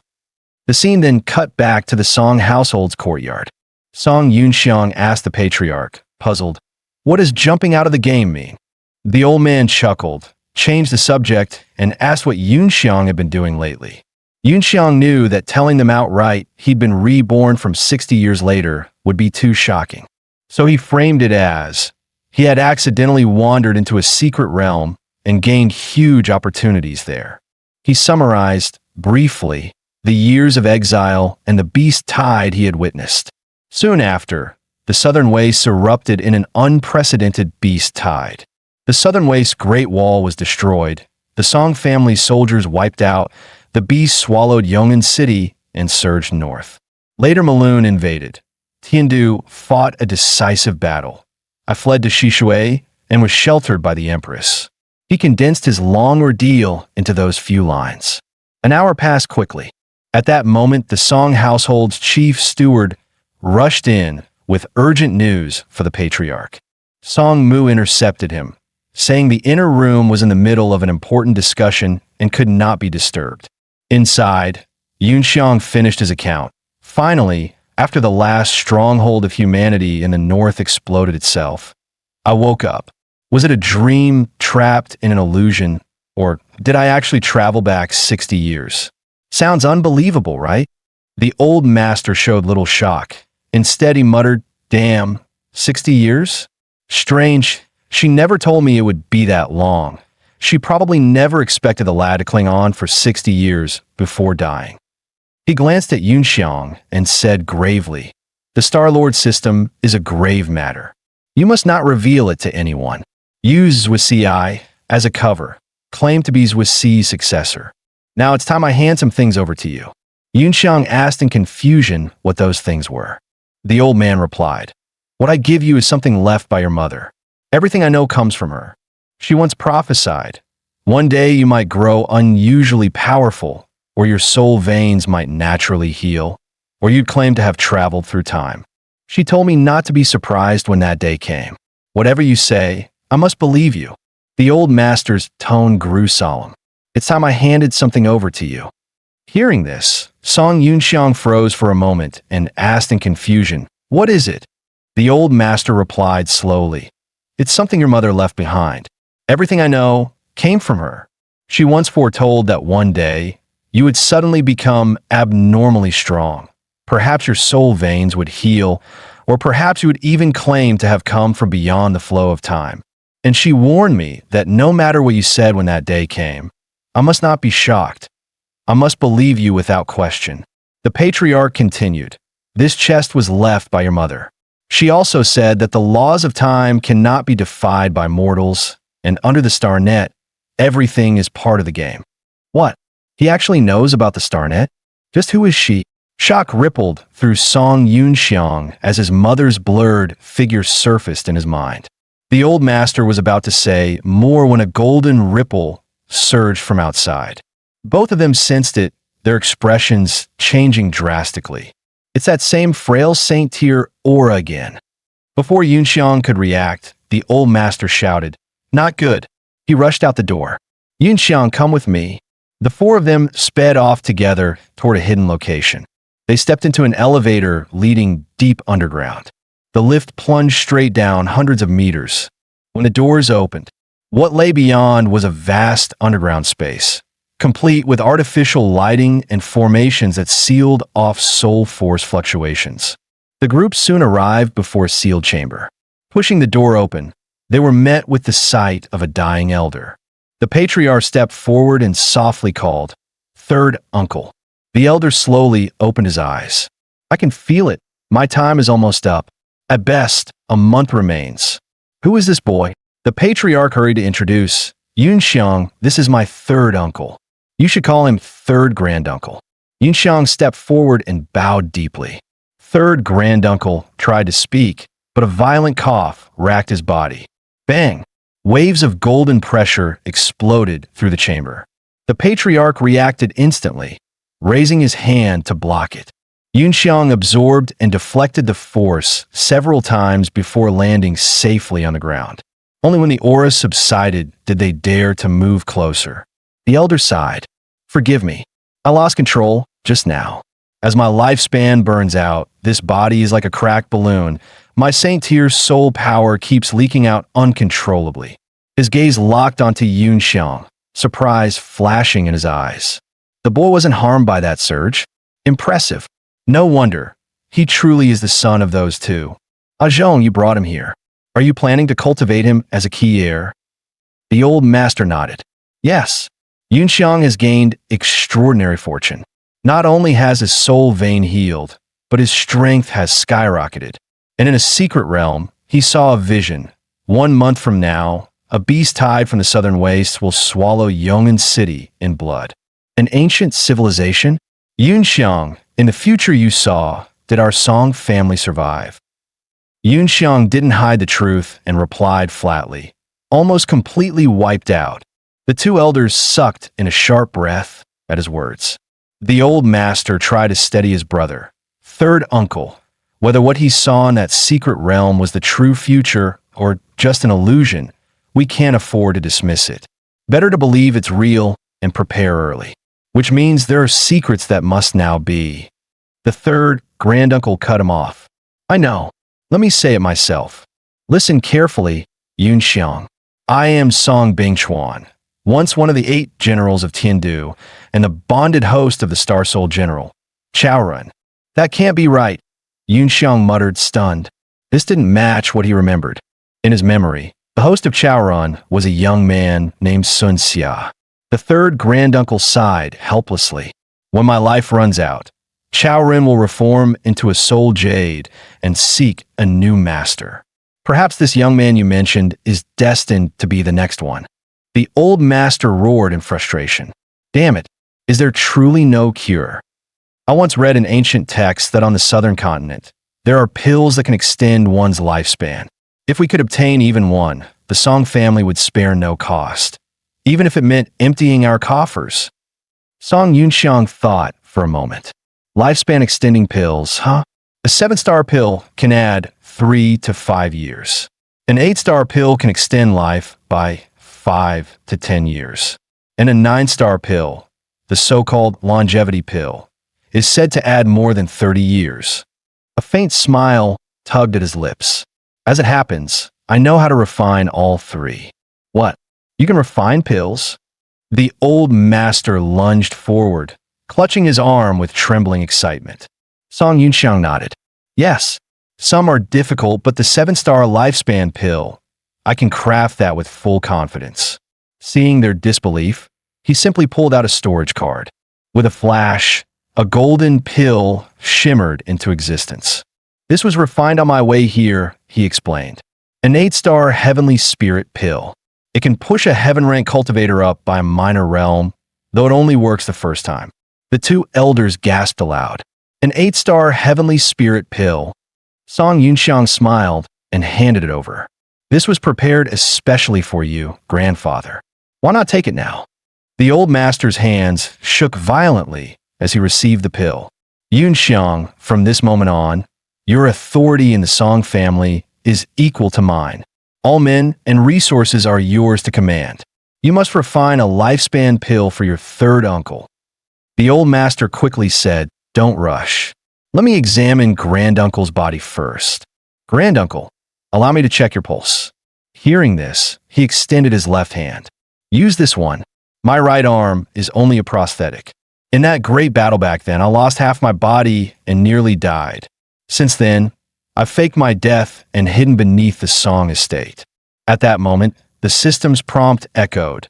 The scene then cut back to the Song household's courtyard. Song Yunxiang asked the patriarch, puzzled, what does jumping out of the game mean? The old man chuckled, changed the subject, and asked what Yunxiang had been doing lately. Yunxiang knew that telling them outright he'd been reborn from 60 years later would be too shocking. So he framed it as, he had accidentally wandered into a secret realm and gained huge opportunities there. He summarized, briefly, the years of exile and the beast tide he had witnessed. Soon after, the Southern Wastes erupted in an unprecedented beast tide. The Southern Wastes' Great Wall was destroyed, the Song family's soldiers wiped out, the beast swallowed Yong'an City and surged north. Later Maloon invaded. Tiandu fought a decisive battle. I fled to Shishui and was sheltered by the Empress. He condensed his long ordeal into those few lines. An hour passed quickly. At that moment, the Song household's chief steward rushed in with urgent news for the patriarch. Song Mu intercepted him, saying the inner room was in the middle of an important discussion and could not be disturbed. Inside, Yun Xiang finished his account. Finally, after the last stronghold of humanity in the north exploded itself, I woke up. Was it a dream trapped in an illusion, or did I actually travel back 60 years? Sounds unbelievable, right? The old master showed little shock. Instead, he muttered, damn, 60 years? Strange, she never told me it would be that long. She probably never expected the lad to cling on for 60 years before dying. He glanced at Yun Xiang and said gravely, the Star-Lord system is a grave matter. You must not reveal it to anyone. Use Zhuisi as a cover. Claim to be Zhuisi's successor. Now it's time I hand some things over to you. Yunxiang asked in confusion what those things were. The old man replied, what I give you is something left by your mother. Everything I know comes from her. She once prophesied, one day you might grow unusually powerful, or your soul veins might naturally heal, or you'd claim to have traveled through time. She told me not to be surprised when that day came. Whatever you say, I must believe you. The old master's tone grew solemn. It's time I handed something over to you. Hearing this, Song Yunxiang froze for a moment and asked in confusion, what is it? The old master replied slowly, it's something your mother left behind. Everything I know came from her. She once foretold that one day you would suddenly become abnormally strong. Perhaps your soul veins would heal, or perhaps you would even claim to have come from beyond the flow of time. And she warned me that no matter what you said when that day came, I must not be shocked. I must believe you without question. The patriarch continued, this chest was left by your mother. She also said that the laws of time cannot be defied by mortals, and under the star net, everything is part of the game. What? He actually knows about the star net? Just who is she? Shock rippled through Song Yunxiang as his mother's blurred figure surfaced in his mind. The old master was about to say more when a golden ripple surged from outside. Both of them sensed it, their expressions changing drastically. It's that same frail Saint Tier aura again. Before Yunxiang could react, the old master shouted, not good. He rushed out the door. Yunxiang, come with me. The four of them sped off together toward a hidden location. They stepped into an elevator leading deep underground. The lift plunged straight down hundreds of meters. When the doors opened, what lay beyond was a vast underground space, complete with artificial lighting and formations that sealed off soul force fluctuations. The group soon arrived before a sealed chamber. Pushing the door open, they were met with the sight of a dying elder. The patriarch stepped forward and softly called, third uncle. The elder slowly opened his eyes. I can feel it. My time is almost up. At best, a month remains. Who is this boy? The patriarch hurried to introduce, Yunxiang, this is my third uncle. You should call him third granduncle. Yunxiang stepped forward and bowed deeply. Third granduncle tried to speak, but a violent cough racked his body. Bang! Waves of golden pressure exploded through the chamber. The patriarch reacted instantly, raising his hand to block it. Yunxiang absorbed and deflected the force several times before landing safely on the ground. Only when the aura subsided did they dare to move closer. The elder sighed. Forgive me. I lost control just now. As my lifespan burns out, this body is like a cracked balloon. My Saint Tier's soul power keeps leaking out uncontrollably. His gaze locked onto Yunxiang, surprise flashing in his eyes. The boy wasn't harmed by that surge. Impressive. No wonder. He truly is the son of those two. Zhong, you brought him here. Are you planning to cultivate him as a key heir? The old master nodded. Yes. Yunxiang has gained extraordinary fortune. Not only has his soul vein healed, but his strength has skyrocketed. And in a secret realm, he saw a vision. 1 month from now, a beast tide from the southern wastes will swallow Yong'an City in blood. An ancient civilization? Yunxiang, in the future you saw, did our Song family survive? Yunxiang didn't hide the truth and replied flatly, almost completely wiped out. The two elders sucked in a sharp breath at his words. The old master tried to steady his brother. Third uncle, whether what he saw in that secret realm was the true future or just an illusion, we can't afford to dismiss it. Better to believe it's real and prepare early. Which means there are secrets that must now be. The third granduncle cut him off. I know. Let me say it myself. Listen carefully, Yunxiang. I am Song Bingchuan, once one of the 8 generals of Tiandu, and the bonded host of the Star Soul General, Chaorun. That can't be right, Yunxiang muttered, stunned. This didn't match what he remembered. In his memory, the host of Chaorun was a young man named Sun Xia. The third granduncle sighed helplessly. When my life runs out, Chaorun will reform into a soul jade and seek a new master. Perhaps this young man you mentioned is destined to be the next one. The old master roared in frustration. Damn it, Is there truly no cure? I once read in ancient texts that on the southern continent, there are pills that can extend one's lifespan. If we could obtain even one, the Song family would spare no cost, even if it meant emptying our coffers. Song Yunxiang thought for a moment. Lifespan extending pills, huh? A 7-star pill can add 3 to 5 years. An 8-star pill can extend life by 5 to 10 years. And a 9-star pill, the so-called longevity pill, is said to add more than 30 years. A faint smile tugged at his lips. As it happens, I know how to refine all three. What? You can refine pills? The old master lunged forward, clutching his arm with trembling excitement. Song Yunxiang nodded. Yes, some are difficult, but the 7-star lifespan pill, I can craft that with full confidence. Seeing their disbelief, he simply pulled out a storage card. With a flash, a golden pill shimmered into existence. This was refined on my way here, he explained. An 8-star heavenly spirit pill. It can push a heaven rank cultivator up by a minor realm, though it only works the first time. The two elders gasped aloud. An 8-star heavenly spirit pill. Song Yunxiang smiled and handed it over. This was prepared especially for you, grandfather. Why not take it now? The old master's hands shook violently as he received the pill. Yunxiang, from this moment on, your authority in the Song family is equal to mine. All men and resources are yours to command. You must refine a lifespan pill for your third uncle. The old master quickly said, don't rush. Let me examine granduncle's body first. Granduncle, allow me to check your pulse. Hearing this, he extended his left hand. Use this one. My right arm is only a prosthetic. In that great battle back then, I lost half my body and nearly died. Since then, I've faked my death and hidden beneath the Song estate. At that moment, the system's prompt echoed.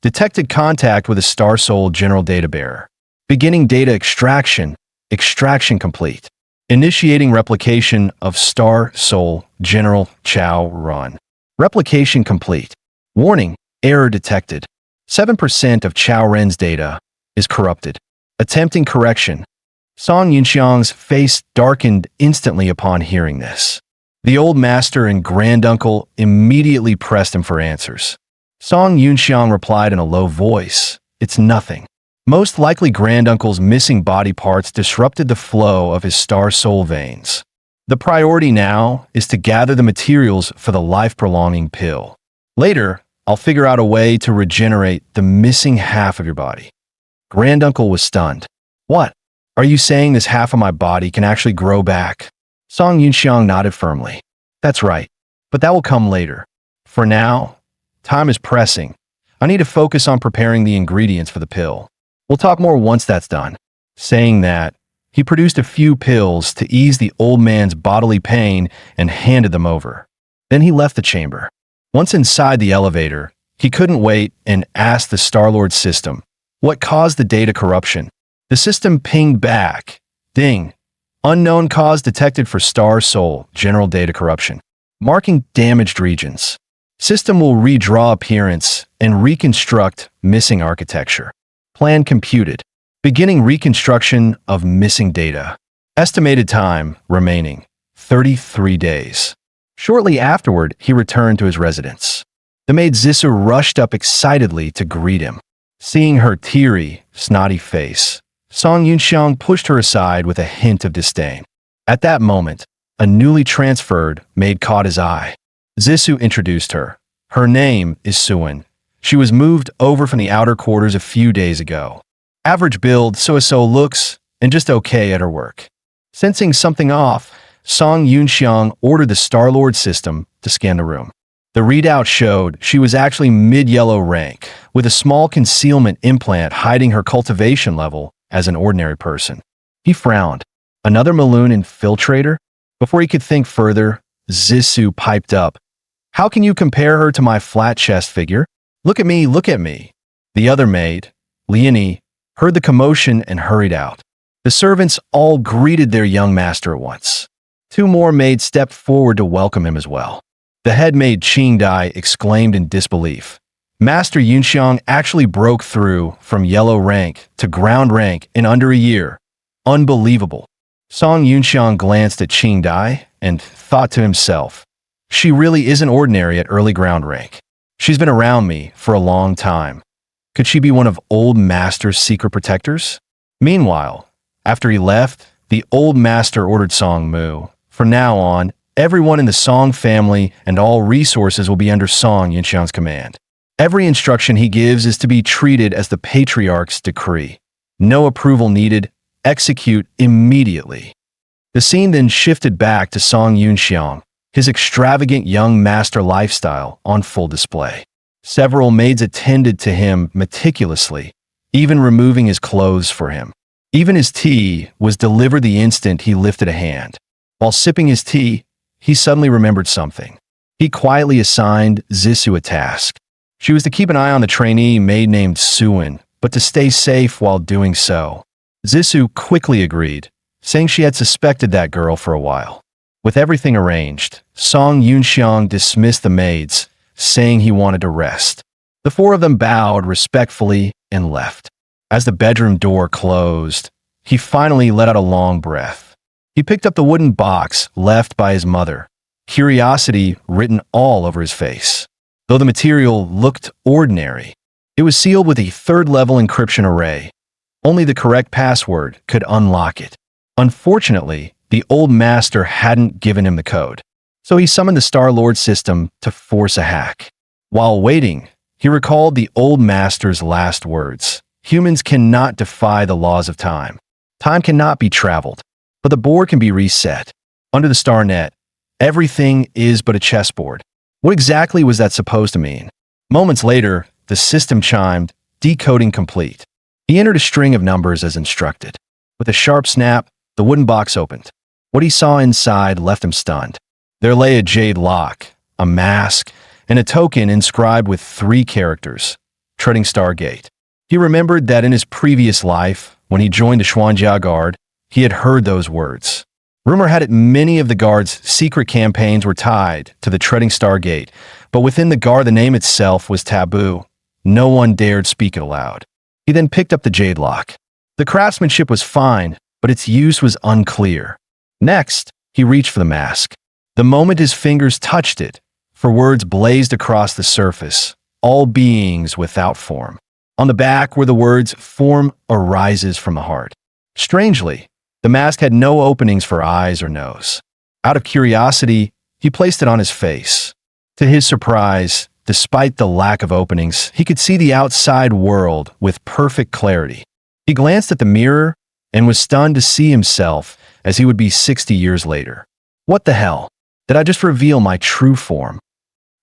Detected contact with a Star Soul general data bearer. Beginning data extraction. Extraction complete. Initiating replication of Star Soul General Chow Run. Replication complete. Warning, error detected. 7% of Chow Ren's data is corrupted. Attempting correction. Song Yunxiang's face darkened instantly upon hearing this. The old master and granduncle immediately pressed him for answers. Song Yunxiang replied in a low voice, it's nothing. Most likely granduncle's missing body parts disrupted the flow of his Star Soul veins. The priority now is to gather the materials for the life-prolonging pill. Later, I'll figure out a way to regenerate the missing half of your body. Granduncle was stunned. What? Are you saying this half of my body can actually grow back? Song Yunxiang nodded firmly. That's right, but that will come later. For now, time is pressing. I need to focus on preparing the ingredients for the pill. We'll talk more once that's done. Saying that, he produced a few pills to ease the old man's bodily pain and handed them over. Then he left the chamber. Once inside the elevator, he couldn't wait and asked the Star-Lord system, what caused the data corruption? The system pinged back. Ding. Unknown cause detected for Star Soul general data corruption. Marking damaged regions. System will redraw appearance and reconstruct missing architecture. Plan computed. Beginning reconstruction of missing data. Estimated time remaining 33 days. Shortly afterward, he returned to his residence. The maid Zissou rushed up excitedly to greet him. Seeing her teary, snotty face, Song Yunxiang pushed her aside with a hint of disdain. At that moment, a newly transferred maid caught his eye. Zissou introduced her. Her name is Suan. She was moved over from the outer quarters a few days ago. Average build, so looks, and just okay at her work. Sensing something off, Song Yunxiang ordered the Star-Lord system to scan the room. The readout showed she was actually mid-yellow rank, with a small concealment implant hiding her cultivation level as an ordinary person. He frowned. Another Maloon infiltrator? Before he could think further, Zissou piped up. How can you compare her to my flat chest figure? Look at me, look at me. The other maid, Liani, heard the commotion and hurried out. The servants all greeted their young master at once. Two more maids stepped forward to welcome him as well. The head maid Qing Dai exclaimed in disbelief. Master Yunxiang actually broke through from yellow rank to ground rank in under a year. Unbelievable. Song Yunxiang glanced at Qing Dai and thought to himself, she really isn't ordinary at early ground rank. She's been around me for a long time. Could she be one of Old Master's secret protectors? Meanwhile, after he left, the Old Master ordered Song Mu. From now on, everyone in the Song family and all resources will be under Song Yunxiang's command. Every instruction he gives is to be treated as the Patriarch's decree. No approval needed. Execute immediately. The scene then shifted back to Song Yunxiang, his extravagant young master lifestyle on full display. Several maids attended to him meticulously, even removing his clothes for him. Even his tea was delivered the instant he lifted a hand. While sipping his tea, he suddenly remembered something. He quietly assigned Zissou a task. She was to keep an eye on the trainee maid named Suin, but to stay safe while doing so. Zissou quickly agreed, saying she had suspected that girl for a while. With everything arranged, Song Yunxiang dismissed the maids, saying he wanted to rest. The four of them bowed respectfully and left. As the bedroom door closed, he finally let out a long breath. He picked up the wooden box left by his mother, curiosity written all over his face. Though the material looked ordinary, it was sealed with a third-level encryption array. Only the correct password could unlock it. Unfortunately, the Old Master hadn't given him the code, so he summoned the Star-Lord system to force a hack. While waiting, he recalled the Old Master's last words. Humans cannot defy the laws of time. Time cannot be traveled, but the board can be reset. Under the StarNet, everything is but a chessboard. What exactly was that supposed to mean? Moments later, the system chimed, decoding complete. He entered a string of numbers as instructed. With a sharp snap, the wooden box opened. What he saw inside left him stunned. There lay a jade lock, a mask, and a token inscribed with 3 characters, Treading Stargate. He remembered that in his previous life, when he joined the Xuanjia Guard, he had heard those words. Rumor had it many of the Guard's secret campaigns were tied to the Treading Stargate, but within the Guard the name itself was taboo. No one dared speak it aloud. He then picked up the jade lock. The craftsmanship was fine, but its use was unclear. Next, he reached for the mask. The moment his fingers touched it, for words blazed across the surface, all beings without form. On the back were the words, form arises from the heart. Strangely, the mask had no openings for eyes or nose. Out of curiosity, he placed it on his face. To his surprise, despite the lack of openings, he could see the outside world with perfect clarity. He glanced at the mirror and was stunned to see himself as he would be 60 years later. What the hell? Did I just reveal my true form?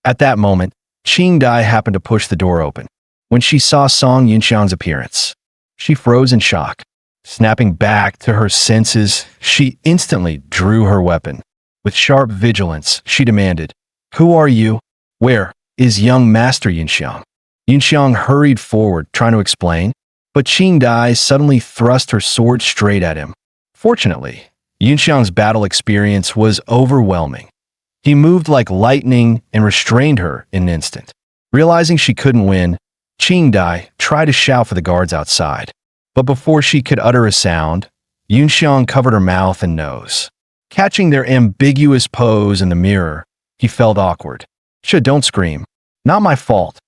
At that moment, Qing Dai happened to push the door open. When she saw Song Yunxiang's appearance, she froze in shock. Snapping back to her senses, she instantly drew her weapon. With sharp vigilance, she demanded, "Who are you? Where is young Master Yunxiang?" Yunxiang hurried forward, trying to explain, but Qing Dai suddenly thrust her sword straight at him. Fortunately, Yunxiang's battle experience was overwhelming. He moved like lightning and restrained her in an instant. Realizing she couldn't win, Qing Dai tried to shout for the guards outside. But before she could utter a sound, Yunxiang covered her mouth and nose. Catching their ambiguous pose in the mirror, he felt awkward. Don't scream. Not my fault.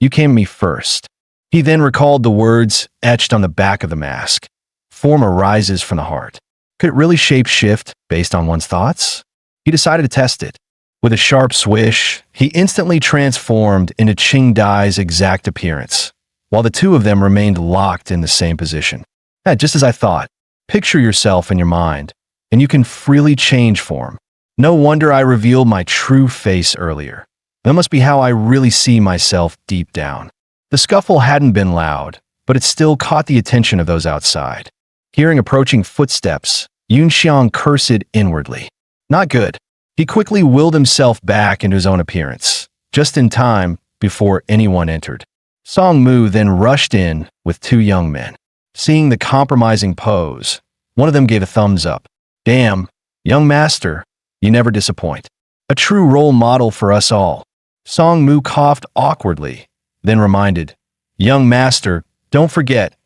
You came to me first." He then recalled the words etched on the back of the mask. Form arises from the heart. Could it really shape-shift based on one's thoughts? He decided to test it. With a sharp swish, he instantly transformed into Qing Dai's exact appearance, while the two of them remained locked in the same position. Just as I thought. Picture yourself in your mind, and you can freely change form. No wonder I revealed my true face earlier. That must be how I really see myself deep down. The scuffle hadn't been loud, but it still caught the attention of those outside. Hearing approaching footsteps, Yunxiang cursed inwardly. Not good. He quickly willed himself back into his own appearance, just in time before anyone entered. Song Mu then rushed in with 2 young men. Seeing the compromising pose, one of them gave a thumbs up. "Damn, young master, you never disappoint. A true role model for us all." Song Mu coughed awkwardly, then reminded, "Young master, don't forget,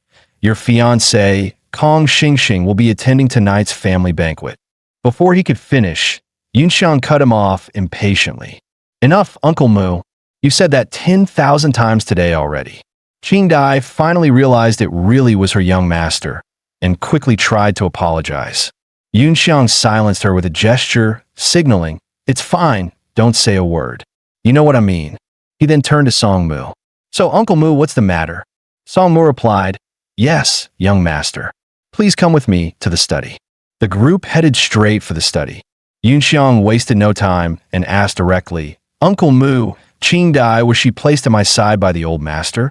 your fiancée, Kong Xingxing, will be attending tonight's family banquet." Before he could finish, Yunxiang cut him off impatiently. "Enough, Uncle Mu. You said that 10,000 times today already." Qing Dai finally realized it really was her young master and quickly tried to apologize. Yunxiang silenced her with a gesture, signaling, "It's fine, don't say a word. You know what I mean." He then turned to Song Mu. "So, Uncle Mu, what's the matter?" Song Mu replied, "Yes, young master. Please come with me to the study." The group headed straight for the study. Yunxiang wasted no time and asked directly, "Uncle Mu, Qing Dai, was she placed at my side by the old master?"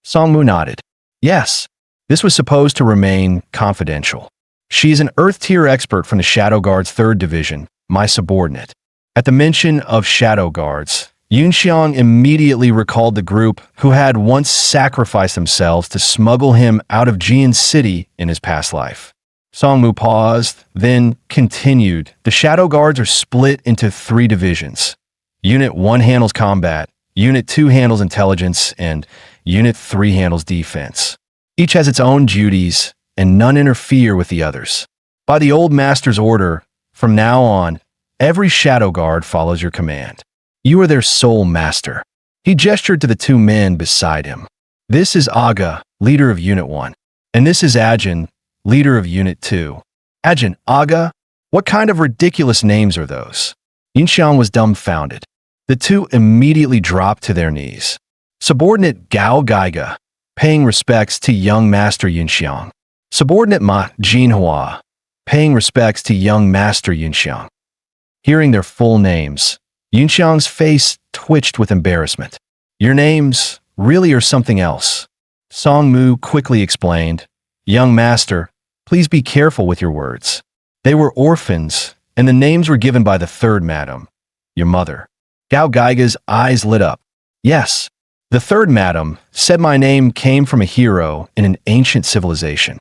Song Mu nodded. "Yes, this was supposed to remain confidential. She is an Earth-tier expert from the Shadow Guard's 3rd Division, my subordinate." At the mention of Shadow Guards, Yunxiang immediately recalled the group who had once sacrificed themselves to smuggle him out of Jian City in his past life. Song Mu paused, then continued. "The Shadow Guards are split into 3 divisions. Unit 1 handles combat, Unit 2 handles intelligence, and Unit 3 handles defense. Each has its own duties, and none interfere with the others. By the old master's order, from now on, every Shadow Guard follows your command. You are their sole master." He gestured to the 2 men beside him. "This is Aga, leader of Unit 1, and this is Ajin, leader of Unit 2. "Ajin, Aga? What kind of ridiculous names are those?" Yunxiang was dumbfounded. The 2 immediately dropped to their knees. Subordinate Gao Gaiga, paying respects to young master Yunxiang. Subordinate MANHWA, paying respects to young master Yunxiang. Hearing their full names, Yunxiang's face twitched with embarrassment. "Your names really are something else." Song Mu quickly explained, "Young master, please be careful with your words. They were orphans, and the names were given by the 3rd madam, your mother." Gao Gaiga's eyes lit up. "Yes, the 3rd madam said my name came from a hero in an ancient civilization."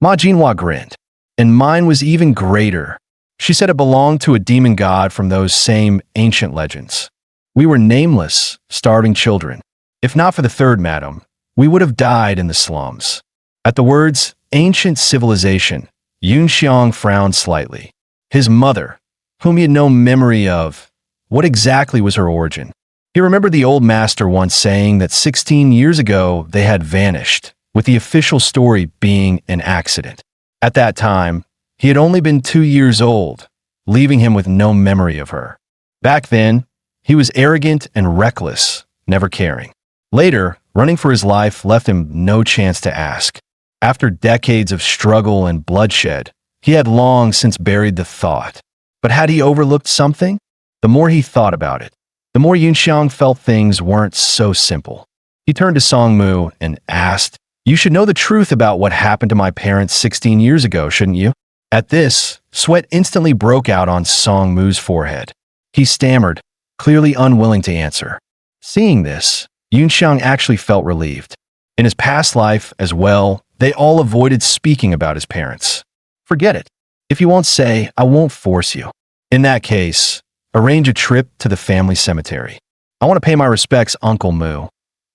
Ma Jinhua grinned. "And mine was even greater. She said it belonged to a demon god from those same ancient legends. We were nameless, starving children. If not for the 3rd madam, we would have died in the slums." At the words, ancient civilization, Yunxiang frowned slightly. His mother, whom he had no memory of, what exactly was her origin? He remembered the old master once saying that 16 years ago they had vanished, with the official story being an accident. At that time, he had only been 2 years old, leaving him with no memory of her. Back then, he was arrogant and reckless, never caring. Later, running for his life left him no chance to ask. After decades of struggle and bloodshed, he had long since buried the thought. But had he overlooked something? The more he thought about it, the more Yunxiang felt things weren't so simple. He turned to Song Mu and asked, "You should know the truth about what happened to my parents 16 years ago, shouldn't you?" At this, sweat instantly broke out on Song Mu's forehead. He stammered, clearly unwilling to answer. Seeing this, Yunxiang actually felt relieved. In his past life as well, they all avoided speaking about his parents. "Forget it. If you won't say, I won't force you. In that case, arrange a trip to the family cemetery. I want to pay my respects, Uncle Mu.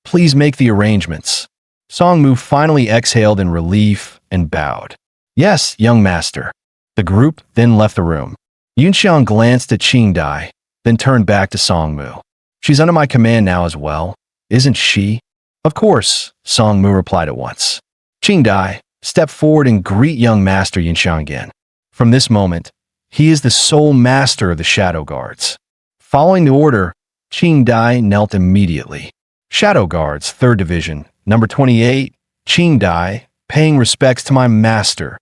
Please make the arrangements." Song Mu finally exhaled in relief and bowed. "Yes, young master." The group then left the room. Yunxiang glanced at Qing Dai, then turned back to Song Mu. "She's under my command now as well, isn't she?" "Of course," Song Mu replied at once. Qing Dai, step forward and greet young master Yunxiang again. From this moment, he is the sole master of the Shadow Guards. Following the order, Qing Dai knelt immediately. Shadow Guards, 3rd Division, number 28, Qing Dai, paying respects to my master.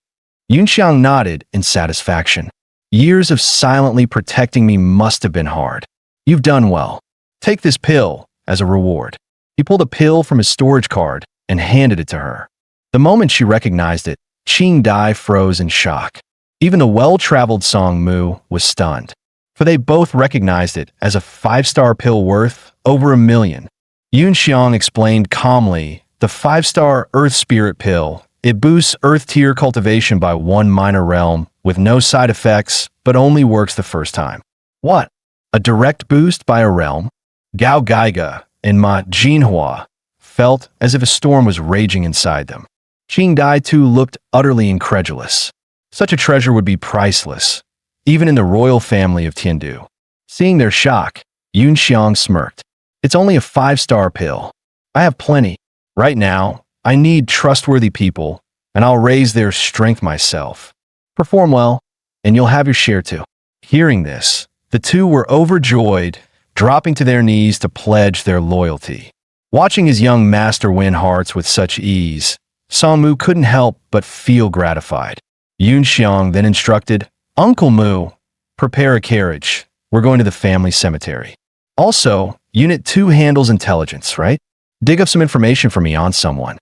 Yunxiang nodded in satisfaction. "Years of silently protecting me must have been hard. You've done well. Take this pill as a reward." He pulled a pill from his storage card and handed it to her. The moment she recognized it, Qing Dai froze in shock. Even the well-traveled Song Mu was stunned, for they both recognized it as a 5-star pill worth over $1 million. Yunxiang explained calmly, "The 5-star Earth Spirit pill. It boosts Earth-tier cultivation by 1 minor realm, with no side effects, but only works the first time." "What? A direct boost by a realm?" Gao Gaiga, and MANHWA felt as if a storm was raging inside them. Qing Dai too looked utterly incredulous. Such a treasure would be priceless, even in the royal family of Tiandu. Seeing their shock, Yun Xiang smirked. It's only a 5-star pill. I have plenty. Right now, I need trustworthy people, and I'll raise their strength myself. Perform well, and you'll have your share too. Hearing this, the two were overjoyed, dropping to their knees to pledge their loyalty. Watching his young master win hearts with such ease, Song Mu couldn't help but feel gratified. Yun Xiang then instructed, Uncle Mu, prepare a carriage. We're going to the family cemetery. Also, Unit 2 handles intelligence, right? Dig up some information for me on someone.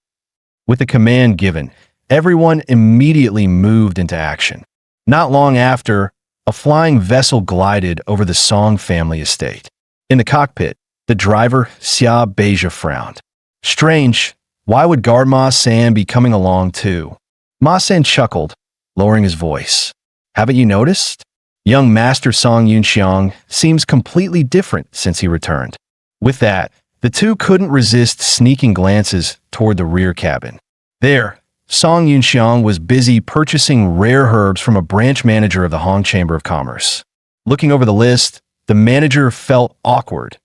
With the command given, everyone immediately moved into action. Not long after, a flying vessel glided over the Song family estate. In the cockpit, the driver, Xia Beija, frowned. Strange, why would guard Ma San be coming along too? Ma San chuckled, lowering his voice. Haven't you noticed? Young Master Song Yunxiang seems completely different since he returned. With that, the two couldn't resist sneaking glances toward the rear cabin. There, Song Yunxiang was busy purchasing rare herbs from a branch manager of the Hong Chamber of Commerce. Looking over the list, the manager felt awkward.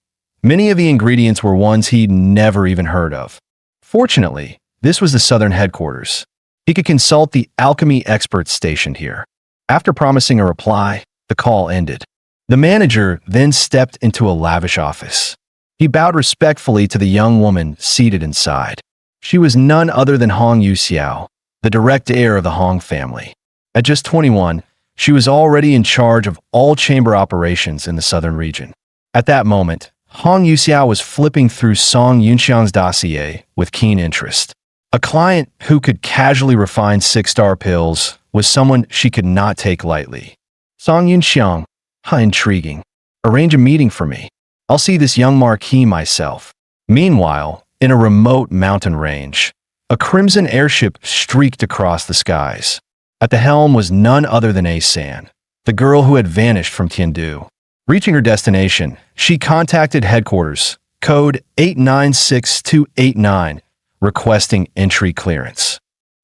Many of the ingredients were ones he'd never even heard of. Fortunately, this was the southern headquarters. He could consult the alchemy experts stationed here. After promising a reply, the call ended. The manager then stepped into a lavish office. He bowed respectfully to the young woman seated inside. She was none other than Hong Yuxiao, the direct heir of the Hong family. At just 21, she was already in charge of all chamber operations in the southern region. At that moment, Hong Yuxiao was flipping through Song Yunxiang's dossier with keen interest. A client who could casually refine 6-star pills was someone she could not take lightly. Song Yunxiang, how intriguing. Arrange a meeting for me. I'll see this young marquis myself. Meanwhile, in a remote mountain range, a crimson airship streaked across the skies. At the helm was none other than A San, the girl who had vanished from Tiandu. Reaching her destination, she contacted headquarters, code 896289, requesting entry clearance.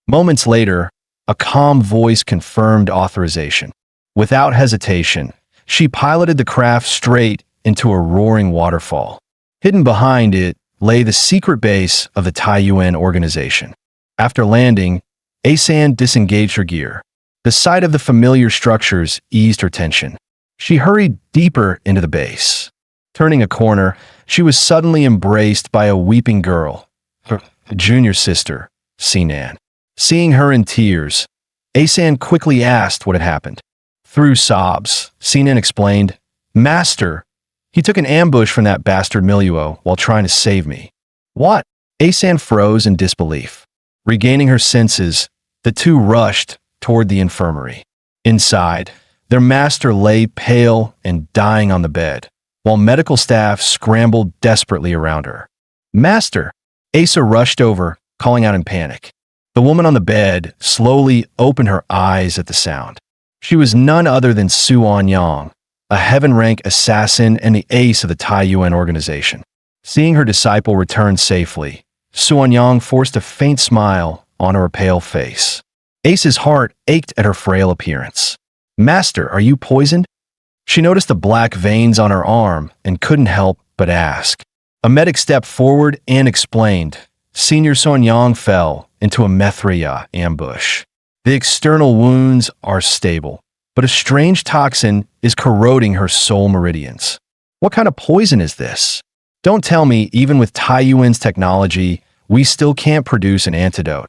Moments later, a calm voice confirmed authorization. Without hesitation, she piloted the craft straight into a roaring waterfall. Hidden behind it lay the secret base of the Taiyuan organization. After landing, A-San disengaged her gear. The sight of the familiar structures eased her tension. She hurried deeper into the base. Turning a corner, she was suddenly embraced by a weeping girl, her junior sister, Sinan. Seeing her in tears, A-San quickly asked what had happened. Through sobs, Sinan explained, Master, he took an ambush from that bastard Miluo while trying to save me. What? A-San froze in disbelief. Regaining her senses, the two rushed toward the infirmary. Inside, their master lay pale and dying on the bed, while medical staff scrambled desperately around her. Master! Asa rushed over, calling out in panic. The woman on the bed slowly opened her eyes at the sound. She was none other than Su Anyang, a heaven-rank assassin and the ace of the Taiyuan organization. Seeing her disciple return safely, Su Anyang forced a faint smile on her pale face. Ace's heart ached at her frail appearance. Master, are you poisoned? She noticed the black veins on her arm and couldn't help but ask. A medic stepped forward and explained. Senior Su Anyang fell into a Mithria ambush. The external wounds are stable, but a strange toxin is corroding her soul meridians. What kind of poison is this? Don't tell me even with Taiyuan's technology, we still can't produce an antidote.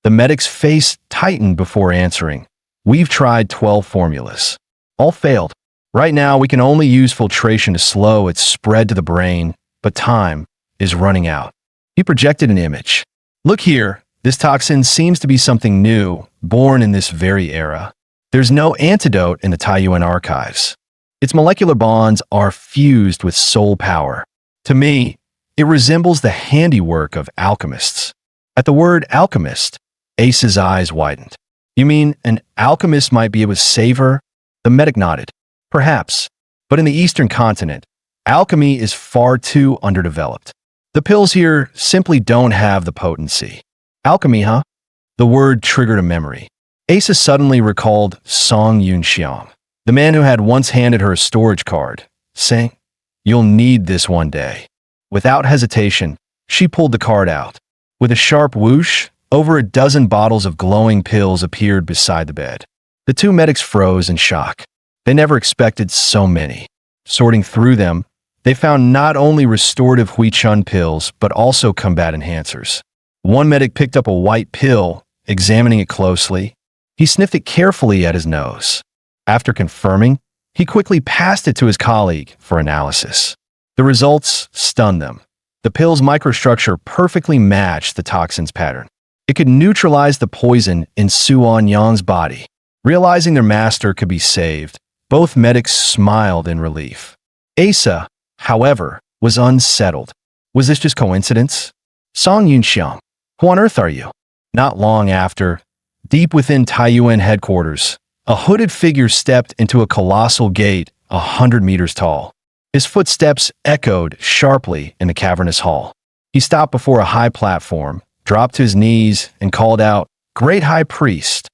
The medic's face tightened before answering. We've tried 12 formulas. All failed. Right now, we can only use filtration to slow its spread to the brain, but time is running out. He projected an image. Look here, this toxin seems to be something new, born in this very era. There's no antidote in the Taiyuan archives. Its molecular bonds are fused with soul power. To me, it resembles the handiwork of alchemists. At the word alchemist, Ace's eyes widened. You mean an alchemist might be able to save her? The medic nodded. Perhaps. But in the eastern continent, Alchemy is far too underdeveloped. The pills here simply don't have the potency. Alchemy, huh? The word triggered a memory. Asa suddenly recalled Song Yunxiang, the man who had once handed her a storage card, saying, "You'll need this one day." Without hesitation, she pulled the card out. With a sharp whoosh, over a dozen bottles of glowing pills appeared beside the bed. The two medics froze in shock. They never expected so many. Sorting through them, they found not only restorative Huichun pills, but also combat enhancers. One medic picked up a white pill, examining it closely. He sniffed it carefully at his nose. After confirming, he quickly passed it to his colleague for analysis. The results stunned them. The pill's microstructure perfectly matched the toxin's pattern. It could neutralize the poison in Suan Yang's body. Realizing their master could be saved, both medics smiled in relief. Asa, however, was unsettled. Was this just coincidence? Song Yunxiang, who on earth are you? Not long after, deep within Taiyuan headquarters, a hooded figure stepped into a colossal gate 100 meters tall. His footsteps echoed sharply in the cavernous hall. He stopped before a high platform, dropped to his knees, and called out, "Great High Priest."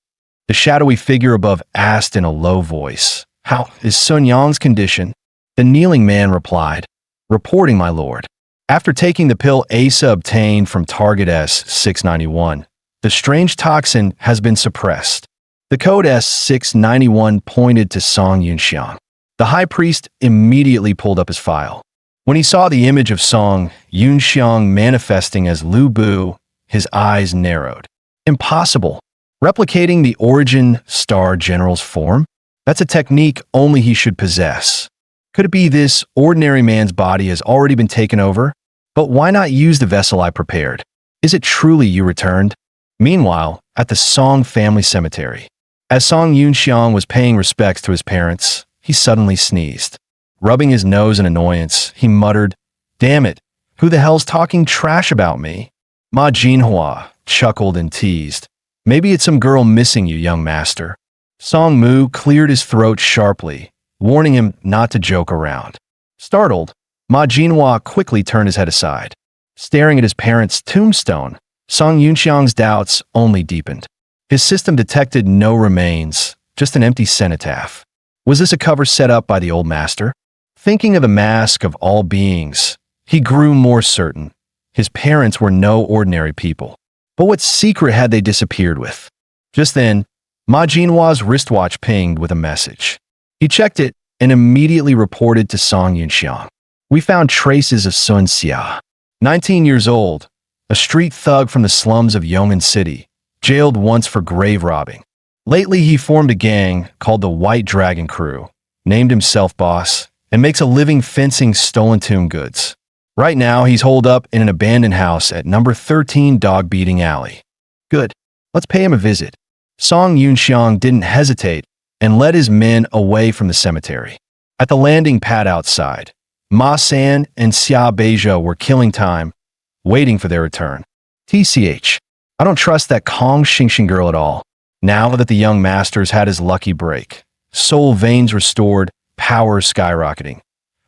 The shadowy figure above asked in a low voice, "How is Sun Yang's condition?" The kneeling man replied, "Reporting, my lord. After taking the pill Asa obtained from Target S-691, the strange toxin has been suppressed." The code S-691 pointed to Song Yunxiang. The high priest immediately pulled up his file. When he saw the image of Song Yunxiang manifesting as Lu Bu, his eyes narrowed. Impossible. Replicating the Origin Star General's form? That's a technique only he should possess. Could it be this ordinary man's body has already been taken over? But why not use the vessel I prepared? Is it truly you returned? Meanwhile, at the Song family cemetery, as Song Yunxiang was paying respects to his parents, he suddenly sneezed. Rubbing his nose in annoyance, he muttered, "Damn it, who the hell's talking trash about me?" Ma Jinhua chuckled and teased, "Maybe it's some girl missing you, young master." Song Mu cleared his throat sharply, warning him not to joke around. Startled, Ma Jinhua quickly turned his head aside. Staring at his parents' tombstone, Song Yunxiang's doubts only deepened. His system detected no remains, just an empty cenotaph. Was this a cover set up by the old master? Thinking of the mask of all beings, he grew more certain. His parents were no ordinary people. But what secret had they disappeared with? Just then, Ma Jinhua's wristwatch pinged with a message. He checked it and immediately reported to Song Yunxiang. "We found traces of Sun Xia, 19 years old, a street thug from the slums of Yong'an City, jailed once for grave robbing. Lately, he formed a gang called the White Dragon Crew, named himself boss, and makes a living fencing stolen tomb goods. Right now, he's holed up in an abandoned house at number 13 Dog Beating Alley." "Good. Let's pay him a visit." Song Yunxiang didn't hesitate and led his men away from the cemetery. At the landing pad outside, Ma San and Xia Beija were killing time, waiting for their return. "TCH, I don't trust that Kong Xingxing girl at all. Now that the young master's had his lucky break, soul veins restored, power skyrocketing.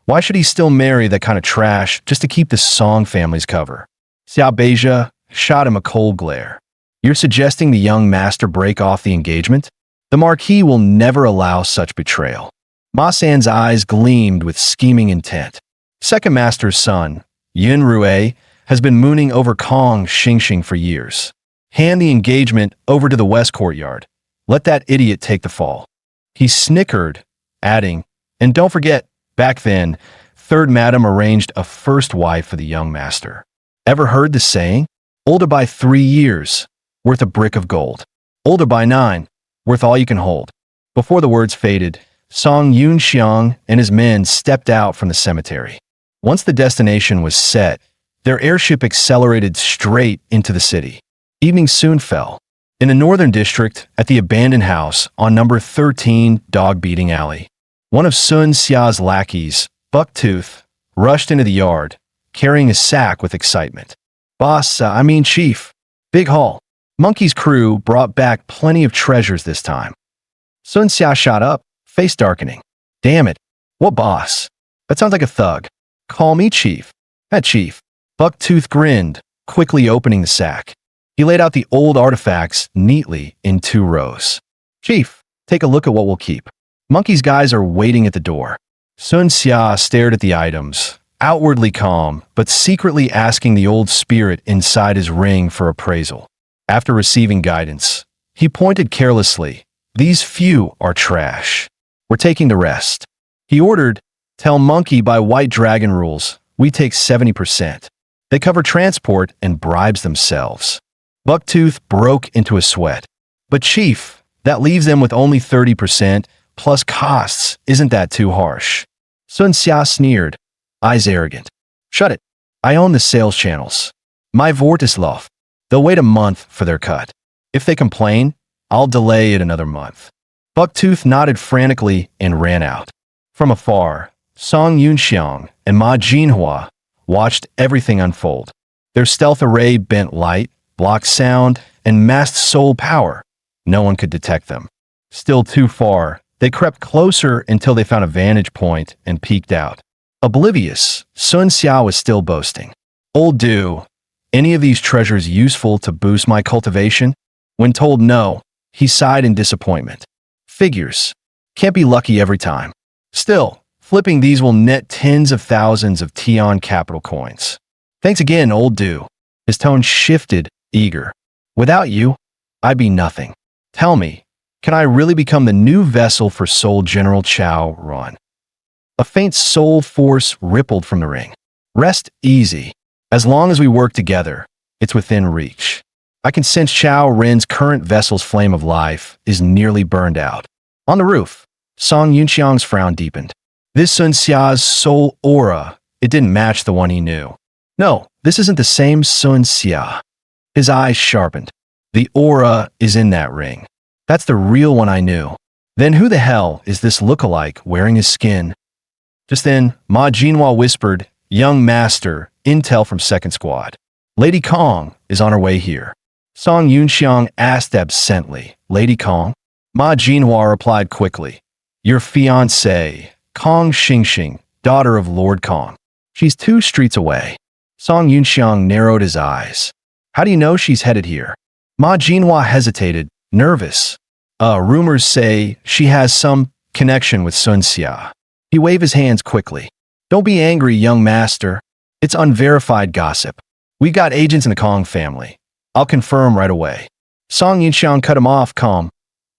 Why should he still marry that kind of trash just to keep the Song family's cover?" Xia Beija shot him a cold glare. "You're suggesting the young master break off the engagement? The Marquis will never allow such betrayal." Ma San's eyes gleamed with scheming intent. Second master's son, Yun Rue, has been mooning over Kong Xingxing for years. Hand the engagement over to the West Courtyard. Let that idiot take the fall." He snickered, adding, "And don't forget, back then, Third Madam arranged a first wife for the young master. Ever heard the saying? Older by 3 years, worth a brick of gold. Older by 9, worth all you can hold." Before the words faded, Song Yunxiang and his men stepped out from the cemetery. Once the destination was set, their airship accelerated straight into the city. Evening soon fell. In the northern district, at the abandoned house on number 13 Dog Beating Alley, one of Sun Xia's lackeys, Bucktooth, rushed into the yard, carrying a sack with excitement. "Boss, Chief. Big haul. Monkey's crew brought back plenty of treasures this time." Sun Xia shot up, face darkening. "Damn it. What boss? That sounds like a thug. Call me Chief. Chief. Bucktooth grinned, quickly opening the sack. He laid out the old artifacts neatly in 2 rows. Chief, take a look at what we'll keep. Monkey's guys are waiting at the door. Sun Xia stared at the items, outwardly calm, but secretly asking the old spirit inside his ring for appraisal. After receiving guidance, he pointed carelessly. These few are trash. We're taking the rest. He ordered, tell Monkey by White Dragon rules, we take 70%. They cover transport and bribes themselves. Bucktooth broke into a sweat. But Chief, that leaves them with only 30%, plus costs. Isn't that too harsh? Sun Xia sneered, eyes arrogant. Shut it. I own the sales channels. My Vortislav. They'll wait a month for their cut. If they complain, I'll delay it another month. Bucktooth nodded frantically and ran out. From afar, Song Yunxiang and MANHWA watched everything unfold. Their stealth array bent light, blocked sound, and masked soul power. No one could detect them. Still too far, they crept closer until they found a vantage point and peeked out. Oblivious, Sun Xia was still boasting. Old Du, any of these treasures useful to boost my cultivation? When told no, he sighed in disappointment. Figures. Can't be lucky every time. Still, flipping these will net tens of thousands of Tian capital coins. Thanks again, Old Du. His tone shifted, eager. Without you, I'd be nothing. Tell me, can I really become the new vessel for Soul General Chao Ron? A faint soul force rippled from the ring. Rest easy. As long as we work together, it's within reach. I can sense Chao Ren's current vessel's flame of life is nearly burned out. On the roof, Song Yunxiang's frown deepened. This Sun Xia's soul aura, it didn't match the one he knew. No, this isn't the same Sun Xia. His eyes sharpened. The aura is in that ring. That's the real one I knew. Then who the hell is this lookalike wearing his skin? Just then, Ma Jinhua whispered, Young Master, intel from Second Squad. Lady Kong is on her way here. Song Yunxiang asked absently, Lady Kong? Ma Jinhua replied quickly, Your fiancée, Kong Xingxing, daughter of Lord Kong. She's 2 streets away. Song Yunxiang narrowed his eyes. How do you know she's headed here? Ma Jinhua hesitated, nervous. Rumors say she has some connection with Sun Xia. He waved his hands quickly. Don't be angry, young master. It's unverified gossip. We got agents in the Kong family. I'll confirm right away. Song Yunxiang cut him off, calm.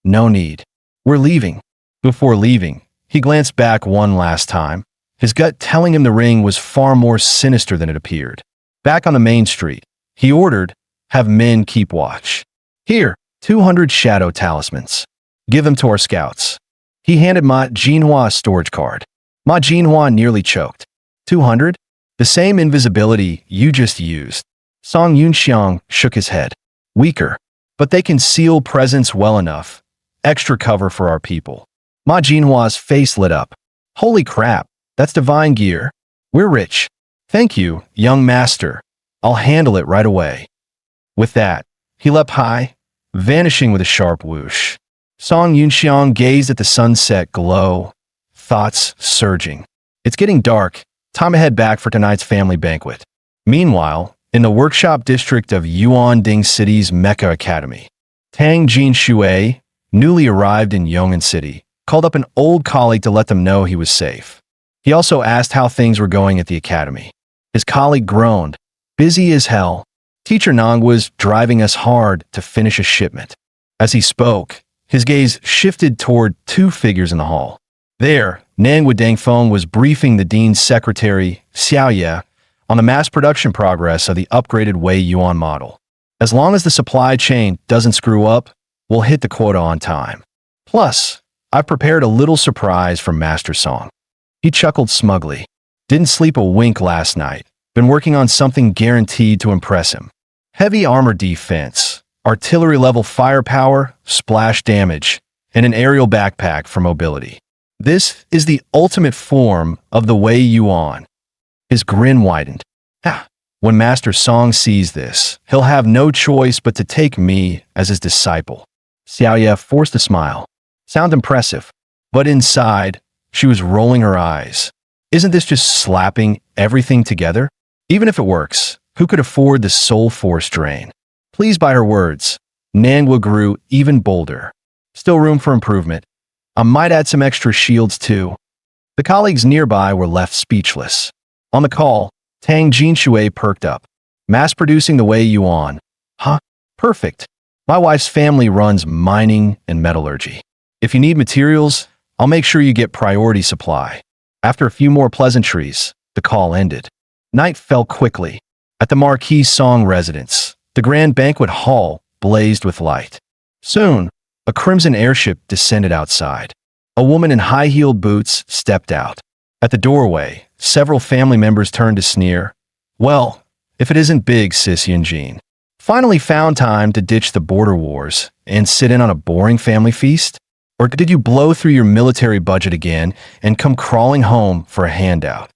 No need. We're leaving. Before leaving, he glanced back one last time, his gut telling him the ring was far more sinister than it appeared. Back on the main street, he ordered, have men keep watch. Here, 200 shadow talismans. Give them to our scouts. He handed Ma Jinhua a storage card. Ma Jinhua nearly choked. 200? The same invisibility you just used. Song Yunxiang shook his head. Weaker, but they conceal presence well enough. Extra cover for our people. Ma Jinhua's face lit up. Holy crap, that's divine gear. We're rich. Thank you, young master. I'll handle it right away. With that, he leapt high, vanishing with a sharp whoosh. Song Yunxiang gazed at the sunset glow, thoughts surging. It's getting dark. Time to head back for tonight's family banquet. Meanwhile, in the workshop district of Yuanding City's Mecha Academy, Tang Jinshui, newly arrived in Yong'an City, called up an old colleague to let them know he was safe. He also asked how things were going at the academy. His colleague groaned, busy as hell. Teacher Nong was driving us hard to finish a shipment. As he spoke, his gaze shifted toward 2 figures in the hall. There, Nangwa Dangfeng was briefing the dean's secretary, Xiaoye, on the mass production progress of the upgraded Wei Yuan model. As long as the supply chain doesn't screw up, we'll hit the quota on time. Plus, I've prepared a little surprise for Master Song. He chuckled smugly. Didn't sleep a wink last night. Been working on something guaranteed to impress him. Heavy armor defense, artillery-level firepower, splash damage, and an aerial backpack for mobility. This is the ultimate form of the Wei Yuan. His grin widened. When Master Song sees this, he'll have no choice but to take me as his disciple. Xiaoye forced a smile. Sound impressive, but inside, she was rolling her eyes. Isn't this just slapping everything together? Even if it works, who could afford the soul force drain? Pleased by her words, MANHWA grew even bolder. Still room for improvement. I might add some extra shields too. The colleagues nearby were left speechless. On the call, Tang Jinshui perked up. Mass producing the way you on. Huh? Perfect. My wife's family runs mining and metallurgy. If you need materials, I'll make sure you get priority supply. After a few more pleasantries, the call ended. Night fell quickly. At the Marquis Song residence, the grand banquet hall blazed with light. Soon, a crimson airship descended outside. A woman in high-heeled boots stepped out. At the doorway, several family members turned to sneer. Well, if it isn't big sis Yunjin. Finally found time to ditch the border wars and sit in on a boring family feast? Or did you blow through your military budget again and come crawling home for a handout?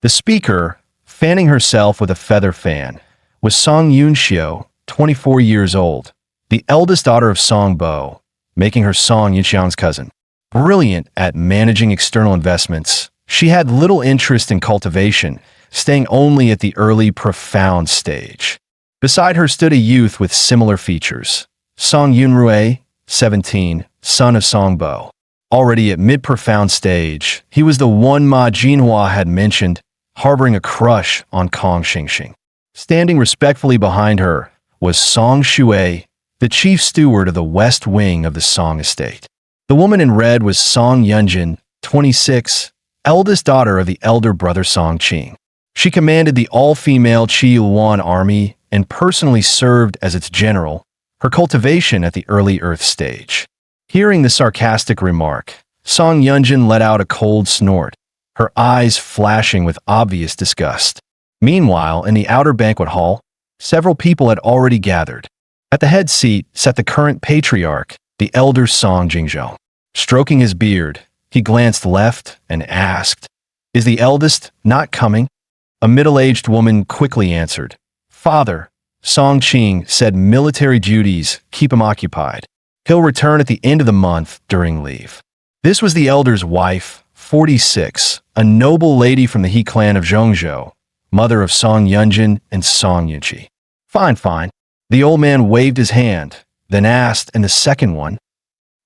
The speaker, fanning herself with a feather fan, was Song Yunxiu, 24 years old, the eldest daughter of Song Bo, making her Song Yunxiang's cousin. Brilliant at managing external investments, she had little interest in cultivation, staying only at the early profound stage. Beside her stood a youth with similar features, Song Yunrui, 17, son of Song Bo. Already at mid-profound stage, he was the one Ma Jinhua had mentioned, harboring a crush on Kong Xingxing. Standing respectfully behind her was Song Shui, the chief steward of the west wing of the Song estate. The woman in red was Song Yunjin, 26, eldest daughter of the elder brother Song Qing. She commanded the all-female Qi Yuan army and personally served as its general, her cultivation at the early Earth stage. Hearing the sarcastic remark, Song Yunjin let out a cold snort, her eyes flashing with obvious disgust. Meanwhile, in the outer banquet hall, several people had already gathered. At the head seat sat the current patriarch, the elder Song Jingzhou. Stroking his beard, he glanced left and asked, "Is the eldest not coming?" A middle-aged woman quickly answered, "Father, Song Qing said military duties keep him occupied. He'll return at the end of the month during leave." This was the elder's wife, 46, a noble lady from the He clan of Zhongzhou, mother of Song Yunjin and Song Yunqi. Fine, fine. The old man waved his hand, then asked, "And the second one?"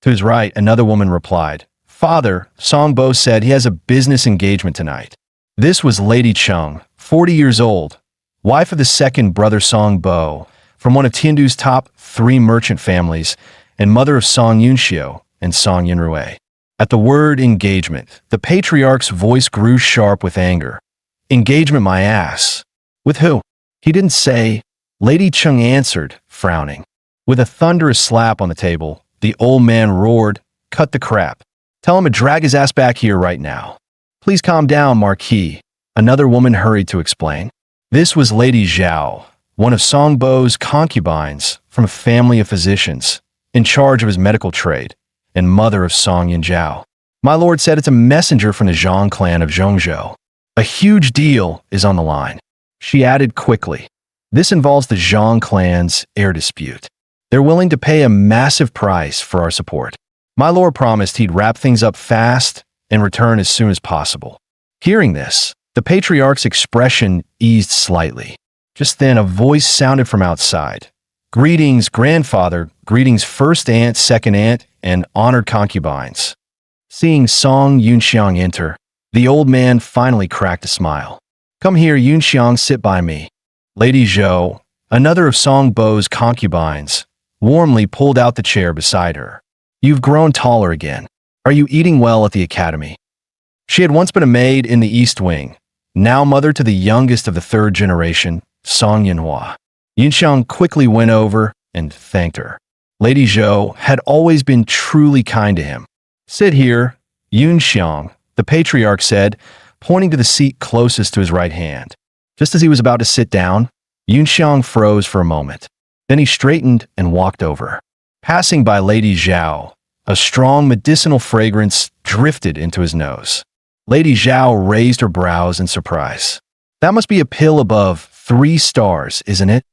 To his right, another woman replied, "Father, Song Bo said he has a business engagement tonight." This was Lady Chung, 40 years old, wife of the second brother Song Bo, from one of Tiandu's top 3 merchant families, and mother of Song Yunxiu and Song Yunrui. At the word engagement, the patriarch's voice grew sharp with anger. "Engagement my ass. With who?" He didn't say. Lady Chung answered, frowning. With a thunderous slap on the table, the old man roared, "Cut the crap. Tell him to drag his ass back here right now." "Please calm down, Marquis," another woman hurried to explain. This was Lady Zhao, one of Song Bo's concubines from a family of physicians, in charge of his medical trade, and mother of Song Yunjiao. "My lord said it's a messenger from the Zhang clan of Zhongzhou. A huge deal is on the line." She added quickly, "This involves the Zhang clan's heir dispute. They're willing to pay a massive price for our support. My lord promised he'd wrap things up fast and return as soon as possible." Hearing this, the patriarch's expression eased slightly. Just then, a voice sounded from outside. "Greetings, grandfather. Greetings, first aunt, second aunt, and honored concubines." Seeing Song Yunxiang enter, the old man finally cracked a smile. "Come here, Yunxiang, sit by me." Lady Zhou, another of Song Bo's concubines, warmly pulled out the chair beside her. "You've grown taller again. Are you eating well at the academy?" She had once been a maid in the East Wing, now mother to the youngest of the 3rd generation, Song Yunhua. Yunxiang quickly went over and thanked her. Lady Zhou had always been truly kind to him. "Sit here, Yunxiang," the patriarch said, pointing to the seat closest to his right hand. Just as he was about to sit down, Yunxiang froze for a moment. Then he straightened and walked over. Passing by Lady Zhao, a strong medicinal fragrance drifted into his nose. Lady Zhao raised her brows in surprise. "That must be a pill above 3 stars, isn't it?"